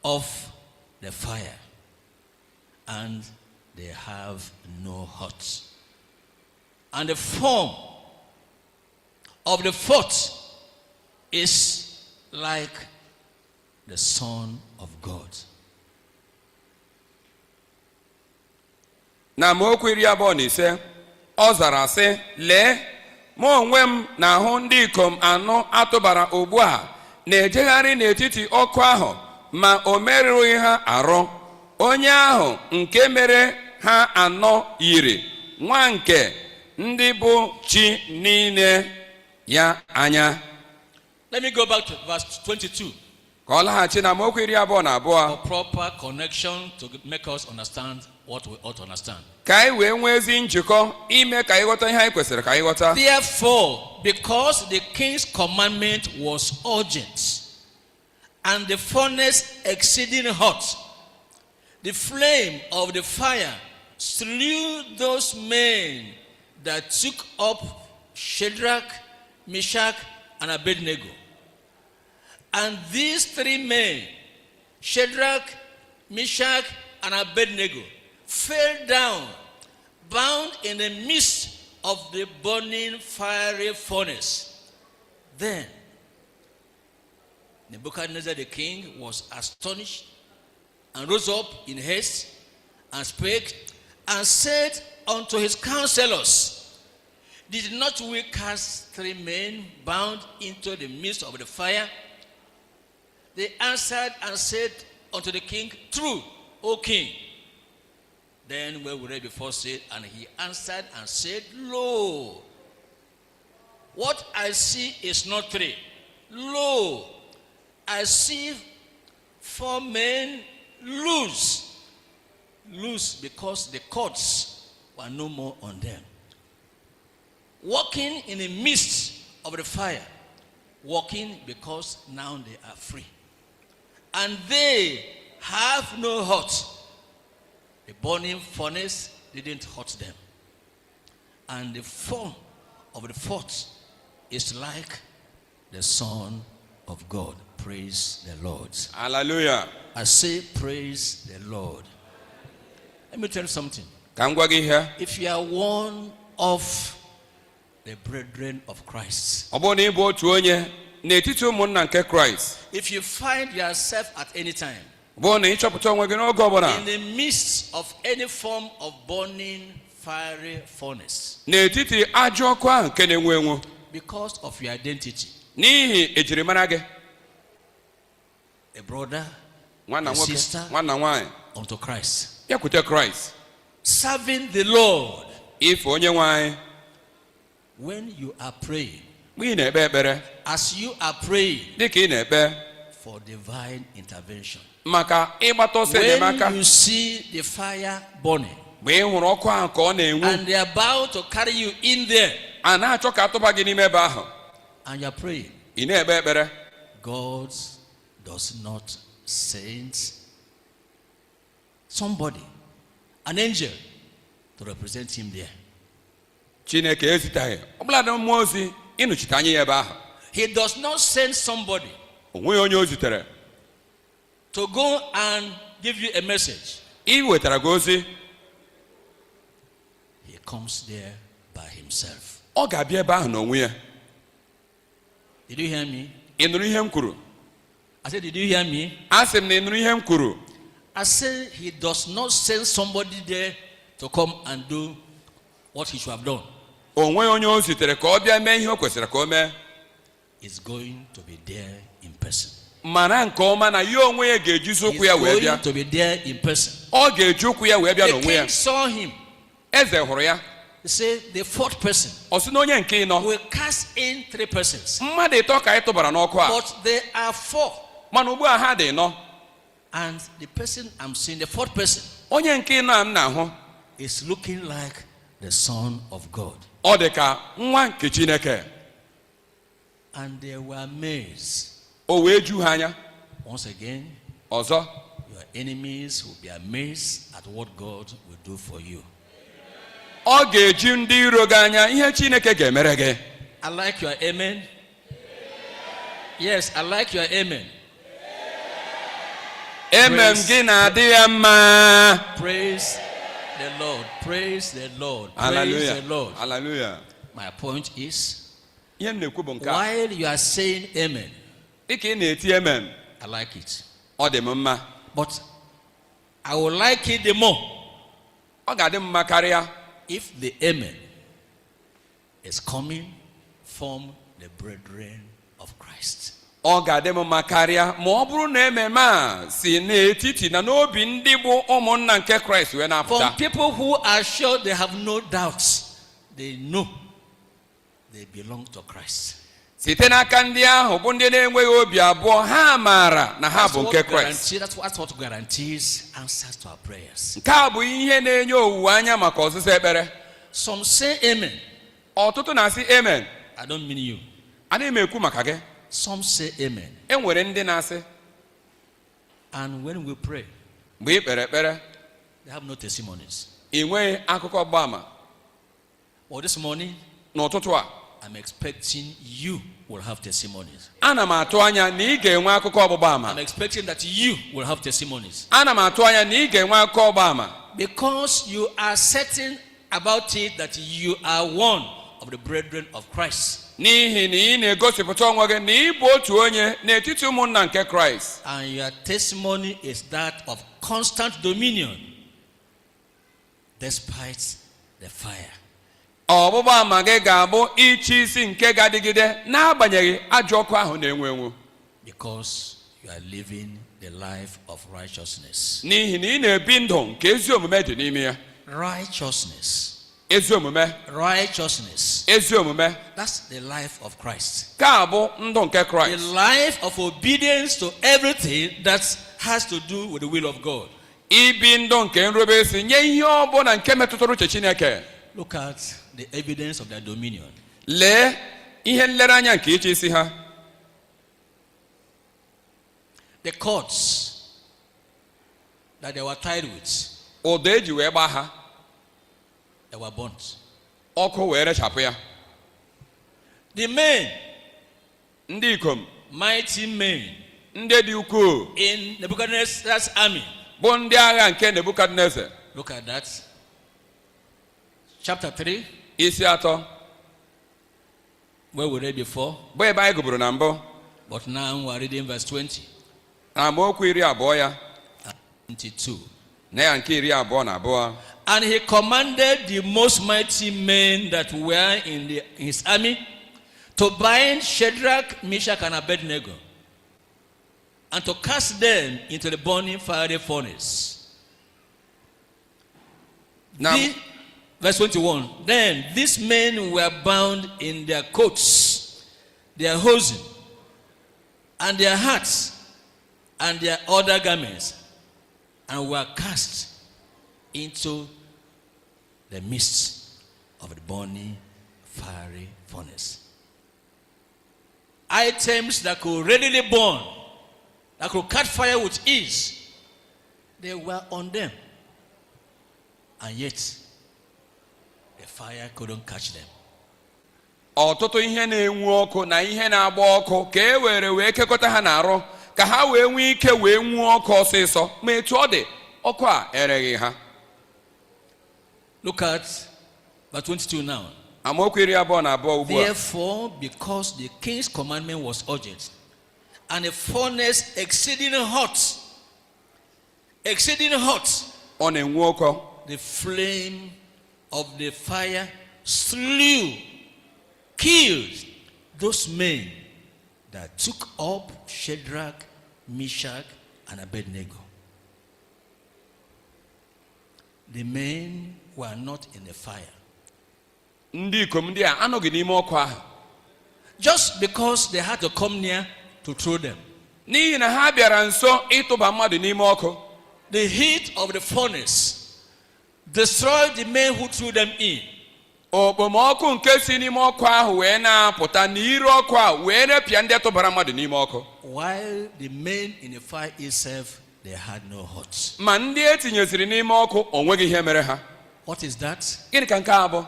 of the fire, and they have no hurt. And the form of the 4th is like the Son of God. Na amaokwu 25 ọ zara sị, lee, mụ onwe m na-ahụ ndị ikom anọ atụbara ugbu a na-ejegharị n'etiti ọkụ ahụ, ma o merụghị ha arụ. Onye ahụ nke mere ha anọ yiri nwa nke ndị bụ chi niile ya anya. Let me go back to verse 22. Ka ọ laghachi na amaokwu 22 For proper connection to make us understand what we ought to understand. ka anyị wee nwee ezi njikọ ime ka anyị ghọta ihe anyị kwesịrị ka anyị ghọta. Therefore, because the king's commandment was urgent and the furnace exceeding hot, the flame of the fire slew those men that took up Shadrach, Meshach, and Abednego. And these 3 men, Shadrach, Meshach, and Abednego, fell down, bound in the midst of the burning fiery furnace. Then Nebuchadnezzar the king was astonished and rose up in haste and spake and said unto his counselors, Did not we cast 3 men bound into the midst of the fire? They answered and said unto the king, True, O king. Then where we read before said, and he answered and said, Lo, what I see is not 3. Lo, I see 4 men loose because the cords were no more on them, walking in the midst of the fire, walking because now they are free, and they have no hurt. The burning furnace didn't hurt them, and the form of the 4th is like the Son of God. Praise the Lord. Hallelujah. I say praise the Lord. Let me tell you something. Ka m gwa gị ihe. If you are one of the brethren of Christ, Ọ bụrụ na ị bụ otu onye n'etiti ụmụnna nke Kraịst, if you find yourself at any time ọ bụrụ na ị chọpụta onwe gị n'oge ọbụla in the midst of any form of burning fiery furnace, n'etiti ajọ ọkụ ahụ nke na-enwu enwu, because of your identity, n'ihi ejirimara gị, a brother, nwanna a nwoke, sister nwanna nwaanyị, unto Christ, bịakwute Kraịst, serving the Lord, ife onye nwaanyị, when you are praying, mgbe ị na-ekpe ekpere, as you are praying dịka ị na-ekpe for divine intervention, maka ịgbata ọsọ enyemaka, when you see the fire burning mgbe ị hụrụ ọkụ ahụ ka ọ na-enwu, and they are about to carry you in there, a na-achọ ka atụba gị n'ime ebe ahụ, and you are praying, ị na-ekpe ekpere, God does not send somebody, an angel, to represent him there. Chineke ezitaghị ọbụladị mmụọ ozi ịnụchite anya ya ebe ahụ. He does not send somebody O nweghị onye o zitere to go and give you a message. ị wetara gị ozi, He comes there by himself. ọ ga-abịa ebe ahụ n'onwe ya. Did you hear me? Ị nụrụ ihe m kwuru? I said, did you hear me? A sị m na ị nụrụ ihe m kwuru. I said, he does not send somebody there to come and do what he should have done. O nweghị onye o zitere ka ọ bịa mee ihe o kwesịrị ka o mee. Is going to be there in person. Mara nke ọma na ya onwe ya ga-ejizi ụkwụ ya wee He's bịa. going to be there in person. Ọ ga-eji ụkwụ ya wee bịa The n'onwe ya. king saw him. Eze hụrụ ya. He say the fourth person ọ sị na onye nke ịnọ will cast in three persons. mmadụ ịtọ ka anyị tụbara n'ọkụ a But there are four. mana ugbu a ha dị ịnọ. And the person I'm seeing, the fourth person, onye nke ịnọ a m na-ahụ is looking like the Son of God. ọ dị ka nwa nke Chineke. And they were amazed. O wee ju ha anya. Once again, Ọzọ, your enemies will be amazed at what God will do for you. ọ ga-eji ndị iro gị anya ihe Chineke ga-emere gị. I like your amen. Yes, I like your amen. Emem gị na-adị ya mma. Praise the Lord. Praise the Lord. Praise Hallelujah. the Lord. Hallelujah. My point is, Ihe m na-ekwu bụ nke a. while you are saying amen, Dịka ị na-eti emem, I like it. ọ dị m mma. But I would like it the more Ọ ga-adị m mma karịa if the amen is coming from the brethren of Christ. ọ ga-adị m mma karịa ma ọ bụrụ na ememe a si n'etiti na n'obi ndị bụ ụmụnna nke Kraịst wee From na-apụta. people who are sure they have no doubts, they know they belong to Christ. Site n'aka ndị ahụ bụ ndị na-enweghị obi abụọ, ha maara na ha bụ nke Kraịst. That's what guarantees answers to our prayers. Nke a bụ ihe na-enye owuwe anya maka ọsịsa ekpere. Some say amen. Ọtụtụ na-asị amen. I don't mean you. Anaghị m ekwu maka gị. Some say amen. E nwere ndị na-asị And when we pray, mgbe ị kpere ekpere they have no testimonies. ị nweghị akụkọ ọgbaama. But this morning, N'ụtụtụ a I'm expecting you will have testimonies. ana m atụ anya na ị ga-enwe akụkọ ọgbụgba ama. I'm expecting that you will have testimonies. Ana m atụ anya na ị ga-enwe akụkọ ọgba ama. Because you are certain about it that you are one of the brethren of Christ. N'ihi na ị na-egosipụta onwe gị na ị bụ otu onye n'etiti ụmụnna nke Kraịst. And your testimony is that of constant dominion despite the fire. Ọgbụgba ama gị ga-abụ ịchị isi nke ga-adịgide n'agbanyeghị ajọ ọkụ ahụ na-enwu enwu. Because you are living the life of righteousness. N'ihi na ị na-ebi ndụ nke ezi omume dị n'ime ya. Righteousness. Ezi omume. Righteousness. Ezi omume. That's the life of Christ. Ka bụ ndụ nke The Kraịst. life of obedience to everything that has to do with the will of God. Ibi ndụ nke nrube isi nye ihe ọbụla nke metụtara uche Chineke. Look at the evidence of their dominion. Lee ihe nlereanya nke ịchị isi ha. The cords that they were tied with, Ụdọ eji wee gbaa ha. they were burnt. Ọkụ wee rechapụ ya. The men, Ndị ikom, mighty men ndị dị ukwuu, in Nebuchadnezzar's army. bụ ndị agha nke Nebukadneza. Look at that. Chapter 3, Isi 3, where we read before, bụ ebe anyị gụburu na mbụ. but now we are reading verse 20, Na amaokwu 20 ya 22. na ya nke 22. And he commanded the most mighty men that were in his army to bind Shadrach, Meshach, and Abednego, and to cast them into the burning fiery furnace. Na Verse 21. Then these men were bound in their coats, their hosen, and their hats, and their other garments, and were cast into the midst of the burning fiery furnace. Items that could readily burn, that could catch fire with ease, they were on them. And yet, the fire couldn't catch them. ọtụtụ ihe na-enwu ọkụ na ihe na-agba ọkụ ka e wee kekọta ha n'arụ ka ha wee nwee ike wee nwuo ọkụ ọsịsọ ma etu ọ dị ọkụ a ereghị ha. Look at verse 22 now. Amaokwu 22 ugbu a. Therefore, because the king's commandment was urgent, and the furnace exceeding hot, ọ na-enwu ọkụ. the flame of the fire killed those men that took up Shadrach, Meshach, and Abednego. The men were not in the fire. ndị ikom ndị a anọghị n'ime ọkụ ahụ. Just because they had to come near to throw them. N'ihi na ha bịara nso ịtụba mmadụ n'ime ọkụ. The heat of the furnace destroyed the men who threw them in. Okpomọkụ nke si n'ime ọkụ ahụ wee na-apụta n'iru ọkụ a wee repịa ndị tụbara mmadụ n'ime ọkụ. While the men in the fire itself, they had no hurt. Ma ndị etinyeziri n'ime ọkụ o nweghị ihe mere ha. What is that? Gịnị ka nke a bụ?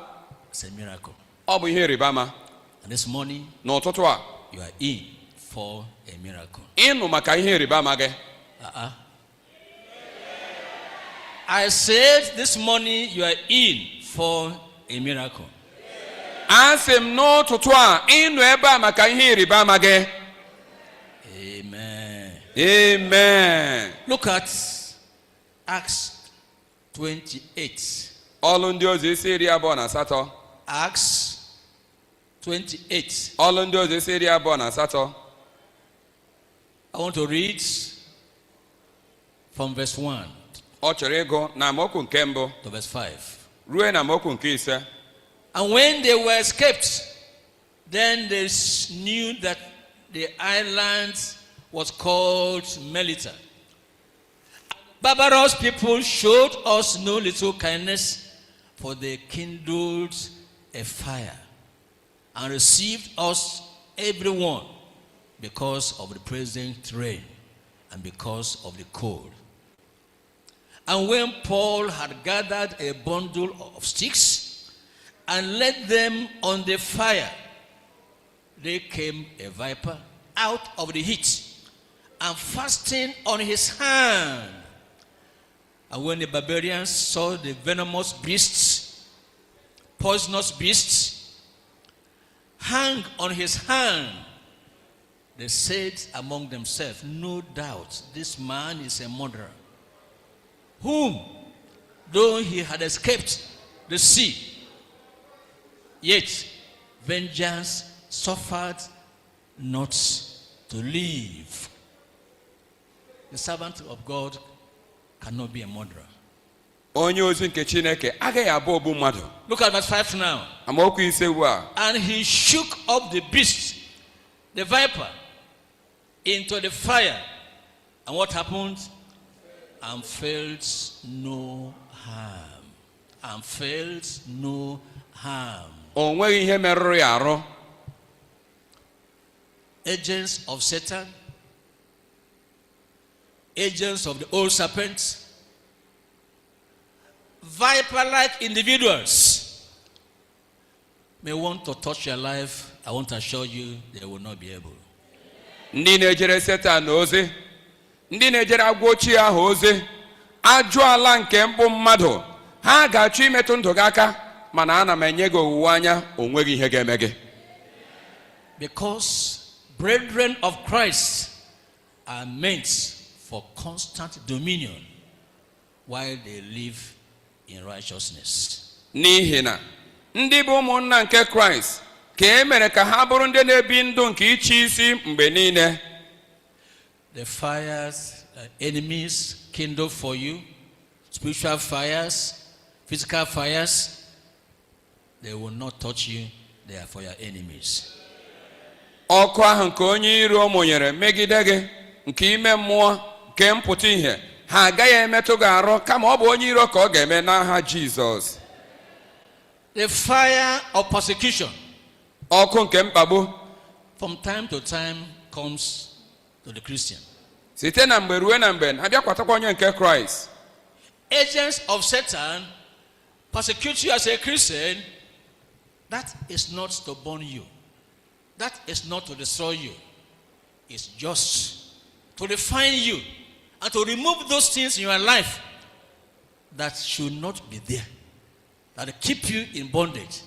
It's a miracle. Ọ bụ ihe ịrịba ama. And this morning, N'ụtụtụ a, you are in for a miracle. ịnụ maka ihe ịrịba ama gị. I said this morning you are in for a miracle. Asị m n'ụtụtụ a ịnụ ebe a maka ihe ịrịba ama gị. Amen. Amen. Look at Acts 28. Ọlụ ndị ozi isi 28. Acts 28. Ọlụ ndị ozi isi 28. I want to read from verse 1 Ọ chọrọ ịgụ na amaokwu nke mbụ to verse 5. ruo na amaokwu nke ise. And when they were escaped, then they knew that the island was called Melita. Barbarous people showed us no little kindness, for they kindled a fire and received us everyone because of the present rain and because of the cold. And when Paul had gathered a bundle of sticks and let them on the fire, there came a viper out of the heat and fastened on his hand. And when the barbarians saw the venomous beasts, poisonous beasts, hang on his hand, they said among themselves, no doubt this man is a murderer, whom, though he had escaped the sea, yet vengeance suffered not to live. The servant of God cannot be a murderer. Onye ozi nke Chineke agaghị abụ ogbu mmadụ. Look at verse 5 now. Amaokwu ise ugbu a. And he shook up the beast, the viper, into the fire. And what happened? And felt no harm. And felt no harm. O nweghị ihe merụrụ ya arụ. Agents of Satan, agents of the old serpent, viper-like individuals may want to touch your life. I want to assure you they will not be able. Ndị na-ejere Setan ozi, ndị na-ejere agwọ ochie ahụ ozi, ajụ ala nke mbụ mmadụ, ha ga-achọ imetụ ndụ gị aka, mana ana m enye gị owuwe anya, o nweghị ihe ga-eme gị. Because brethren of Christ are meant for constant dominion while they live in righteousness. N'ihi na ndị bụ ụmụnna nke Kraịst ka e mere ka ha bụrụ ndị na-ebi ndụ nke ịchị isi mgbe niile. The fires enemies kindle for you, spiritual fires, physical fires, they will not touch you. They are for your enemies. Ọkụ ahụ nke onye iro mụnyere megide gị nke ime mmụọ nke mpụta ihe ha agaghị emetụ gị arụ kama ọ bụ onye iro ka ọ ga-eme n'aha Jizọs. The fire of persecution Ọkụ nke mkpagbu from time to time comes to the Christian. site na mgbe ruo na mgbe na-abịakwatakwa onye nke Kraịst. Agents of Satan persecute you as a Christian. That is not to burn you. That is not to destroy you. It's just to refine you and to remove those things in your life that should not be there, that keep you in bondage,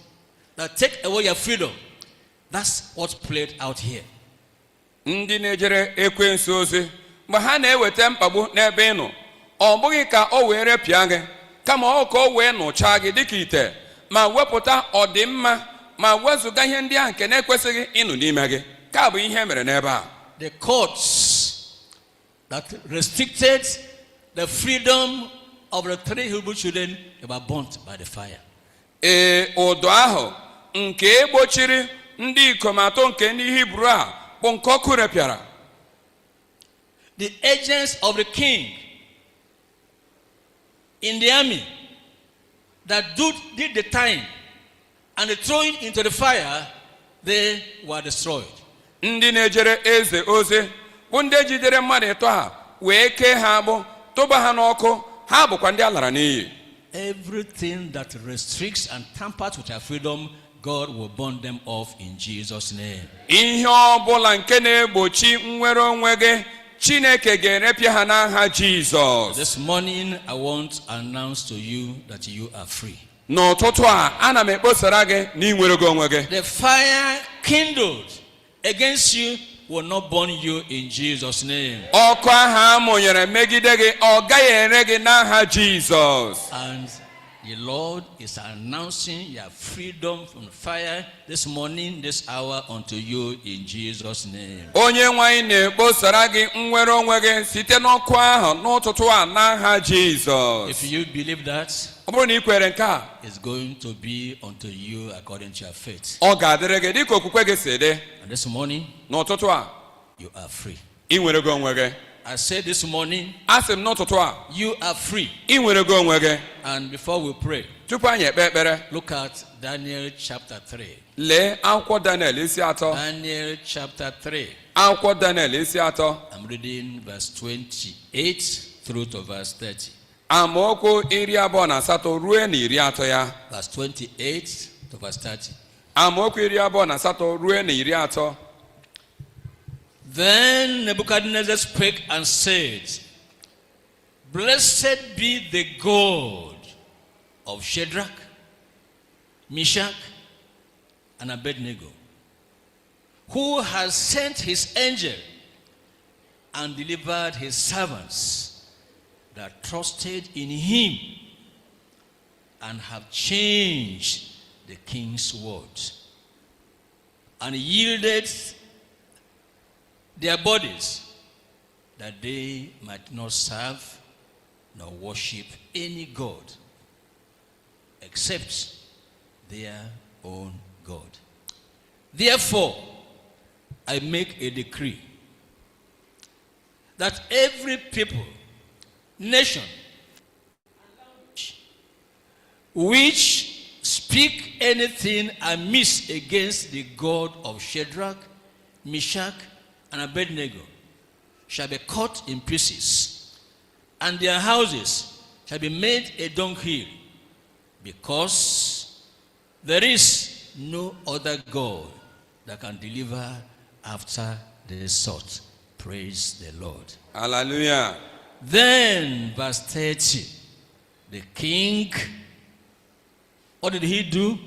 that take away your freedom. That's what's played out here. Ndị na-ejere ekwensu ozi mgbe ha na-eweta mkpagbu n'ebe ị nọ, ọ bụghị ka o wee repịa gị kama ọ ka o wee nụchaa gị dịka ite ma wepụta ọdịmma ma wezụga ihe ndị ahụ nke na-ekwesịghị ịnụ n'ime gị. Ka bụ ihe mere n'ebe a. The courts that restricted the freedom of the 3 Hebrew children, they were burnt by the fire. ụdọ ahụ nke egbochiri ndị ikom atọ nke ndị Hibru a bụ nke ọkụ repịara. The agents of the king in the army that did the time and the throwing into the fire, they were destroyed. Ndị na-ejere eze ozi bụ ndị jidere mmadụ ịtọ ha wee kee ha agbụ tụba ha n'ọkụ, ha bụkwa ndị a lara n'iyi. Everything that restricts and tampers with our freedom, God will burn them off in Jesus' name. Ihe ọbụla nke na-egbochi nnwere onwe gị, Chineke ga-erepịa ha n'aha Jizọs. This morning, I want to announce to you that you are free. N'ụtụtụ a, ana m ekposara gị na ị nwere onwe gị. The fire kindled against you will not burn you in Jesus' name. Ọkụ ahụ amụnyere megide gị, ọ gaghị ere gị n'aha Jizọs. And the Lord is announcing your freedom from fire this morning, this hour unto you in Jesus' name. Onye nwe anyị na-ekposara gị nnwere onwe gị site n'ọkụ ahụ n'ụtụtụ a n'aha Jizọs. If you believe that, Ọ bụrụ na ị kwere nke a, it's going to be unto you according to your faith. ọ ga-adịrị gị dịka okwukwe gị si dị. And this morning, N'ụtụtụ a, you are free. ị nwere gị onwe gị. I said this morning, Asị m n'ụtụtụ a, you are free. ị nwere gị onwe gị. And before we pray, Tupu anyị ekpe ekpere, look at Daniel chapter 3. lee akwụkwọ Daniel isi atọ. Daniel chapter 3. Akwụkwọ Daniel isi atọ. I'm reading verse 28 through to verse 30. Amaokwu 28 ruo na 30 ya. Verse 28 to verse 30. Amaokwu 28 ruo na 30. Then Nebuchadnezzar spake and said, Blessed be the God of Shadrach, Meshach, and Abednego, who has sent his angel and delivered his servants that trusted in him and have changed the king's words and yielded their bodies that they might not serve nor worship any god except their own God. Therefore, I make a decree that every people, nation, which speak anything amiss against the God of Shadrach, Meshach, and Abednego shall be cut in pieces, and their houses shall be made a dunghill, because there is no other God that can deliver after this sort. Praise the Lord. Hallelujah. Then, verse 30, the king, what did he do?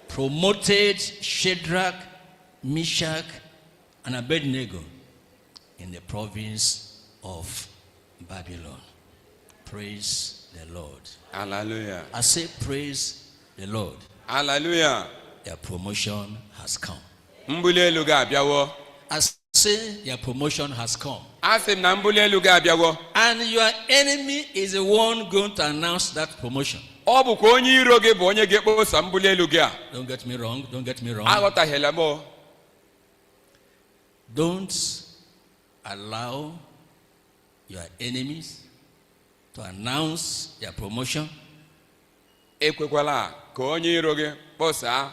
Promoted Shadrach, Meshach, and Abednego in the province of Babylon. Praise the Lord. Hallelujah. I say, praise the Lord. Hallelujah. Your promotion has come. Mbuli elu ga-abịawo. I say, your promotion has come. Asị m na mbuli elu ga-abịawo. And your enemy is the one going to announce that promotion. Ọ bụkwa onye iro gị bụ onye ga-ekposa mbuli elu gị a. Don't get me wrong. Don't get me wrong. Aghọtaghịla m o. Don't allow your enemies to announce your promotion Ekwekwala ka onye iro gị kposaa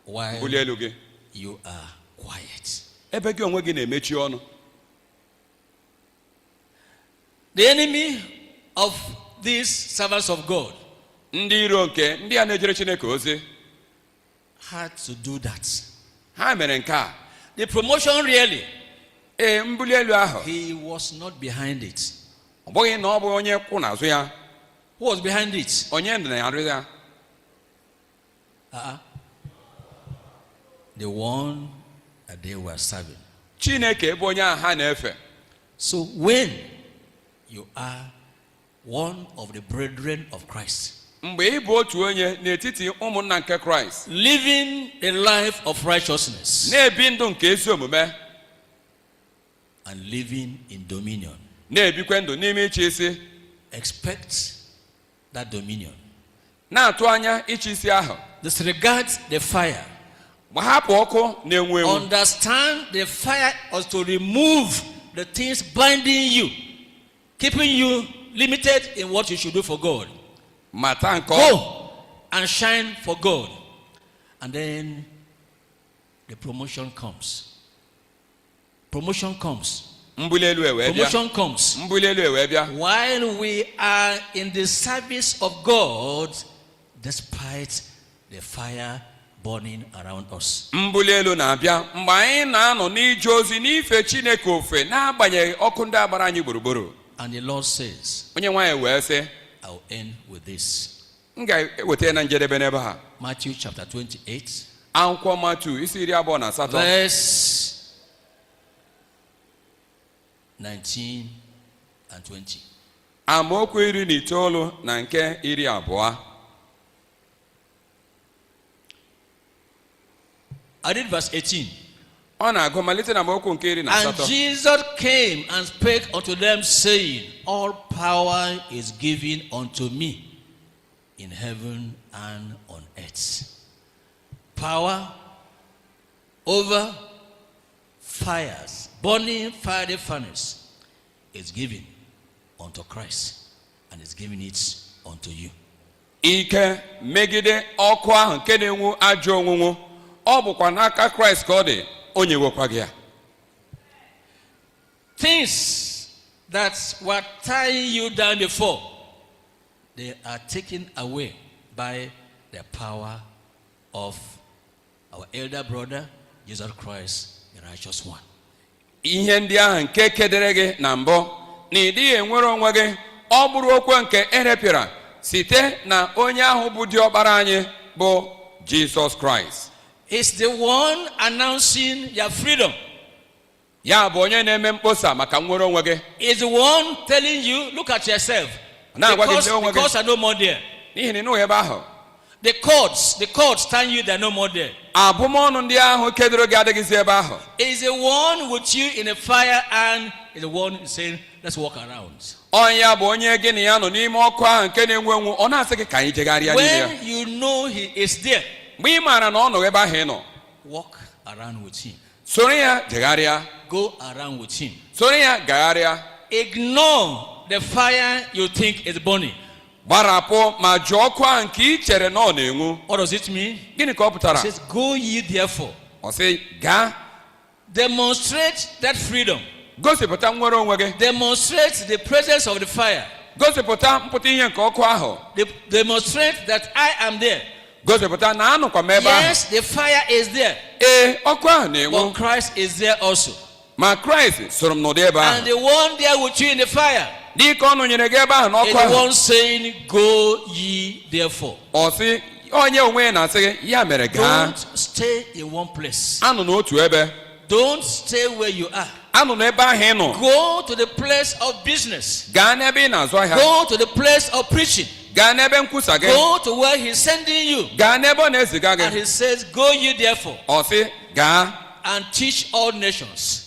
while mbuli elu gị. you are quiet. Ebe gị onwe gị na-emechi ọnụ. The enemy of these servants of God Ndị iro nke ndị a na-ejere Chineke ozi had to do that. ha mere nke a. The promotion really, Mbuli elu ahụ he was not behind it. ọ bụghị na ọ bụ onye kwụ n'azụ ya. Who was behind it? Onye ndụ na-arụ ya. The one that they were serving. Chineke bụ onye ahụ ha na-efe. So when you are one of the brethren of Christ, Mgbe ị bụ otu onye n'etiti ụmụnna nke Kraịst, living a life of righteousness na-ebi ndụ nke ezi omume, and living in dominion, na-ebikwe ndụ n'ime ịchị isi, expect that dominion na-atụ anya ịchị isi ahụ. Disregard the fire. Gbahapụ ọkụ na-enwu enwu. Understand the fire was to remove the things binding you, keeping you limited in what you should do for God. Mata nke Go and shine for God. And then the promotion comes. Promotion comes. mbuli elu ewe bịa. Promotion comes. Mbuli elu ewe bịa. While we are in the service of God, despite the fire burning around us. Mbuli elu na-abịa mgbe anyị na-anọ n'ije ozi n'ife Chineke ofe n'agbanyeghị ọkụ ndị agbara anyị gburugburu. And the Lord says, Onye nwaanyị wee sị, I'll end with this. m ga-eweta na njedebe n'ebe ha. Matthew chapter 28. Akwụkwọ Matu isi 28. Verse 19 and 20. Amaokwu 19 na nke 20. I read verse 18. Ọ na-agụ malite na amaokwu nke 18. And Jesus came and spake unto them, saying, All power is given unto me in heaven and on earth. Power over fires, burning fiery furnace, is given unto Christ, and is giving it unto you. Ike megide ọkụ ahụ nke na-enwu ajọ onwunwu, ọ bụkwa n'aka Kraịst ka ọ dị, onye nwekwa gị ya. Things that were tying you down before, they are taken away by the power of our elder brother, Jesus Christ, the righteous one. Ihe ndị ahụ nke kedere gị na mbụ na ịdịghị enwere onwe gị, ọ bụrụ okwu nke erepịara site na onye ahụ bụ diọkpara anyị bụ Jesus Christ. It's the one announcing your freedom. Ya bụ onye na-eme mkpọsa maka nwere onwe gị. It's the one telling you, look at yourself. Because are no more there. N'ihi na ịnụghị ebe ahụ. The cords telling you they're no more there. Abụmọnụ ndị ahụ kedoro gị adịghịzi ebe ahụ. Is the one with you in the fire and is the one saying, let's walk around. Onye bụ onye gị na ya nọ n'ime ọkụ ahụ nke na-enwu enwu, ọ na-asị gị ka anyị jegharịa n'ime ya. When you know he is there, mgbe ị maara na ọ nọ ebe ahụ ị nọ, walk around with him. soro ya jegharịa. Go around with him. Soro ya gagharịa. Ignore the fire you think is burning. Gbarapụ ma jụọ ọkụ ahụ nke ị chere na ọ na-enwu. What does it mean? Gịnị ka ọ pụtara? It says, go ye therefore. Ọ sị gaa. Demonstrate that freedom. Gosipụta nwere onwe gị. Demonstrate the presence of the fire. Gosipụta mpụta ihe nke ọkụ ahụ. Demonstrate that I am there. Gosipụta na anụkwa m ebe ahụ. Yes, the fire is there. Ee, ọkụ ahụ na-enwu. But Christ is there also. Ma Kraịst soro m n'ụdị ebe ahụ. And the one there with you in the fire Dịka ọ nọnyere gị ebe ahụ n'ọkụ is the ahụ. one saying, go ye therefore. Ọ sị onye onwe ya na-asị gị ya mere gaa. Don't stay in one place. Anọ n'otu ebe. Don't stay where you are. Anọ n'ebe ahụ ị nọ. Go to the place of business. Gaa n'ebe ị na-azụ ahịa. Go to the place of preaching. Gaa n'ebe nkwusa gị. Go to where he's sending you. Gaa n'ebe ọ na-eziga And gị. he says, go ye therefore Ọ sị gaa and teach all nations.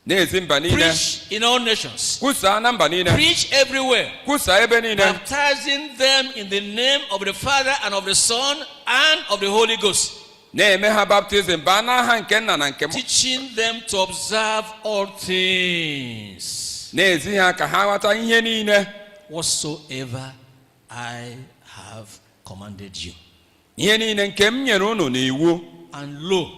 na-ezi mba niile. Preach in all nations. Kwusaa na mba niile. Preach everywhere. Kwusaa ebe niile. Baptizing them in the name of the Father and of the Son and of the Holy Ghost. Na-eme ha baptizim baa n'aha nke nna na nke m. Teaching them to observe all things Na-ezi ha ka ha ghọta ihe niile. whatsoever I have commanded you. Ihe niile nke m nyere unu n'iwu. And lo,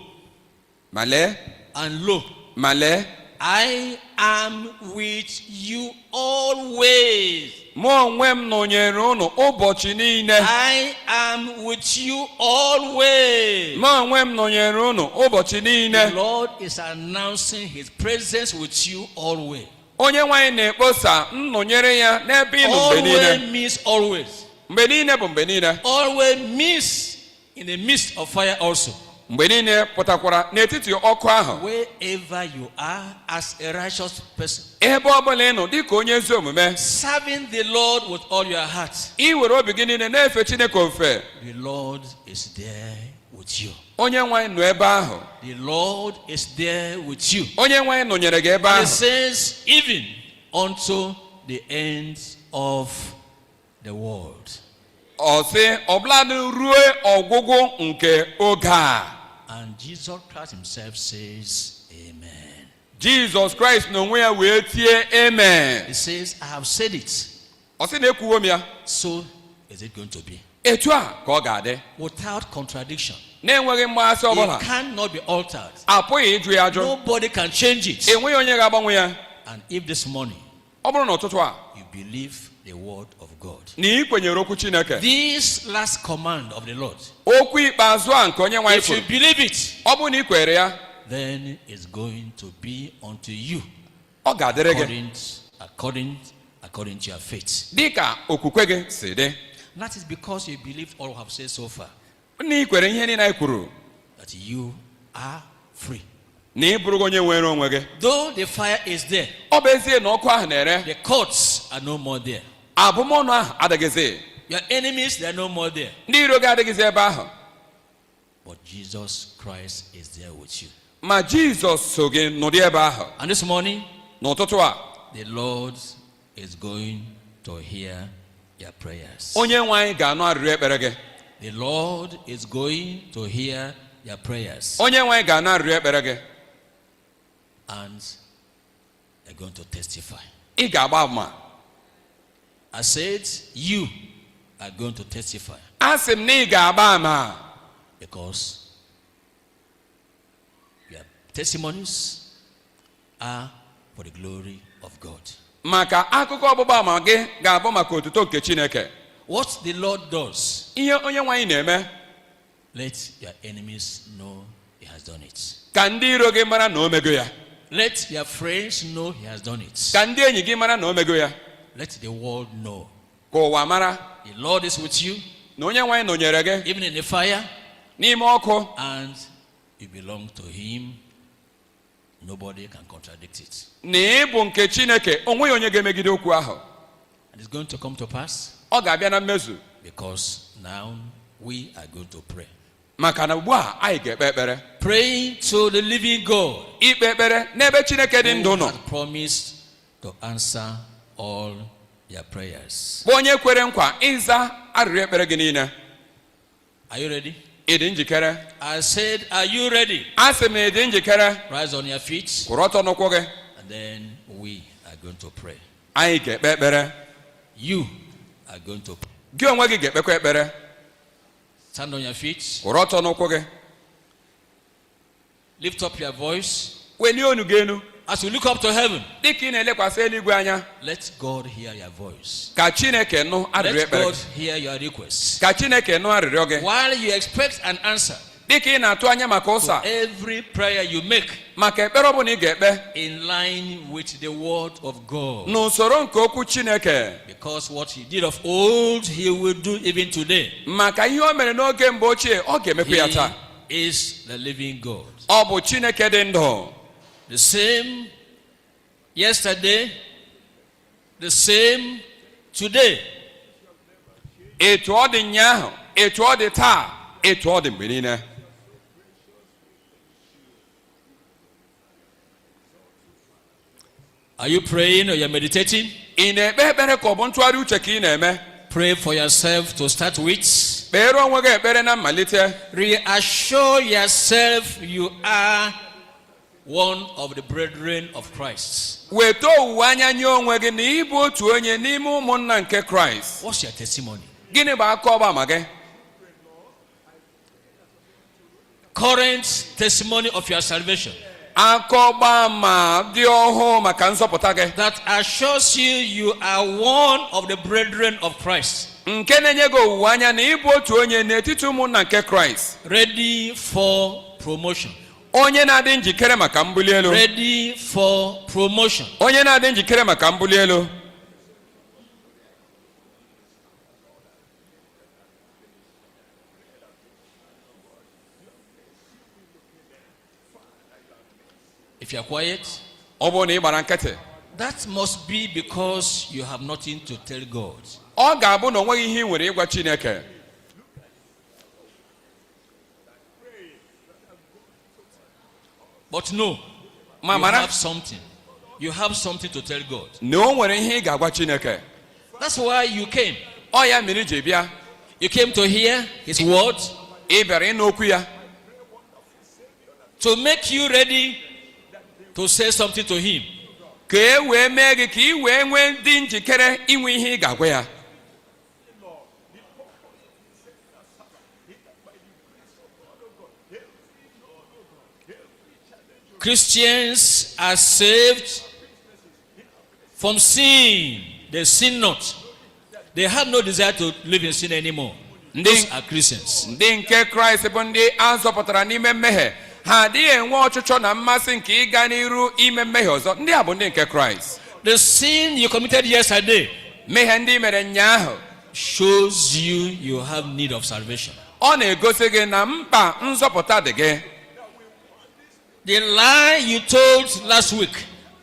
Ma lee. and lo, Ma lee. I am with you always. Mụ onwe m nọnyere unu ụbọchị niile. I am with you always. Mụ onwe m nọnyere unu ụbọchị niile. The Lord is announcing his presence with you always. Onye nwaanyị na-ekposa nnọnyere ya n'ebe ị nọ mgbe niile. Always means always. Mgbe niile bụ mgbe niile. Always means in the midst of fire also. Mgbe niile pụtakwara n'etiti ọkụ ahụ. Wherever you are as a righteous person, Ebe ọbụla ị nọ dịka onye ezi omume. serving the Lord with all your heart, Ị were obi gị niile na-efe Chineke ofufe. the Lord is there with you. Onye nwaanyị nọ ebe ahụ. The Lord is there with you. Onye nwaanyị nọnyere gị ebe And it ahụ. says, even unto the end of the world. ọ sị ọbụladị ruo ọgwụgwụ nke oge a. And Jesus Christ himself says, Amen. Jesus Christ n'onwe ya wee tie amen. He says, I have said it. Ọ sị na ekwuwo m ya. So is it going to be. Etu a ka ọ ga-adị. Without contradiction. Na-enweghị mgbasị ọbụla. It cannot be altered. Apụghị ịjụ ya ajụ. Nobody can change it. Enweghị onye ga-agbanwe ya. And if this morning ọ bụrụ na ụtụtụ a you believe the word of God, na ị kwenyere okwu Chineke, this last command of the Lord, okwu ikpeazụ a nke onye nwanyị if you kwuru, believe it, ọ bụrụ na ị kwere ya, then it's going to be unto you ọ ga-adịrị gị according to your faith. dịka okwukwe gị si dị. That is because you believe all I have said so far, Na ị kwere ihe niile anyị kwuru, that you are free. na ị bụrụ onye nwere onwe gị. Though the fire is there, Ọ bụ ezie na ọkụ ahụ na-ere, the courts are no more there. abụmọnụ ahụ adịghịzi, Your enemies, they are no more there. ndị iro gị adịghịzi ebe ahụ. But Jesus Christ is there with you. Ma Jizọs so gị nọdụ ebe ahụ. And this morning, N'ụtụtụ a, the Lord is going to hear your prayers. onye nwe anyị ga-anụ arịrịọ ekpere gị. The Lord is going to hear your prayers. Onye nwe anyị ga-anụ arịrịọ ekpere gị. And you're going to testify. Ị ga-agba ama. I said, you are going to testify. Asị m na ị ga-agba ama. Because your testimonies are for the glory of God. Maka akụkọ ọgbụgba ama gị ga-abụ maka otuto nke Chineke. What the Lord does, Ihe onye nwe anyị na-eme, let your enemies know he has done it. ka ndị iro gị mara na o mego ya. Let your friends know he has done it. Ka ndị enyi gị mara na o mego ya. Let the world know Ka ụwa mara the Lord is with you, na onye nwe anyị nọnyere gị even in the fire, n'ime ọkụ, and you belong to him. Nobody can contradict it. na ị bụ nke Chineke, o nweghị onye ga-emegide okwu ahụ. And it's going to come to pass Ọ ga-abịa na mmezu, because now we are going to pray. maka na ugbu a anyị ga-ekpe ekpere. Praying to the living God, Ikpe ekpere n'ebe Chineke dị ndụ who nọ, has promised to answer all your prayers. bụ onye kwere nkwa ịza arịrịọ ekpere gị niile. Are you ready? Ị dị njikere? I said, are you ready? Asị m na ị dị njikere? Rise on your feet, Kwụrụ ọtọ n'ụkwụ gị. and then we are going to pray. Anyị ga-ekpe ekpere. You are going to pray. Gị onwe gị ga-ekpekwa ekpere. Stand on your feet. Kwụrụ ọtọ n'ụkwụ gị. Lift up your voice. Welie onu gị enu. As you look up to heaven, Dịka ị na-elekwasị eluigwe anya, let God hear your voice. ka Chineke nụ arịrịọ Let ekpere God gị. hear your request. Ka Chineke nụ arịrịọ gị. While you expect an answer Dịka ị na-atụ anya maka ụsa, every prayer you make maka ekpere ọbụla ị ga-ekpe, in line with the word of God. n'usoro nke okwu Chineke, Because what he did of old, he will do even today. maka ihe o mere n'oge mgbe ochie, ọ ga-emekwa ya taa. He is the living God. Ọ bụ Chineke dị ndụ, The same yesterday, the same today. etu ọ dị ụnyaahụ, etu ọ dị taa, etu ọ dị mgbe niile. Are you praying or you're meditating? Ị na-ekpe ekpere ka ọ bụ ntụgharị uche ka ị na-eme? Pray for yourself to start with. Kpeere onwe gị ekpere na mmalite. Reassure yourself you are one of the brethren of Christ. Weta owuwe anya nye onwe gị na ị bụ otu onye n'ime ụmụnna nke Kraịst. What's your testimony? Gịnị bụ aka ọgba ama gị? Current testimony of your salvation Aka ọgba ama dị ọhụụ maka nzọpụta gị, that assures you are one of the brethren of Christ, nke na-enye gị owuwe anya na ị bụ otu onye n'etiti ụmụnna nke Kraịst. ready for promotion. Onye na-adị njikere maka mbuli elu. Ready for promotion. Onye na-adị njikere maka mbuli elu. If you are quiet, Ọ bụrụ na ị gbara nkịtị, that must be because you have nothing to tell God. ọ ga-abụ na o nweghị ihe ị nwere ịgwa Chineke. But no, Ma you mara have something. You have something to tell God. na o nwere ihe ị ga-agwa Chineke. That's why you came. Ọ ya mere iji bịa. You came to hear his word ị bịara ịnụ okwu ya to make you ready to say something to him. ka e wee mee gị ka ị wee nwee dị njikere inwe ihe ị ga-agwa ya. Christians are saved from sin. They sin not. They have no desire to live in sin anymore. Those are Christians. Ndị nke Kraịst bụ ndị a zọpụtara n'ime mmehie, ha adịghị enwe ọchịchọ na mmasị nke ịga n'iru ime mmehie ọzọ. Ndị a bụ ndị nke Kraịst. The sin you committed yesterday, mmehie ndị mere ụnyaahụ, shows you have need of salvation. ọ na-egosi gị na mkpa nzọpụta dị gị. The lie you told last week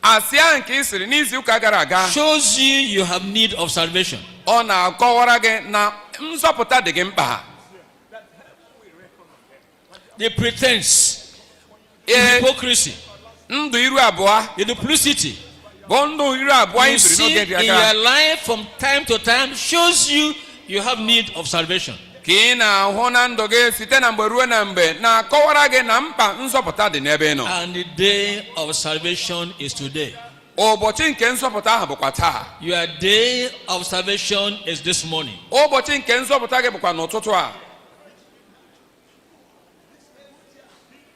asị ahụ nke ị sịrị n'izu ụka gara aga, shows you have need of salvation. ọ na-akọwara gị na nzọpụta dị gị mkpa. The pretense, the hypocrisy, ndụ iru abụọ, the duplicity bụ ndụ iru abụọ anyị you biri see n'oge gara in aga. your life from time to time shows you have need of salvation. ka ị na-ahụ na ndụ gị site na mgbe ruo na mgbe na-akọwara gị na mkpa nzọpụta dị n'ebe ị nọ. And the day of salvation is today. ụbọchị nke nzọpụta ahụ bụkwa taa. Your day of salvation is this morning. ụbọchị nke nzọpụta gị bụkwa n'ụtụtụ a.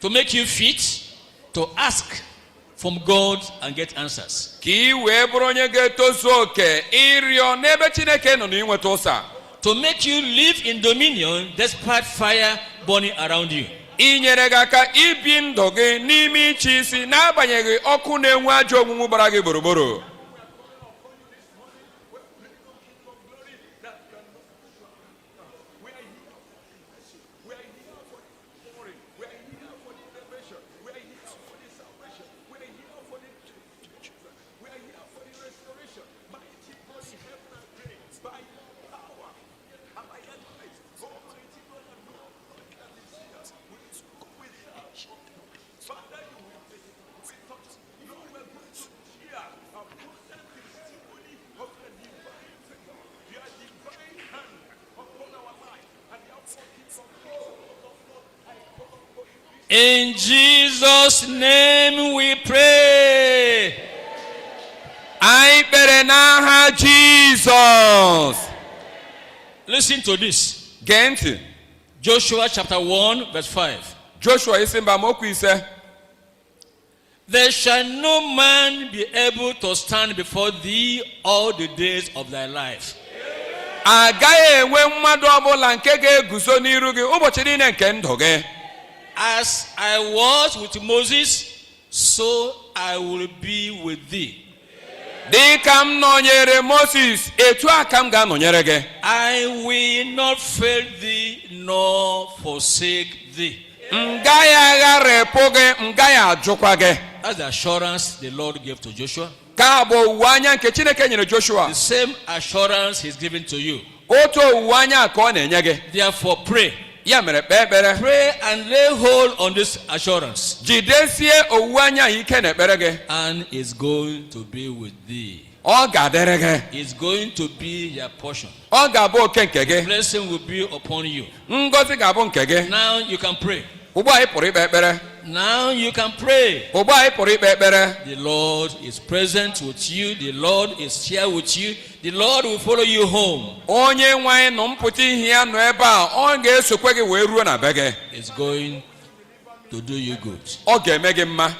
To make you fit to ask from God and get answers. ka ị wee bụrụ onye ga-etozu oke ịrịọ n'ebe Chineke nọ na inweta ụsa. To make you live in dominion despite fire burning around you. inyere gị aka ibi ndụ gị n'ime ịchị isi n'agbanyeghị ọkụ na-enwu ajọ onwunwu gbara gị gburugburu. In Jesus' name we pray. anyị kpere n'aha Jizọs. Listen to this. gee ntị. Joshua chapter 1 verse 5. Joshua isi mba amaokwu ise. There shall no man be able to stand before thee all the days of thy life. agaghị enwe mmadụ ọbụla nke ga-eguzo n'iru gị ụbọchị niile nke ndụ gị. As I was with Moses, so I will be with thee. dị ka m nọnyere Moses, etu a ka m ga-anọnyere gị. I will not fail thee nor forsake thee. m gaghị agharịpụ gị, m gaghị ajụkwa gị. That's the assurance the Lord gave to Joshua. ka bụ owuwe anya nke Chineke nyere Joshua. The same assurance he's given to you. otu owuwe anya ka ọ na-enye gị. Therefore pray. ya mere kpee ekpere. Pray and lay hold on this assurance. jidesie owuwe anya ike na ekpere gị. And it's going to be with thee. ọ ga-adịrị gị. It's going to be your portion. ọ ga-abụ oke nke gị. Blessing will be upon you. ngọzi ga-abụ nke gị. Now you can pray. ugbu a ị pụrụ ikpe ekpere. Now you can pray. ugbu a ị pụrụ ikpe ekpere. The Lord is present with you. The Lord is here with you. The Lord will follow you home. onye nwe anyị nọ mpụta ihe ya nọ ebe a, ọ ga-esokwe gị wee ruo na be gị. It's going to do you good. ọ ga-eme gị mma.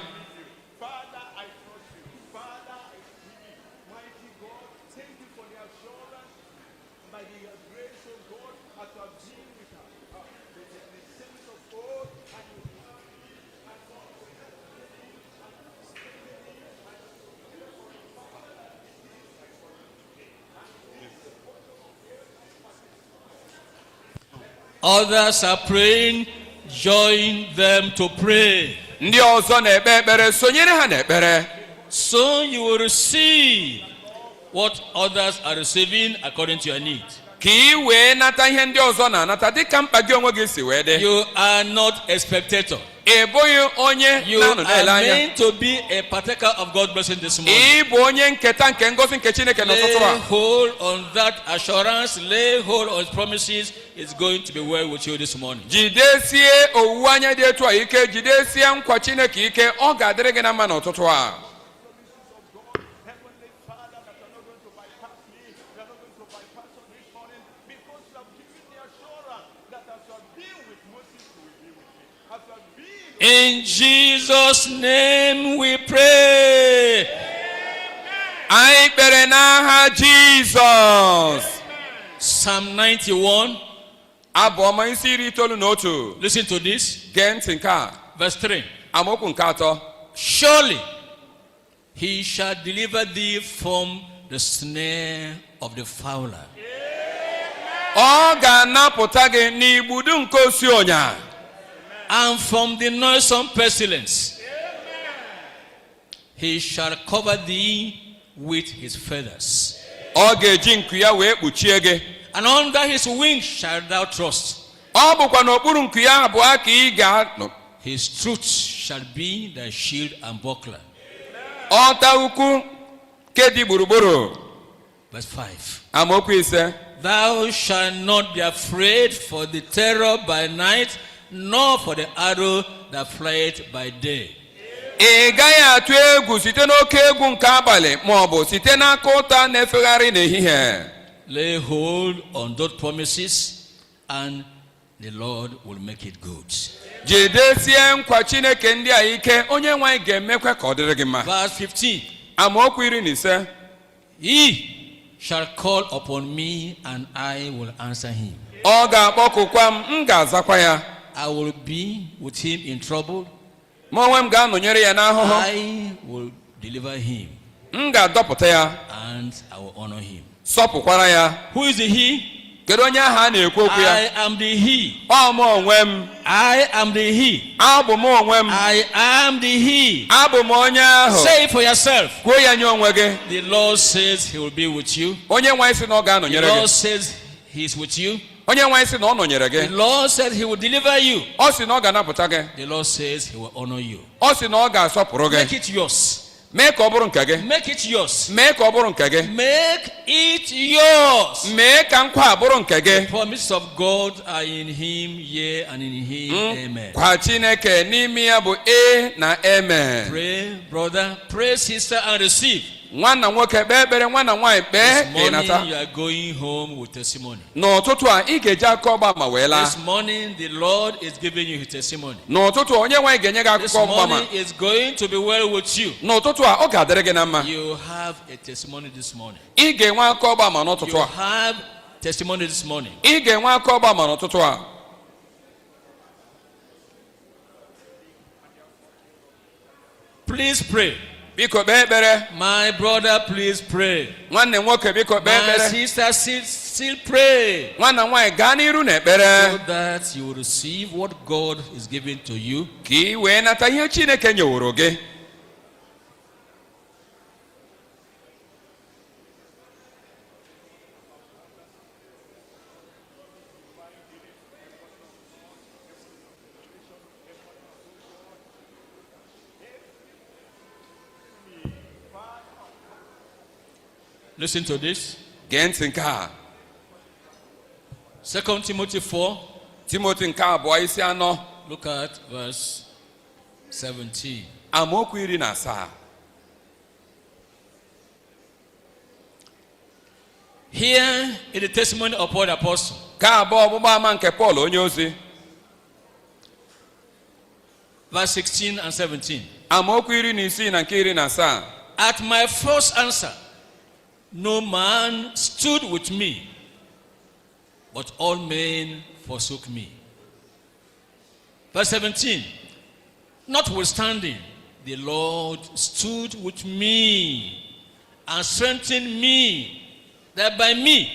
Others are praying. Join them to pray. ndị ọzọ na-ekpe ekpere, sonyere ha n'ekpere. So you will receive what others are receiving according to your need. ka ị wee nata ihe ndị ọzọ na-anata dịka mkpa gị onwe gị si wee dị. You are not a spectator. You are meant to be a partaker of God's blessing this morning. Lay hold on that assurance, lay hold on His promises. It's going to be well with you this morning. In Jesus' name we pray. Jesus. Psalm 91. Listen to this. Verse 3. Surely He shall deliver thee from the snare of the fowler. And from the noisome pestilence. He shall cover thee with His feathers. And under His wings shalt thou trust. His truth shall be thy shield and buckler. Verse 5. Thou shalt not be afraid for the terror by night, nor for the arrow that flieth by day. Lay hold on those promises, and the Lord will make it good. Verse 15. He shall call upon me, and I will answer him. I will be with him in trouble. I will deliver him. And I will honor him. Who is the he? I am the he. I am the he. I am the he. Say it for yourself. The Lord says He will be with you. The Lord says He is with you. The Lord says He will deliver you. The Lord says He will honor you. Make it yours. Make it yours. Make it yours. The promises of God are in Him, yea, and in Him, amen. Pray, brother. Pray, sister, and receive. This morning you are going home with testimony. This morning the Lord is giving you His testimony. This morning is going to be well with you. You have a testimony this morning. You have testimony this morning. Please pray. My brother, please pray. My sister, still pray. So that you will receive what God is giving to you. Listen to this. 2 Timothy 4. Look at verse 17. Here is the testimony of Paul the Apostle. Verse 16 and 17. At my first answer, no man stood with me, but all men forsook me. Verse 17. Notwithstanding, the Lord stood with me and strengthened me, that by me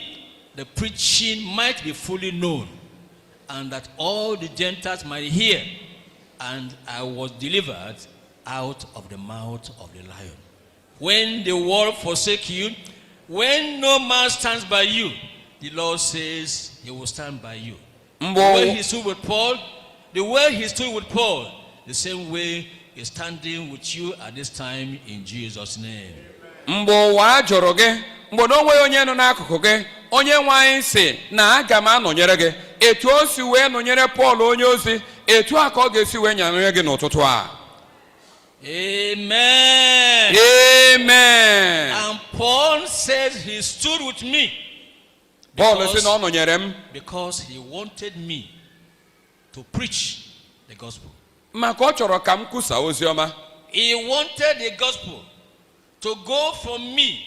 the preaching might be fully known, and that all the Gentiles might hear. And I was delivered out of the mouth of the lion. When the world forsake you, when no man stands by you, the Lord says He will stand by you. The way He stood with Paul, the same way is standing with you at this time in Jesus' name. Mgbe ụwa jụrụ gị, mgbe na onwe onye nọ n'akụkụ gị, onye nwe anyị sị na aga m anọnyere gị. Etu o si wee nọnyere Pọl onye ozi, etu a ka ọ ga-esi wee nyere gị n'ụtụtụ a. Amen. Amen. And Paul says he stood with me Paul sị na ọ nọnyere m because he wanted me to preach the gospel. maka ọ chọrọ ka m kwusa ozi ọma. He wanted the gospel to go from me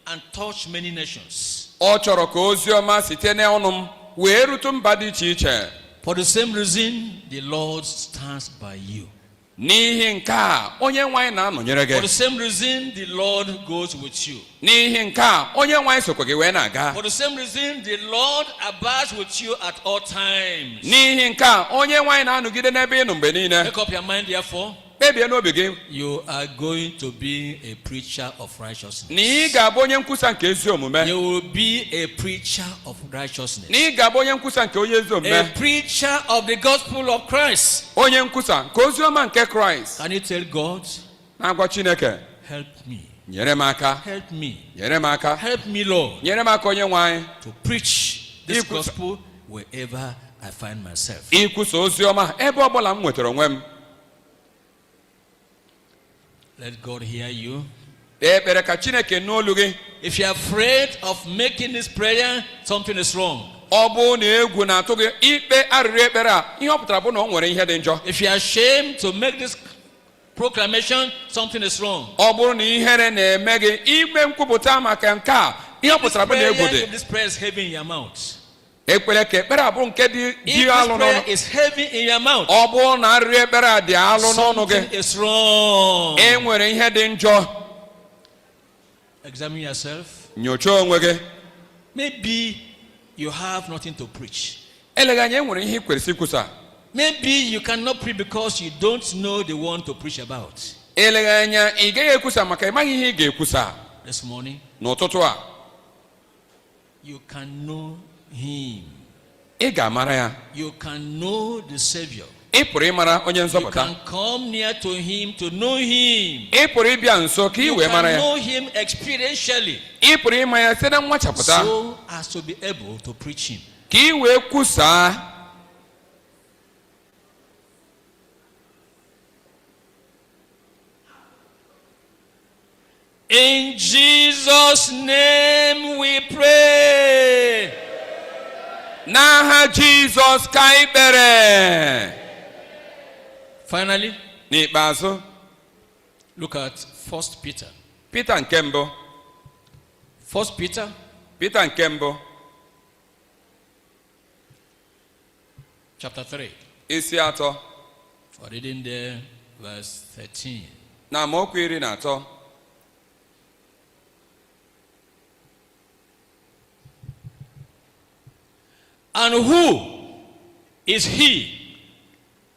and touch many nations. Ọ chọrọ ka ozi ọma site n'ọnụ m wee rute mba dị iche iche. For the same reason, the Lord stands by you. N'ihi nke a, onye nwe anyị na-anọnyere For the gị. same reason, the Lord goes with you. N'ihi nke a, onye nwe anyị sokwa gị wee na-aga. For the same reason, the Lord abides with you at all times. N'ihi nke a, onye nwe anyị na-anọgide n'ebe ị nọ mgbe niile. Make up your mind, therefore. Kpebie n'obi gị You are going to be a preacher of righteousness. na ị ga-abụ onye nkwusa nke ezi omume. You will be a preacher of righteousness. Na ị ga-abụ onye nkwusa nke onye ezi A omume. preacher of the gospel of Christ. Onye nkwusa nke ozi ọma nke Kraịst. Can you tell God, Na-agwa Chineke, help me, nyere m aka, help me, nyere m aka, help me, Lord, nyere m aka onye nwe anyị. to preach this Ikwusa- gospel wherever I find myself. Ikwusa ozi ọma ebe ọbụla m nwetara onwe m. Let God hear you. Kpee ekpere ka Chineke nụ olu gị. If you're afraid of making this prayer, something is wrong. Ọ bụ na egwu na-atụ gị ikpe arịrịọ ekpere a, ihe ọ pụtara bụ na o nwere ihe dị njọ. If you're ashamed to make this proclamation, something is wrong. Ọ bụrụ na ihere na-eme gị ime nkwupụta maka nke a, ihe ọ pụtara bụ na egwu dị. If this prayer is heavy in your mouth, Ekpere ka ekpere a bụrụ nke dị if this alụ prayer n'ọnụ. is heavy in your mouth, Ọ bụrụ na arịrịọ ekpere a dị alụ n'ọnụ something gị, is wrong. e nwere ihe dị njọ. Examine yourself. Nyochaa onwe gị. Maybe you have nothing to preach. Eleghị anya, e nwere ihe ị kwesịrị ikwusa. Maybe you cannot preach because you don't know the one to preach about. Eleghị anya, ị gaghị ekwusa maka ịmaghị ihe ị ga-ekwusa. This morning, N'ụtụtụ a, you can know him. ị ga-amara ya. You can know the Savior. Ị pụrụ ịmara onye You nzọpụta. can come near to him to know him. Ị pụrụ ịbịa nso ka ị You wee mara can ya. know him experientially Ị pụrụ ịma ya site na nwachapụta so as to be able to preach him. ka ị wee kwusaa. In Jesus' name we pray. N'aha Jizọs ka anyị kpere. Finally, N'ikpeazụ, look at 1 Peter. Pita nke mbụ. 1 Peter Pita nke mbụ, chapter 3. isi atọ For reading there, verse 13. na amaokwu 13. And who is he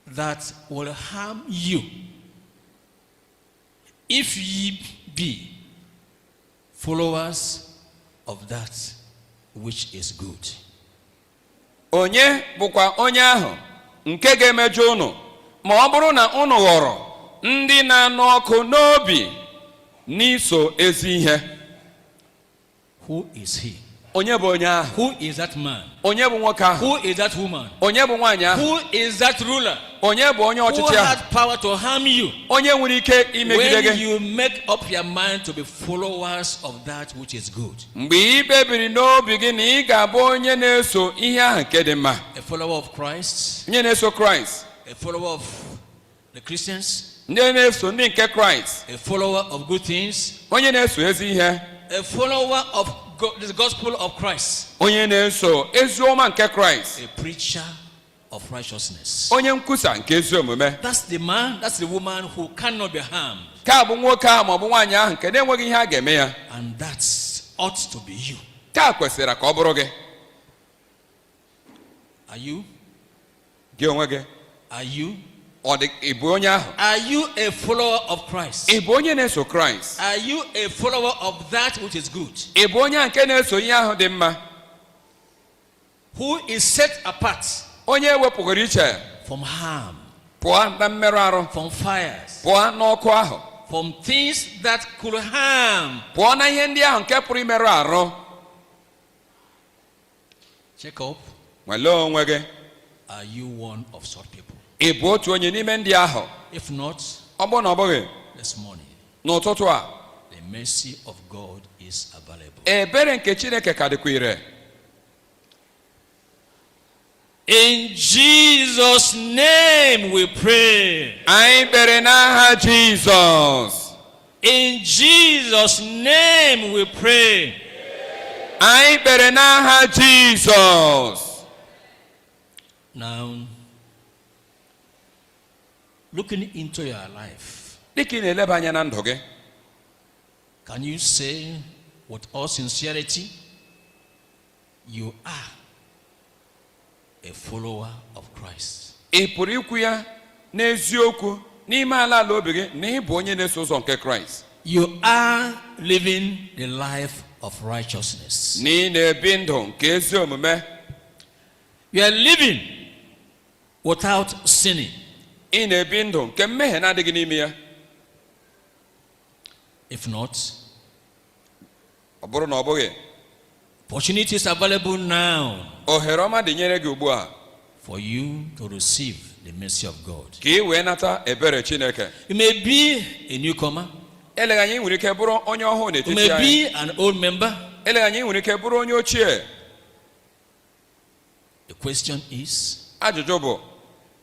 that will harm you if ye be followers of that which is good? Onye bụkwa onye ahụ nke ga-emejọ unu ma ọ bụrụ na unu ghọrọ ndị na-anụ ọkụ n'obi n'iso ezi ihe. Who is he? Onye bụ onye ahụ? Who is that man? Onye bụ nwoke ahụ? Who is that woman? Onye bụ nwaanyị ahụ? Who is that ruler Onye bụ onye who ọchịchị has ahụ? power to harm you Onye nwere ike imegide when gị you make up your mind to be followers of that which is good? mgbe ị kpebiri n'obi gị na ị ga-abụ onye na-eso ihe ahụ nke dị mma, A follower of Christ, onye na-eso Kraịst, a follower of the Christians, ndị na-eso ndị nke Kraịst, a follower of good things, onye na-eso ezi ihe, a follower of the gospel of Christ, onye na-eso ezi ọma nke Kraịst, a preacher of righteousness. onye nkwusa nke ezi omume. That's the man, that's the woman who cannot be harmed. Ka bụ nwoke ahụ ma ọ bụ nwaanyị ahụ nke na-enweghị ihe a ga-eme ya. And that ought to be you. Ka kwesịrị ka ọ bụrụ gị. Are you? Gị onwe gị, Are you? ọ dị ị bụ onye ahụ? Are you a follower of Christ? Ị bụ onye na-eso Kraịst? Are you a follower of that which is good? Ị bụ onye nke na-eso ihe ahụ dị mma? Who is set apart Onye ewepụgoro iche from harm? pụọ na mmerụ arụ, from fires, pụọ n'ọkụ ahụ, from things that could harm. pụọ na ihe ndị ahụ nke pụrụ imerụ arụ. Check up. Nwelee onwe gị, Are you one of such people? ị bụ otu onye n'ime ndị ahụ? If not, Ọ bụrụ na ọ bụghị, this morning, n'ụtụtụ a, the mercy of God is available. ebere nke Chineke ka dịkwa ire. In Jesus' name we pray. Anyị kpere n'aha Jizọs. In Jesus' name we pray. Anyị kpere n'aha Jizọs. Now, looking into your life, Dịka ị na-eleba anya na ndụ gị, can you say with all sincerity, you are a follower of Christ? ị pụrụ ikwu ya n'eziokwu n'ime ala obi gị na ị bụ onye na-eso ụzọ nke Kraịst? You are living the life of righteousness. Na ị na-ebi ndụ nke ezi omume. You are living without sinning. Ị na-ebi ndụ nke mmehie na-adịghị n'ime ya. If not, Ọ bụrụ na ọ bụghị, opportunities available now ohere ọma dị nyere gị ugbu a for you to receive the mercy of God. ka ị wee nata ebere Chineke. You may be a newcomer. Eleghị anya ị nwere ike bụrụ onye ọhụụ You n'etiti may anyị. be an old member. Eleghị anya ị nwere ike bụrụ onye ochie. The question is, Ajụjụ bụ,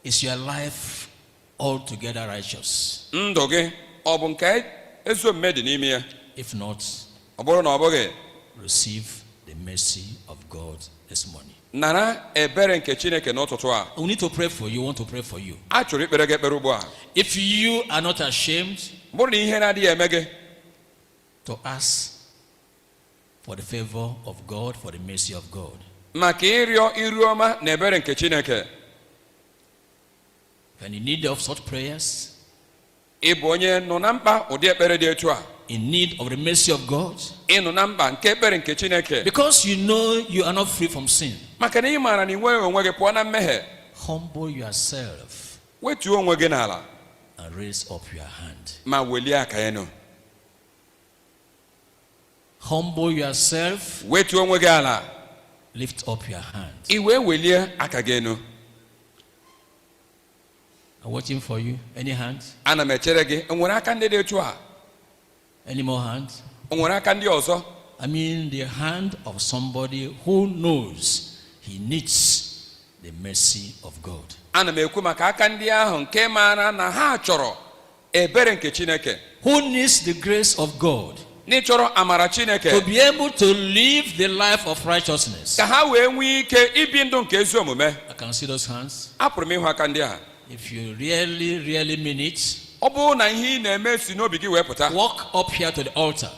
is your life altogether righteous? ndụ gị ọ bụ nke ezi omume dị n'ime ya? If not, Ọ bụrụ na ọ bụghị, receive the mercy of God this morning. nara ebere nke Chineke n'ụtụtụ a. We need to pray for you. We want to pray for you. A chọrọ ikpere gị ekpere ugbu a. If you are not ashamed Bụrụ na ihe na-adịghị eme gị, to ask for the favor of God, for the mercy of God. maka ịrịọ iru ọma na ebere nke Chineke. When in need of such prayers, Ị bụ onye nọ na mkpa ụdị ekpere dị etu a. in need of the mercy of God, Ị nọ na mkpa nke ekpere nke Chineke. because you know you are not free from sin, Maka na ị maara na ị nweghị onwe gị pụọ na mmehie. humble yourself Wetuo onwe gị n'ala and raise up your hand. ma welie aka enu. Humble yourself, Wetuo onwe gị ala, lift up your hand. ị wee welie aka gị enu. I'm waiting for you. Any hand? Ana m echere gị, o nwere aka ndị dị etu a? Any more hands? O nwere aka ndị ọzọ? I mean the hand of somebody who knows he needs the mercy of God. Ana m ekwu maka aka ndị ahụ nke maara na ha chọrọ ebere nke Chineke. Who needs the grace of God N'ịchọrọ amara Chineke to be able to live the life of righteousness. ka ha wee nwee ike ibi ndụ nke ezi omume. I can see those hands. Apụrụ m ịhụ aka ndị a. If you really mean it, Ọ bụrụ na ihe ị na-eme si n'obi gị wee pụta, walk up here to the altar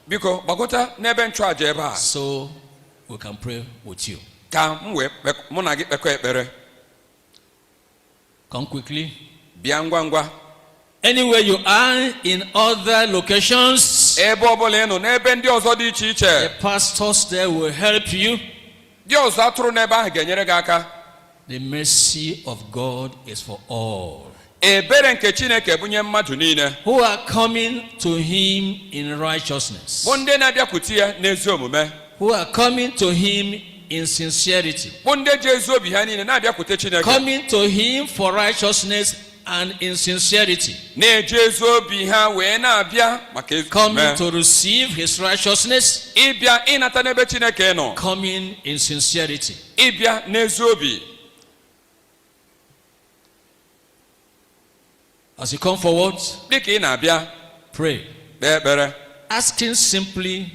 biko gbagota n'ebe nchụaja ebe a so we can pray with you. ka mụ na gị kpekọ ekpere. Come quickly. Bịa ngwa ngwa. Anywhere you are in other locations, Ebe ọbụla ị nọ n'ebe ndị ọzọ dị iche iche, the pastors there will help you. ndị ọzọ atụrụ n'ebe ahụ ga-enyere gị aka. The mercy of God is for all Ebere nke Chineke bụ nye mmadụ niile who are coming to him in righteousness, bụ ndị na-abịakwute ya n'ezi omume, who are coming to him in sincerity, bụ ndị ji ezi obi ha niile na-abịakwute Chineke, coming to him for righteousness and in sincerity, na-eji ezi obi ha wee na-abịa maka ezi coming omume, to receive his righteousness, ịbịa ịnata n'ebe Chineke nọ, coming in sincerity. ịbịa n'ezi obi. As you come forward, Dịka ị na-abịa pray, kpee ekpere, asking simply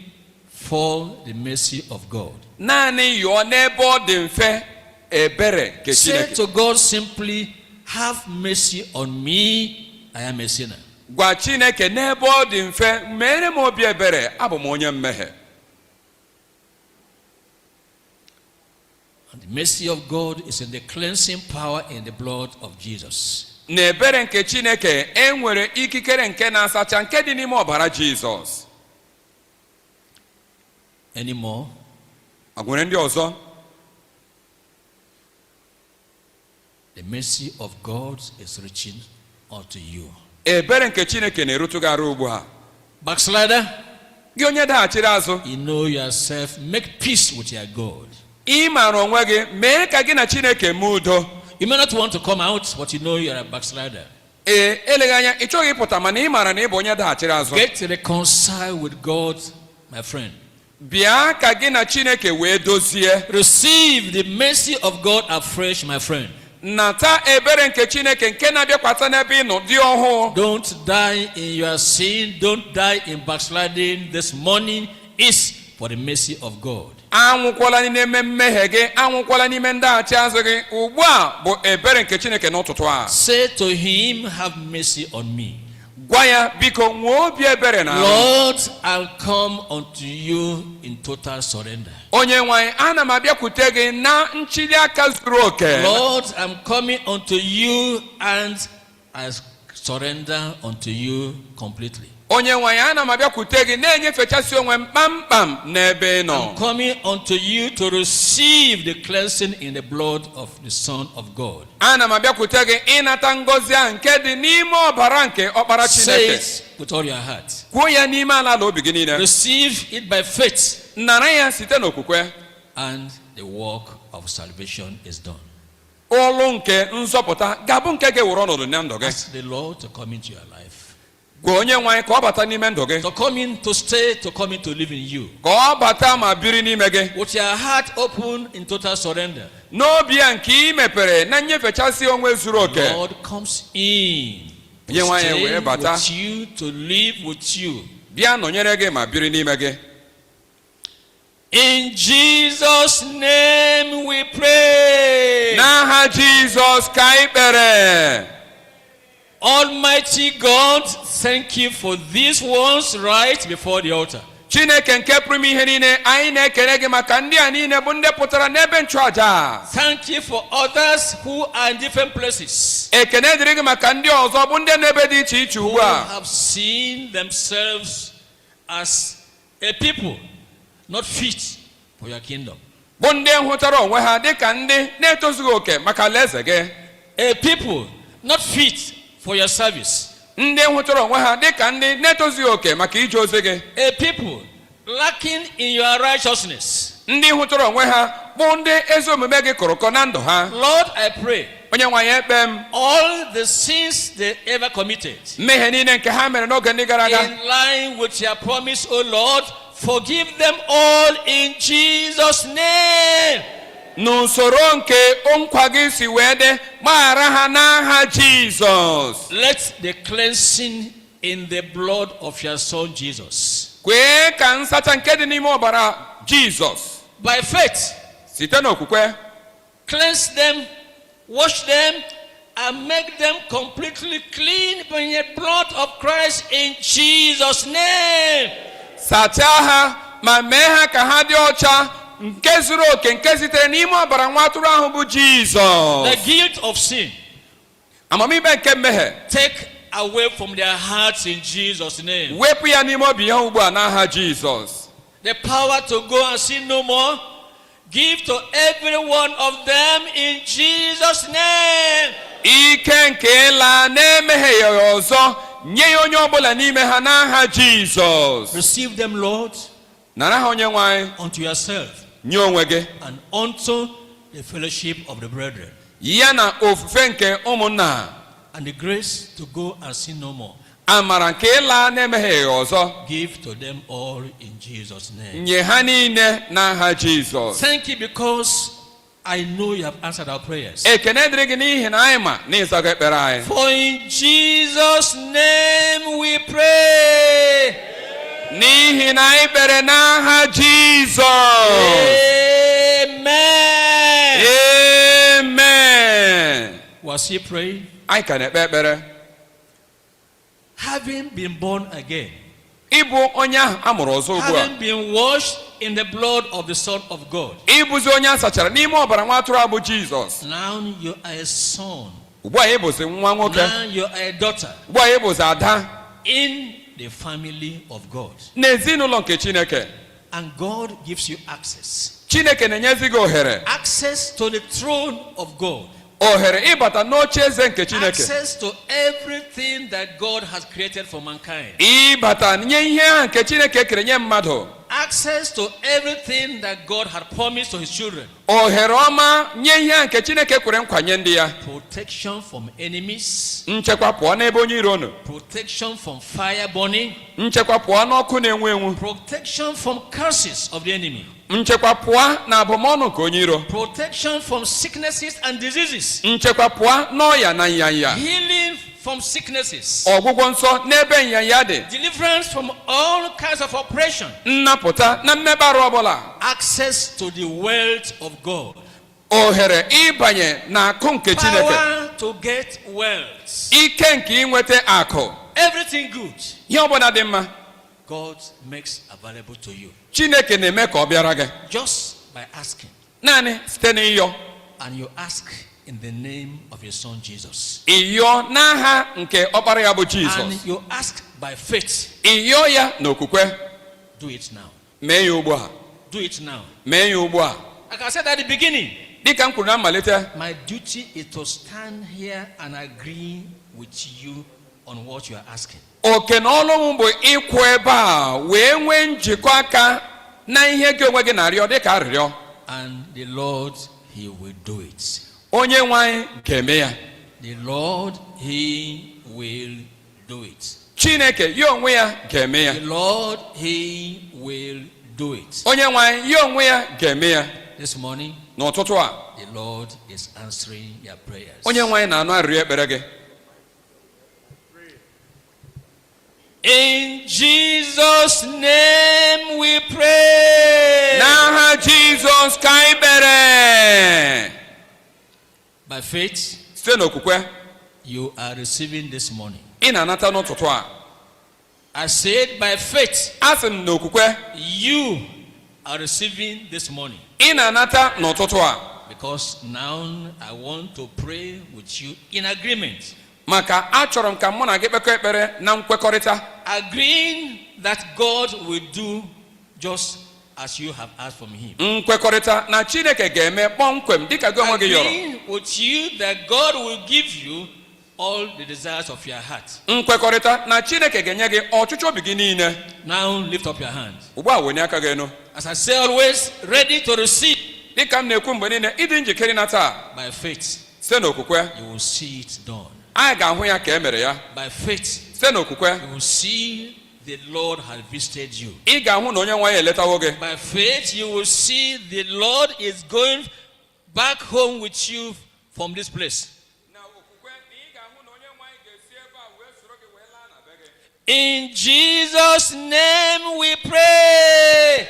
for the mercy of God. naanị yọọ n'ebe ọ dị mfe ebere nke Say Chineke. to God simply, have mercy on me, I am a sinner. Gwa Chineke n'ebe ọ dị mfe, mere m obi ebere, abụ m onye mmehie. And the mercy of God is in the cleansing power in the blood of Jesus. Na ebere nke Chineke enwere ikikere nke na-asacha nke dị n'ime ọbara Jizọs. Any more? Agwere ndị ọzọ? the mercy of God is reaching unto you. Ebere nke Chineke na-erutụgara ugbu a. Backslider, Gị onye daghachiri azụ. you know yourself, make peace with your God. Ị maara onwe gị, mee ka gị na Chineke mee udo. You may not want to come out, but you know you are a backslider. Eleghị anya ị chọghị ịpụta mana ị maara na ị bụ onye daghachiri azụ. Get reconciled with God, my friend. Bịa ka gị na Chineke wee dozie. Receive the mercy of God afresh, my friend. Nata ebere nke Chineke nke na-abịakwata n'ebe ị nọ dị ọhụụ. Don't die in your sin. Don't die in backsliding. This morning is for the mercy of God. Anwụkwala n'ime mmehie gị, anwụkwala n'ime ndaghachi azụ gị. Ugbu a bụ ebere nke Chineke n'ụtụtụ a. Say to him, have mercy on me. Gwa ya biko nwee obi ebere na. Lord, I'll come unto you in total surrender. Onye nwanyị, ana m abịakwute gị na nchili aka zuru oke. Lord, I'm coming unto you and I surrender unto you completely. Onye nwanyị, ana m abịakwute gị na-enyefechasị onwe m kpamkpam n'ebe ị nọ. I'm coming unto you to receive the cleansing in the blood of the Son of God. Ana m abịakwute gị ịnata ngọzi ahụ nke dị n'ime ọbara nke ọkpara Say Chineke. it with all your heart. Kwuo ya n'ime ala obi gị niile. Receive it by faith, Nara ya site n'okwukwe. and the work of salvation is done. Ọlụ nke nzọpụta ga-abụ nke ga-ewere ọnọdụ na ndụ gị. Ask the Lord to come into your life, Gwa onye nwanyị ka ọ bata n'ime ndụ gị. to come in to stay, to come in to live in you. Ka ọ bata ma biri n'ime gị. With your heart open in total surrender, N'obi ya nke ị mepere na nyefechasị onwe zuru oke. God comes in to Onye nwanyị stay wee bata. with you, to live with you. Bịa nọnyere gị ma biri n'ime gị. In Jesus' name we pray. N'aha Jizọs ka anyị kpere. Almighty God, thank you for these ones right before the altar. Chineke nke pụrụ ime ihe niile, anyị na-ekele gị maka ndị a niile bụ ndị pụtara n'ebe nchụaja a. Thank you for others who are in different places, Ekene dịrị gị maka ndị ọzọ bụ ndị n'ebe dị iche iche who ugbu a. have seen themselves as a people not fit for your kingdom. Bụ ndị hụtara onwe ha dịka ndị na-etozughị oke maka alaeze gị. A people not fit for your service. Ndị hụtara onwe ha dịka ndị na-etozughị oke maka ije ozi gị. A people lacking in your righteousness. Ndị hụtara onwe ha bụ ndị ezi omume gị kụrụkọ na ndụ ha. Lord, I pray, Onye nwanyị ekpe m, all the sins they ever committed, mmehie niile nke ha mere n'oge ndị gara aga, in line with your promise, O Lord, forgive them all in Jesus' name. n'usoro nke nkwa gị si wee dị, gbaghara ha n'aha Jizọs. Let the cleansing in the blood of your Son Jesus, Kwee ka nsacha nke dị n'ime ọbara Jizọs by faith, site n'okwukwe cleanse them, wash them, and make them completely clean by the blood of Christ in Jesus' name. sachaa ha ma mee ha ka ha dị ọcha nke zuru oke nke sitere n'ime ọbara nwa atụrụ ahụ bụ Jizọs. The guilt of sin, Amamihe nke mmehie take away from their hearts in Jesus' name. wepụ ya n'ime obi ha ugbu a n'aha Jizọs. The power to go and sin no more, give to every one of them in Jesus' name. Ike nke ịla na-emehie ya ọzọ nye ya onye ọbụla n'ime ha n'aha Jizọs. Receive them, Lord, Nara ha onye nwanyị unto yourself nye onwe gị and unto the fellowship of the brethren, ya na ofufe nke ụmụnna, and the grace to go and sin no more. amara nke ịla na-emehie ya ọzọ Give to them all in Jesus' name. nye ha niile n'aha Jizọs. Thank you, because I know you have answered our prayers. Ekene dịrị gị n'ihi na anyị ma na ịzaga ekpere anyị. For in Jesus' name we pray. N'ihi na anyị kpere n'aha Jizọs. Amen. Amen. Was he praying? Anyị ka na-ekpe ekpere. Having been born again, Ịbụ onye ahụ a mụrụ ọzọ ugbu a. having been washed in the blood of the Son of God, Ịbụzi onye a sachara n'ime ọbara nwa atụrụ abụ Jizọs. now you are a son, Ugbu a ịbụzi nwa nwoke. now you are a daughter Ugbu a ịbụzi ada in the family of God. n'ezinụlọ nke Chineke. And God gives you access. Chineke na-enyezi gị ohere. Access to the throne of God. ohere ịbata n'oche eze nke Chineke. Access to everything that God has created for mankind. Ịbata nye ihe ahụ nke Chineke kere nye mmadụ. Access to everything that God had promised to his children. Ohere ọma nye ihe ahụ nke Chineke kwere nkwa nye ndị ya. Protection from enemies. Nchekwa pụọ n'ebe onye iro nọ. Protection from fire burning. Nchekwa pụọ n'ọkụ na-enwu enwu. Protection from curses of the enemy. Nchekwa pụọ na abụmọnụ nke onye iro. Protection from sicknesses and diseases. Nchekwa pụọ n'ọya na nyanya. Healing from sicknesses. Ọgwụgwọ nsọ n'ebe nyanya dị. Deliverance from all kinds of oppression. Nnapụta na mmebarụ ọbụla. Access to the wealth of God. Ohere ịbanye na akụ nke Chineke. Power to get wealth. Ike nke inweta akụ. Everything good. Ihe ọbụla dị mma. God makes available to you. Chineke na-eme ka ọ bịara gị. Just by asking. Naanị site n'ịyọ. And you ask in the name of your son Jesus. Ịyọ n'aha nke ọkpara ya bụ Jizọs. And you ask by faith. Ịyọ ya n'okwukwe. Do it now. Mee ya ugbu a. Do it now. Mee ya ugbu a. Like I said at the beginning. Dịka m kwuru na mmalite. My duty is to stand here and agree with you on what you are asking. Oke na ọlụ m bụ ịkwụ ebe a wee nwee njikọ aka na ihe gị onwe gị na-arịọ dịka arịrịọ. And the Lord, he will do it. Onye nwe anyị ga-eme ya. The Lord, he will do it. Chineke ya onwe ya ga-eme ya. The Lord, he will do it. Onye nwe anyị ya onwe ya ga-eme ya. This morning, n'ụtụtụ a, the Lord is answering your prayers. Onye nwe anyị na-anụ arịrịọ ekpere gị. In Jesus' name we pray. N'aha Jizọs ka anyị kpere. By faith, site n'okwukwe, you are receiving this morning. ị na-anata n'ụtụtụ a. I said by faith, Asị m n'okwukwe, you are receiving this morning. ị na-anata n'ụtụtụ a. Because now I want to pray with you in agreement. Maka achọrọ m ka mụ na gị kpekọ ekpere na nkwekọrịta. Agreeing that God will do just as you have asked from him. Nkwekọrịta na Chineke ga-eme kpọmkwem dịka gị onwe gị yọrọ. Agreeing with you that God will give you all the desires of your heart. Nkwekọrịta na Chineke ga-enye gị ọchịchọ obi gị niile. Now lift up your hand. Ugbu a wenye aka gị enu. As I say always, ready to receive. Dịka m na-ekwu mgbe niile, ịdị njikere nata. By faith, site n'okwukwe, you will see it done. anyị ga-ahụ ya ka e mere ya. By faith, site n'okwukwe, you will see the Lord has visited you. ị ga-ahụ na onye nwe anyị eletawo gị. By faith, you will see the Lord is going back home with you from this place. In Jesus' name we pray.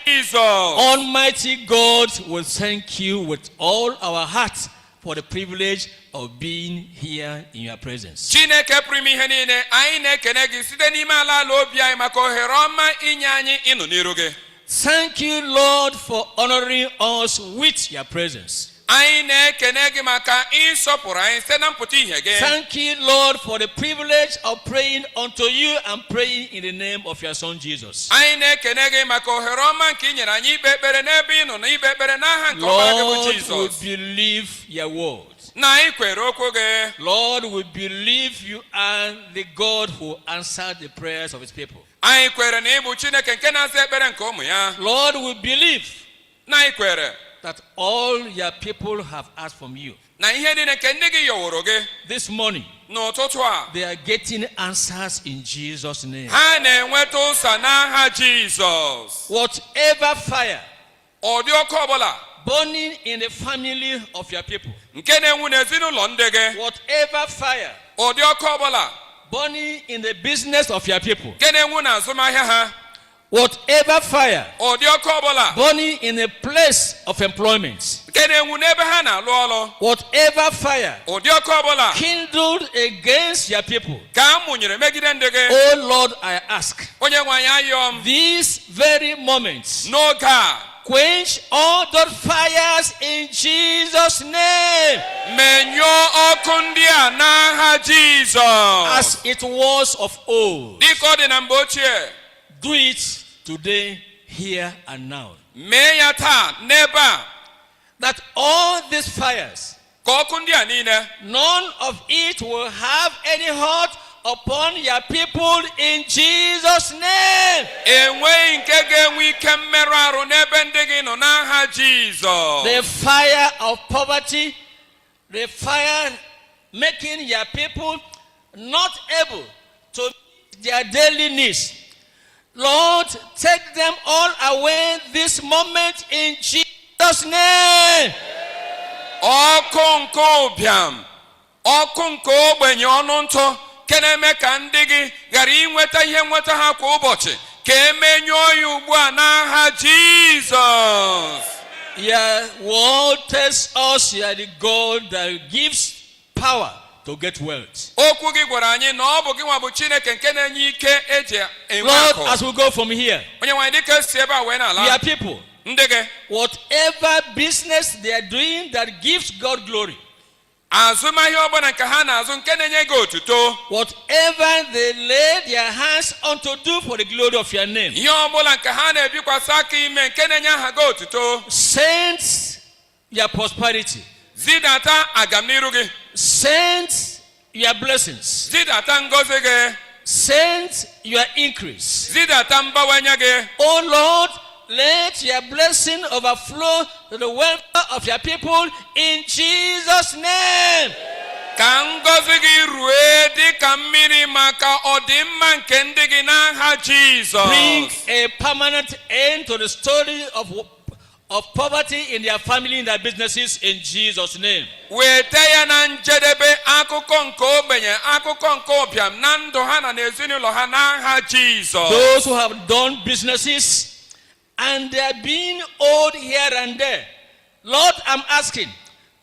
Jesus. Almighty God will thank you with all our hearts for the privilege of being here in your presence. Chineke pụrụ ime ihe niile, anyị na-ekene gị site n'ime ala obi anyị maka ohere ọma inye anyị ịnọ n'iru gị. Thank you, Lord, for honoring us with your presence. Anyị na-ekene gị maka ịsọpụrụ anyị site na mpụta ihe gị. Thank you, Lord, for the privilege of praying unto you and praying in the name of your Son Jesus. Anyị na-ekene gị maka ohere ọma nke i nyere anyị ikpe ekpere n'ebe ị nọ na ikpe ekpere n'aha nke ọbara gị bụ Lord, Jizọs. we believe your word. Na anyị kwere okwu gị. Lord, we believe you are the God who answered the prayers of his people. Anyị kwere na ị bụ Chineke nke na-aza ekpere nke ụmụ ya. Lord, we believe Na anyị kwere that all your people have asked from you. na ihe niile nke ndị gị yọworo gị This morning, n'ụtụtụ a, they are getting answers in Jesus' name. ha na-enweta ụsa n'aha Jizọs. Whatever fire Ụdị ọkụ ọbụla burning in the family of your people, nke na-enwu n'ezinụlọ ndị gị, whatever fire ụdị ọkụ ọbụla burning in the business of your people, nke na-enwu n'azụmahịa ha, whatever fire ụdị ọkụ ọbụla burning in a place of employment, nke na-enwu n'ebe ha na-alụ ọrụ, whatever fire ụdị ọkụ ọbụla kindled against your people. ka a mụnyere megide ndị gị. Oh Lord, I ask, Onye nwe anyị ayọ m these very moments, n'oge a, quench all those fires in Jesus' name, menyụọ ọkụ ndị a n'aha Jizọs. as it was of old. Dịka ọ dị na mgbe ochie, Do it today, here and now. mee ya taa n'ebe a. that all these fires, ka ọkụ ndị a niile none of it will have any hurt upon your people in Jesus' name. enweghị nke ga-enwe ike mmerụ arụ n'ebe ndị gị nọ n'aha Jizọs. The fire of poverty, the fire making your people not able to meet their daily needs. Lord, take them all away this moment in Jesus' name. ọkụ nke ụbịam, ọkụ nke ogbenye ọnụ ntụ nke na-eme ka ndị gị ghara inweta ihe nweta ha kwa ụbọchị, ka emenyụọ ya ugbu a n'aha Jizọs. Your word tells us you are the God that gives power to get wealth. okwu gị gwara anyị na ọ bụ gị nwa bụ Chineke nke na-enye ike eji enwe Lord, akụ. as we go from here, onye nwanyị dịka esi ebe a wee na-ala your people, ndị gị, whatever business they are doing that gives God glory, azụmahịa ọbụla nke ha na-azụ nke na-enye gị otuto, whatever they lay their hands on to do for the glory of your name, ihe ọbụla nke ha na-ebikwasị aka ime nke na-enye aha gị otuto, send your prosperity, zidata agamniru gị, send your blessings, zidata ngọzi gị, send your increase. zidata mbawanye gị. Oh Lord, let your blessing overflow to the welfare of your people in Jesus' name. ka ngọzi gị rue dị ka mmiri maka ọdịmma nke ndị gị n'aha Bring Jizọs. a permanent end to the story of poverty in their family, in their businesses, in Jesus' name. weta ya na njedebe akụkọ nke ogbenye, akụkọ nke ụbịam na ndụ ha na n'ezinụlọ ha n'aha Jizọs. Those who have done businesses and they are being owed here and there, Lord, I'm asking,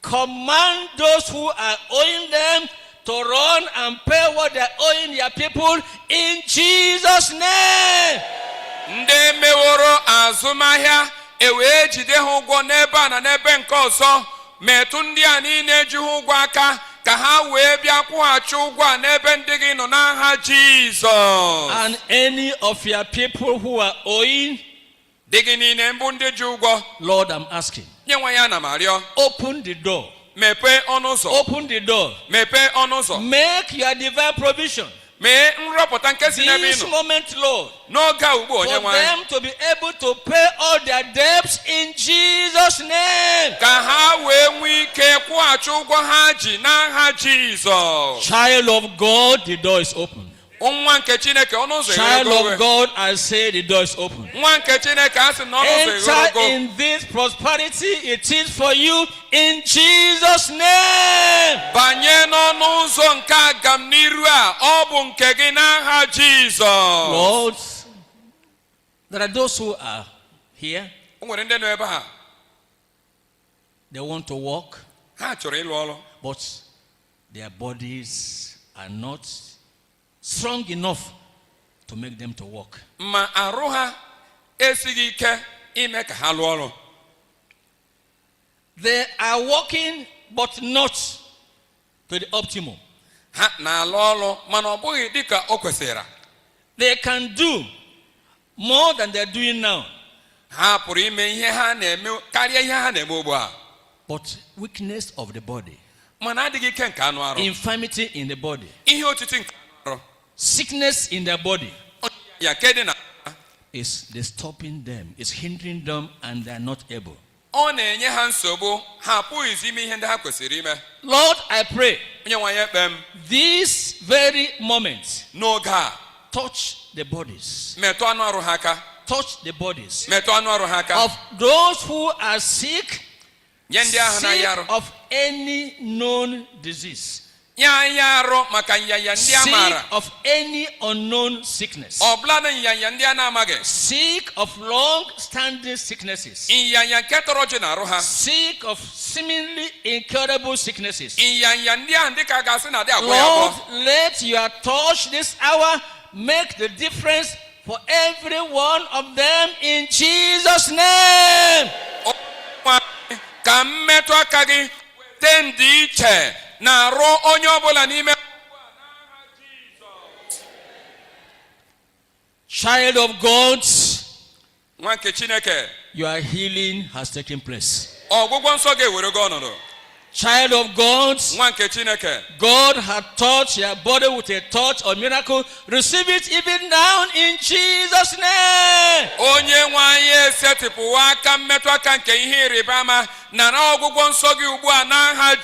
command those who are owing them to run and pay what they are owing your people in Jesus' name. ndị meworo azụmahịa ewee jide ha ụgwọ n'ebe a na n'ebe nke ọzọ, metụ ndị a niile ji ha ụgwọ aka ka ha wee bịa kwụghachi ụgwọ a n'ebe ndị gị nọ n'aha Jizọs. And any of your people who are owing, dị gị niile mbụ ndị ji ụgwọ, Lord, I'm asking, nye nwa ya na m arịọ, open the door. mepee ọnụ ụzọ, Open the door. mepee ọnụ ụzọ, Make your divine provision mee nrọpụta nke si n'ebe ị this nọ moment, Lord, n'oge a ugbu onye for nwe anyị, them to be able to pay all their debts in Jesus' name. ka ha wee nwee ike kwụghachi ụgwọ ha ji n'aha Jizọs. Child of God, the door is open. nwa nke Chineke ọnụ ụzọ Child eghego of God, I say the door is open. nwa nke Chineke a sị na ọnụ ụzọ Enter eghego. in this prosperity, it is for you in Jesus' name. banye n'ọnụ ụzọ nke agamniru a, ọ bụ nke gị n'aha Jizọs. Lord, there are those who are here, o nwere ndị nọ ebe ha, they want to walk, ha chọrọ ịlụ ọrụ, but their bodies are not strong enough to make them to walk. ma arụ ha esighị ike ime ka ha lụọ ọrụ. They are walking, but not to the optimum. ha na-alụ ọrụ mana ọ bụghị dịka o kwesịrị. They can do more than they're doing now, ha pụrụ ime ihe ha na-eme karịa ihe ha na-eme ugbu a, but weakness of the body, mana adịghị ike nke anụ arụ, infirmity in the body, ihe otiti nke anụ arụ, sickness in their body ya nke dị na is disturbing them, is hindering them, and they are not able. ọ na-enye ha nsogbu, ha apụghịzi ime ihe ndị ha kwesịrị ime. Lord, I pray onye nwe anyị ekpe m this very moment, n'oge a, touch the bodies, metụ anụ arụ ha aka, touch the bodies metụ anụ arụ ha aka, of those who are sick, nye ndị ahụ na-aya sick arụ, of any known disease, nye anyị arụ maka nyanya ndị a sick maara, of any unknown sickness, ọbụla na nyanya ndị a na-amaghị, sick of long-standing sicknesses, nyanya nke tọrọ ji na arụ ha, sick of seemingly incurable sicknesses. nyanya ndị ahụ ndị ka ga-asị na dị agwọ ya Lord, agwọ. let your touch this hour make the difference for every one of them in Jesus' name. Ka mmetụ aka gị wete ndị iche na-arụ onye ọbụla n'ime. Child of God, nwa nke Chineke, your healing has taken place. ọgwụgwọ nsọ ga-ewere gị ọnọdụ. Child of God, Nwa nke Chineke. God had touched your body with a touch of miracle. Receive it even now in Jesus' name. Onye nwe anyị esetịpụwa aka mmetụ aka nke ihe ịrịba ama nara ọgwụgwọ nsọ gị ugbu a n'aha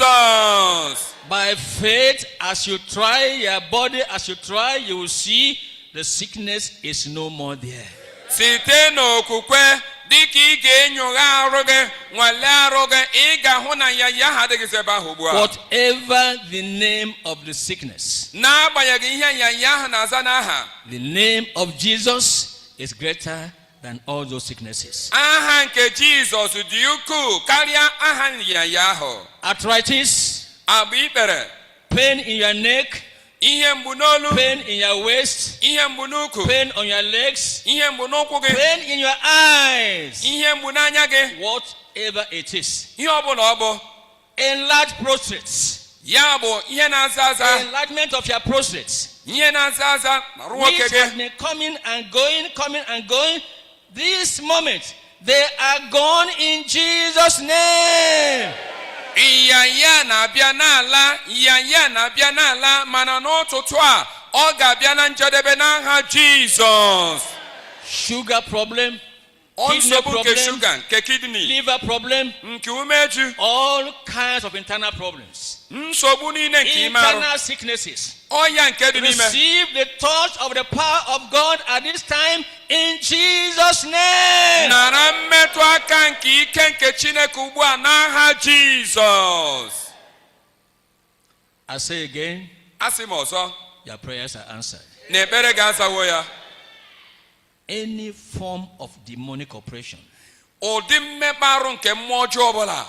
Jizọs. By faith, as you try your body, as you try, you will see the sickness is no more there. Site n'okwukwe dịka ị ga-enyoga arụ gị nwalee arụ gị ị ga-ahụ na ya ha adịghịzi ebe ahụ ugbu a. Whatever the name of the sickness, n'agbanyeghị ihe ya ahụ na-aza n'aha, the name of Jesus is greater than all those sicknesses. aha nke Jizọs dị ukwuu karịa aha ya ahụ. Arthritis, agba ikpere, pain in your neck, ihe mgbu n'olu, pain in your waist, ihe mgbu n'ukwu, pain on your legs, ihe mgbu n'ụkwụ gị, pain in your eyes, ihe mgbu n'anya gị, whatever it is. ihe ọbụla ọ bụ, Enlarged prostates, ya bụ ihe na-aza aza, enlargement of your prostates, ihe na-aza aza na ruo oke which has gị. been coming and going. This moment, they are gone in Jesus' name. Ịyanya na-abịa n'ala, ịyanya na-abịa n'ala, mana n'ụtụtụ a ọ ga-abịa na njedebe n'aha Jizọs. Sugar problem, Nsogbu nke shuga, nke kidney, liver problem, nke umeju, all kinds of internal problems, nsogbu niile nke ime arụ, internal sicknesses. ọya nke dị n'ime. Receive the touch of the power of God at this time in Jesus' name. Nara mmetụ aka nke ike nke Chineke ugbu a n'aha Jizọs. I say again, Asị m ọzọ, your prayers are answered. na ekpere ga-azawo ya. Any form of demonic oppression, Ụdị mmekpa arụ nke mmụọ ọjọọ ọbụla,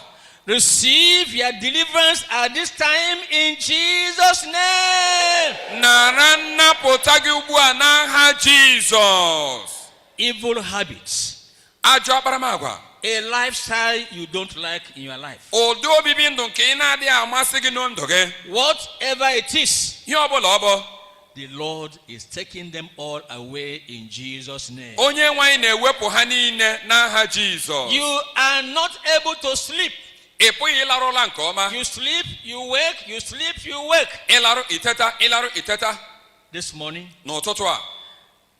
receive your deliverance at this time in Jesus' name. nara nnapụta gị ugbu a n'aha Jizọs. Evil habits, Ajọ akparamagwa, a lifestyle you don't like in your life, ụdị obibi ndụ nke ị na-adịghị amasị gị n'ndụ gị, whatever it is, ihe ọbụla ọ bụ, the Lord is taking them all away in Jesus' name. onye nwe anyị na-ewepụ ha niile n'aha Jizọs. You are not able to sleep. Ị pụghị ịlarụ ụra nke ọma. You sleep, you wake, you sleep, you wake. Ịlarụ iteta, ịlarụ iteta. This morning, N'ụtụtụ a,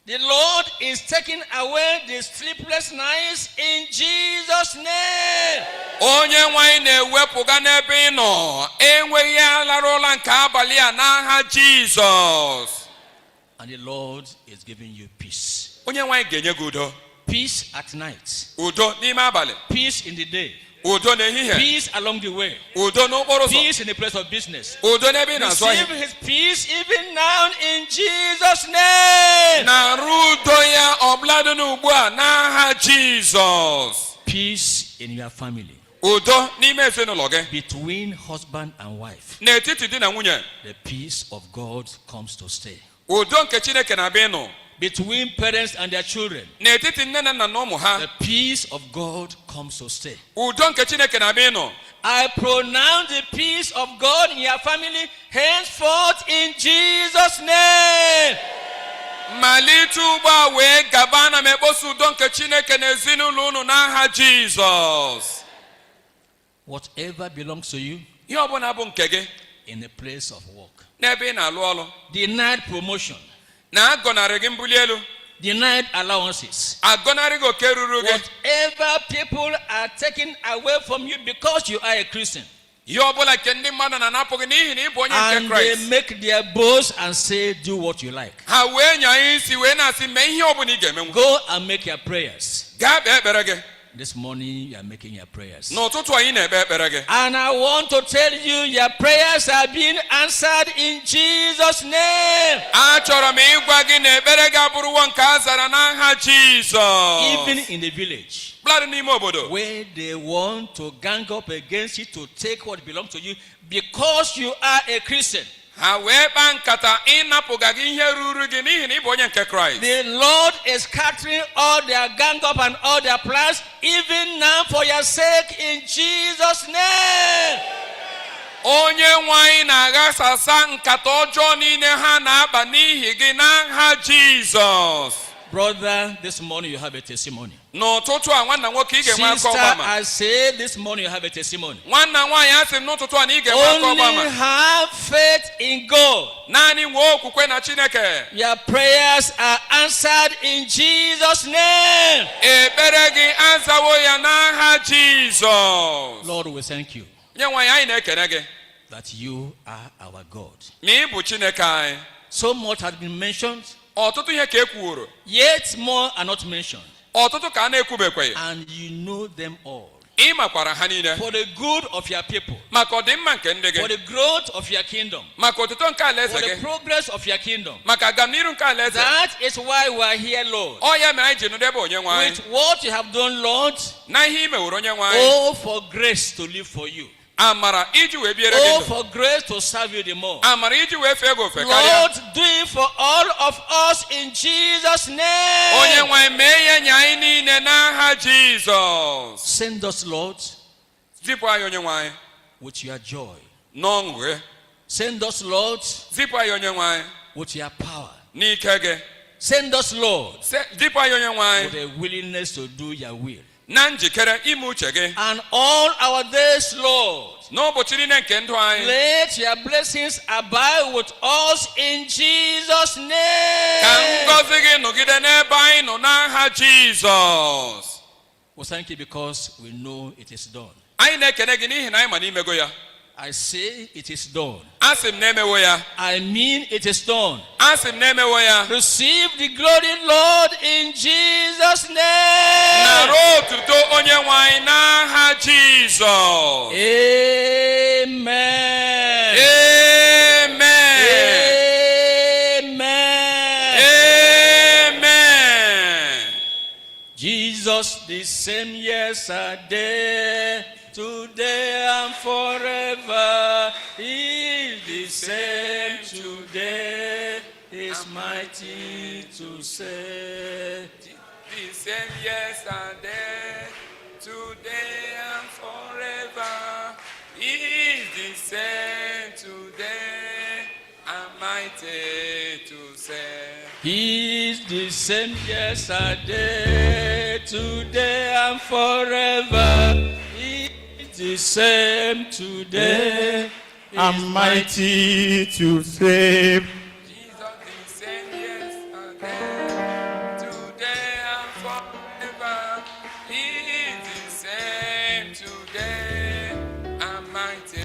the Lord is taking away the sleepless nights in Jesus' name. onye nwe anyị na-ewepụga n'ebe ị nọ enweghị alarụ ụra nke abalị a n'aha Jizọs. And the Lord is giving you peace. Onye nwe anyị ga-enye gị udo. Peace at night. Udo n'ime abalị. Peace in the day. Udo n'ehihie. Peace along the way. Udo n'okporo ụzọ. Peace in the place of business. Udo n'ebe ị na-azụ Receive ahịa. his peace even now in Jesus' name. Na-arụ udo ya ọbụladị n'ugbu a n'aha Jizọs. Peace in your family. Udo n'ime ezinụlọ gị. Between husband and wife. N'etiti di na nwunye. The peace of God comes to stay. Udo nke Chineke na-abịa ịnụ. Between parents and their children. N'etiti nne na nna na ụmụ ha. The peace of God comes to stay. Udo nke Chineke na-abịa ịnụ. I pronounce the peace of God in your family henceforth in Jesus' name. Malite ugbu a wee gaba na m ekposa udo nke Chineke na ezinụlọ unu n'aha Jizọs. Whatever belongs to you Ihe ọbụla bụ nke gị in the place of work. n'ebe ị na-alụ ọrụ. Denied promotion. Na-agọnarị gị mbuli elu. Denied allowances. Agọnarị gị oke ruru gị. Whatever people are taking away from you because you are a Christian. Ihe ọbụla nke ndị mmadụ na-anapụ gị n'ihi na ị bụ onye nke And they Kraịst. make their boast and say, do what you like. Ha wee nyaa isi wee na-asị mee ihe ọbụla ị ga-emenwu. Go and make your prayers. Gaa kpee ekpere gị. This morning you are making your prayers. N'ụtụtụ anyị na-ekpe ekpere gị. And I want to tell you, your prayers are being answered in Jesus' name. Achọrọ m ịgwa gị na ekpere gị abụrụwo nke a zara n'aha Jizọs. Even in the village, Bladị n'ime obodo. where they want to gang up against you to take what belongs to you because you are a Christian. Ha wee kpaa nkata ịnapụga gị ihe ruru gị n'ihi na ị bụ onye nke Kraịst. The Lord is scattering all their gang up and all their plans, even now for your sake, in Jesus' name. Onye nwe anyị na-aghasasa nkata ọjọọ niile ha na-akpa n'ihi gị n'aha Jizọs. Brother, this morning you have a testimony. n'ụtụtụ a nwanna nwoke ị ga-enwe aka Sister, ọgbama I say this morning you have a testimony. nwanna nwaanyị asị m n'ụtụtụ a na ị ga-enwe aka Only ọgbama have faith in God. naanị nwee okwukwe na Chineke Your prayers are answered in Jesus' name. ekpere gị azawo ya n'aha Jizọs. Lord, we thank you nye nwaanyị anyị na-ekene gị that you are our God. na ị bụ Chineke anyị. So much has been mentioned, ọtụtụ ihe ka e kwuworo yet more are not mentioned. ọtụtụ ka a na-ekwubekweghị And you know them all. ị makwara ha niile For the good of your people, maka ọdịmma nke ndị for gị the growth of your kingdom, maka otuto nke for alaeze the gị progress of your kingdom. maka agamniru nke alaeze That is why we are here, Lord. ọ ya mere anyị ji nụdebe onye nwe anyị With what you have done, Lord, na ihe ị meworo onye nwe anyị oh, for grace to live for you. amara iji wee biere gị Oh, ndụ for grace to serve you the more. amara iji wee fee gị ofe karịa Lord, do it for all of us in Jesus' onye name. nwe anyị mee ihe nye anyị niile n'aha Jizọs. Send us, Lord, zipụ anyị onye nwe anyị with your joy. n'ọṅụ gị Send us, Lord, zipụ anyị onye nwe anyị with your power. n'ike gị Send us, Lord, zipụ anyị onye nwe with anyị a willingness to do your will. na njikere ime uche gị And all our days, Lord, n'ụbọchị niile nke ndụ anyị let your blessings abide with us in Jesus' ka name. ngọzi gị nọgide n'ebe anyị nọ n'aha Jizọs. We thank you because we know it is done. anyị na-ekene gị n'ihi na anyị ma n'imego ya. I say it is done. asị m na-emewo ya I mean it is done. asị m na-emewo ya Receive the glory, Lord, in Jesus' name. nara otuto onye nwe anyị n'aha Jizọs. Amen. Amen. Amen. Amen. Jesus, the same yesterday, today and forever. He is the same today. Is mighty to save. The same yesterday, today and forever. He is the same today and mighty to save. He is the same yesterday, today and forever. He is the same today. I'm mighty to save. Jesus the same yesterday, today and forever. He is the same today and mighty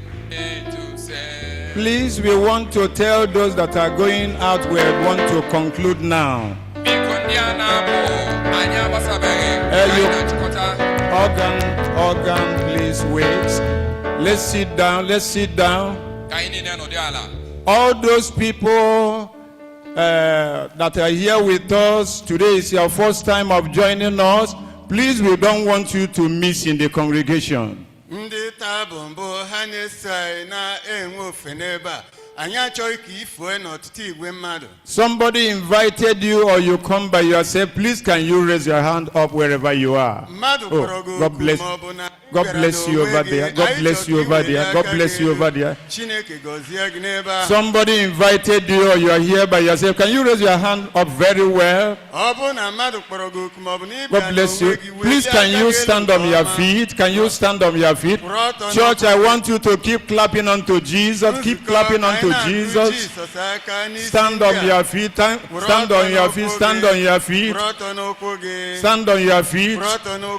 to save. Please, we want to tell those that are going out, we want to conclude now. Biko ndị a na-apụ, anyị agbasabeghị, you- anyị na-achịkọta. Organ, please wait. Let's sit down, let's sit down. Ka anyị niile nọdụ ala. All those people that are here with us, today is your first time of joining us. Please, we don't want you to miss in the congregation. ndị taa bụ mbụ ha na-eso anyị na-enwe ofe n'ebe a anyị achọghị ka ifuo n'ọtụtụ igwe mmadụ. Somebody invited you or you come by yourself. Please, can you raise your hand up wherever you are? mmadụ kpọrọ gị God oku bless. ma ọ bụ na God bless you over there. God bless you over there. God bless you over there. Chineke gọzie gị n'ebe ahụ. Somebody invited you or you are here by yourself. Can you raise your hand up very well? ọ bụ na mmadụ kpọrọ gị oku ma ọ bụ na God ịbịa bless you. n'onwe gị Please, can you stand on your feet? Can you stand on your feet? Church, I want you to keep clapping unto Jesus. Keep clapping unto Jesus. Stand on your feet. Stand on your feet. Stand on your feet. Stand on your feet.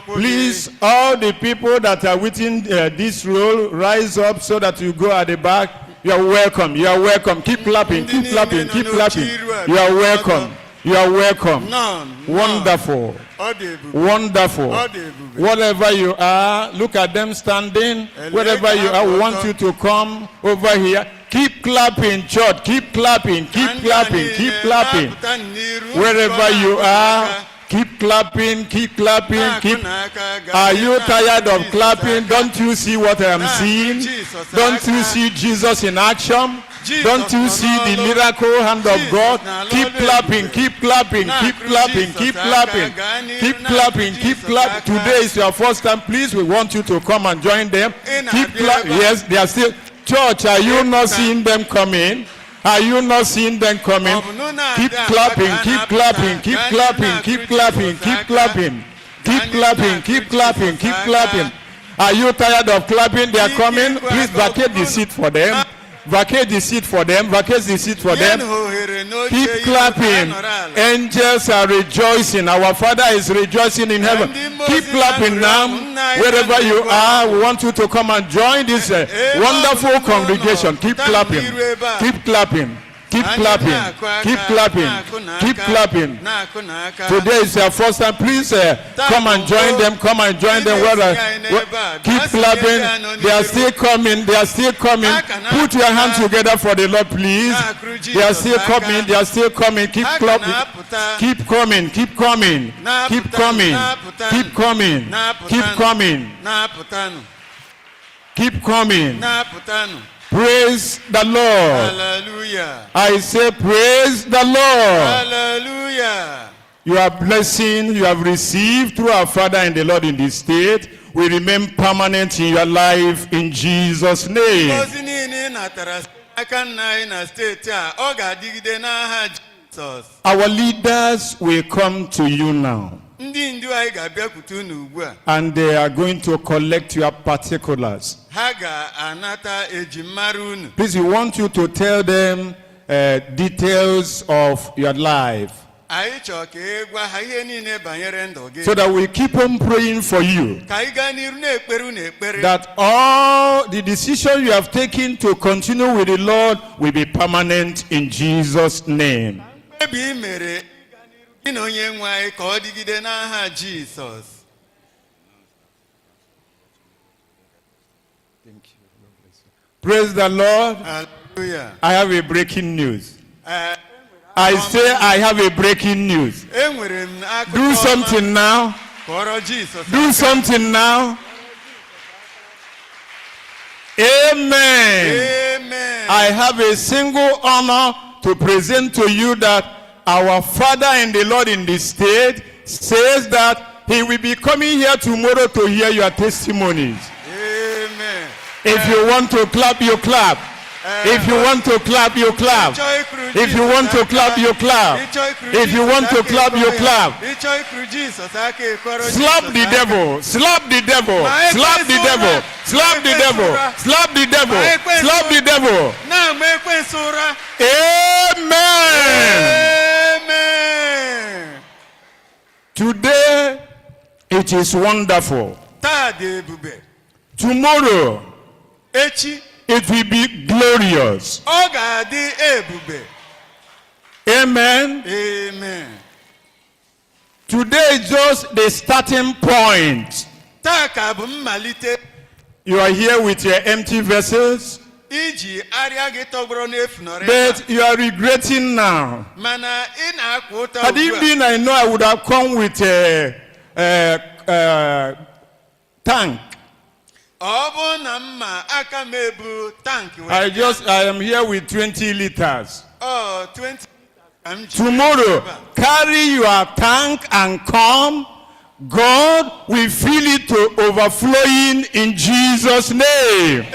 Please, all the people that are within this role, rise up so that you go at the back. You are welcome. You are welcome. Keep clapping. Keep clapping. Keep clapping. You are welcome. You are welcome. Wonderful. Wonderful. Whatever you are, look at them standing. Wherever you are, we want you to come over here. Keep clapping, church. Keep clapping. Keep clapping. Keep clapping. Wherever you are, keep clapping. Keep clapping. Keep. Are you tired of clapping? Don't you see what I am seeing? Don't you see Jesus in action? Don't you see the miracle hand of God? Keep clapping, keep clapping, keep clapping, keep clapping, keep clapping, keep clapping. Today is your first time. Please, we want you to come and join them. Keep clapping. Yes, they are still. Church, are you not seeing them coming? Are you not seeing them coming? Keep clapping, keep clapping, keep clapping, keep clapping, keep clapping, keep clapping, keep clapping, keep clapping. Are you tired of clapping? They are coming. Please vacate the seat for them. Vacate the seat for them. Vacate the seat for them. Keep clapping. Angels are rejoicing. Our Father is rejoicing in heaven. Keep clapping now. Wherever you are, we want you to come and join this wonderful congregation. Keep clapping. Keep clapping. Keep clapping. Keep clapping. Keep clapping. Today is your first time. Please come and join them. Come and join them. Keep clapping. They are still coming. They are still coming. Put your hands together for the Lord, please. They are still coming. They are still coming. Keep clapping. Keep coming. Keep coming. Keep coming. Keep coming. Keep coming. Keep coming. Praise the Lord. Hallelujah. I say praise the Lord. Hallelujah. Your blessing you have received through our Father and the Lord in this state will remain permanent in your life in Jesus' name. Our leaders will come to you now. And they are going to collect your particulars. Please, we want you to tell them details of your life, so that we keep on praying for you, that all the decisions you have taken to continue with the Lord will be permanent in Jesus' name. Praise the Lord. Hallelujah. I have a breaking news. I say I have a breaking news. Do something now. Do something now. Amen. Amen. I have a single honor to present to you that our Father and the Lord in the state says that he will be coming here tomorrow to hear your testimonies. Amen. If you want to clap, you clap. If you want to clap, you clap. If you want to clap, you clap. If you want to clap, you clap. Slap the devil. Slap the devil. Slap the devil. Slap the devil. Slap the devil. Slap the devil. Amen. Amen. Today it is wonderful. Tomorrow it will be glorious. Amen. Amen. Today is just the starting point. You are here with your empty vessels, but you are regretting now. Had it been I know, I would have come with a tank. I am here with 20 liters. 20. Tomorrow, carry your tank and come. God will fill it to overflowing in Jesus' name.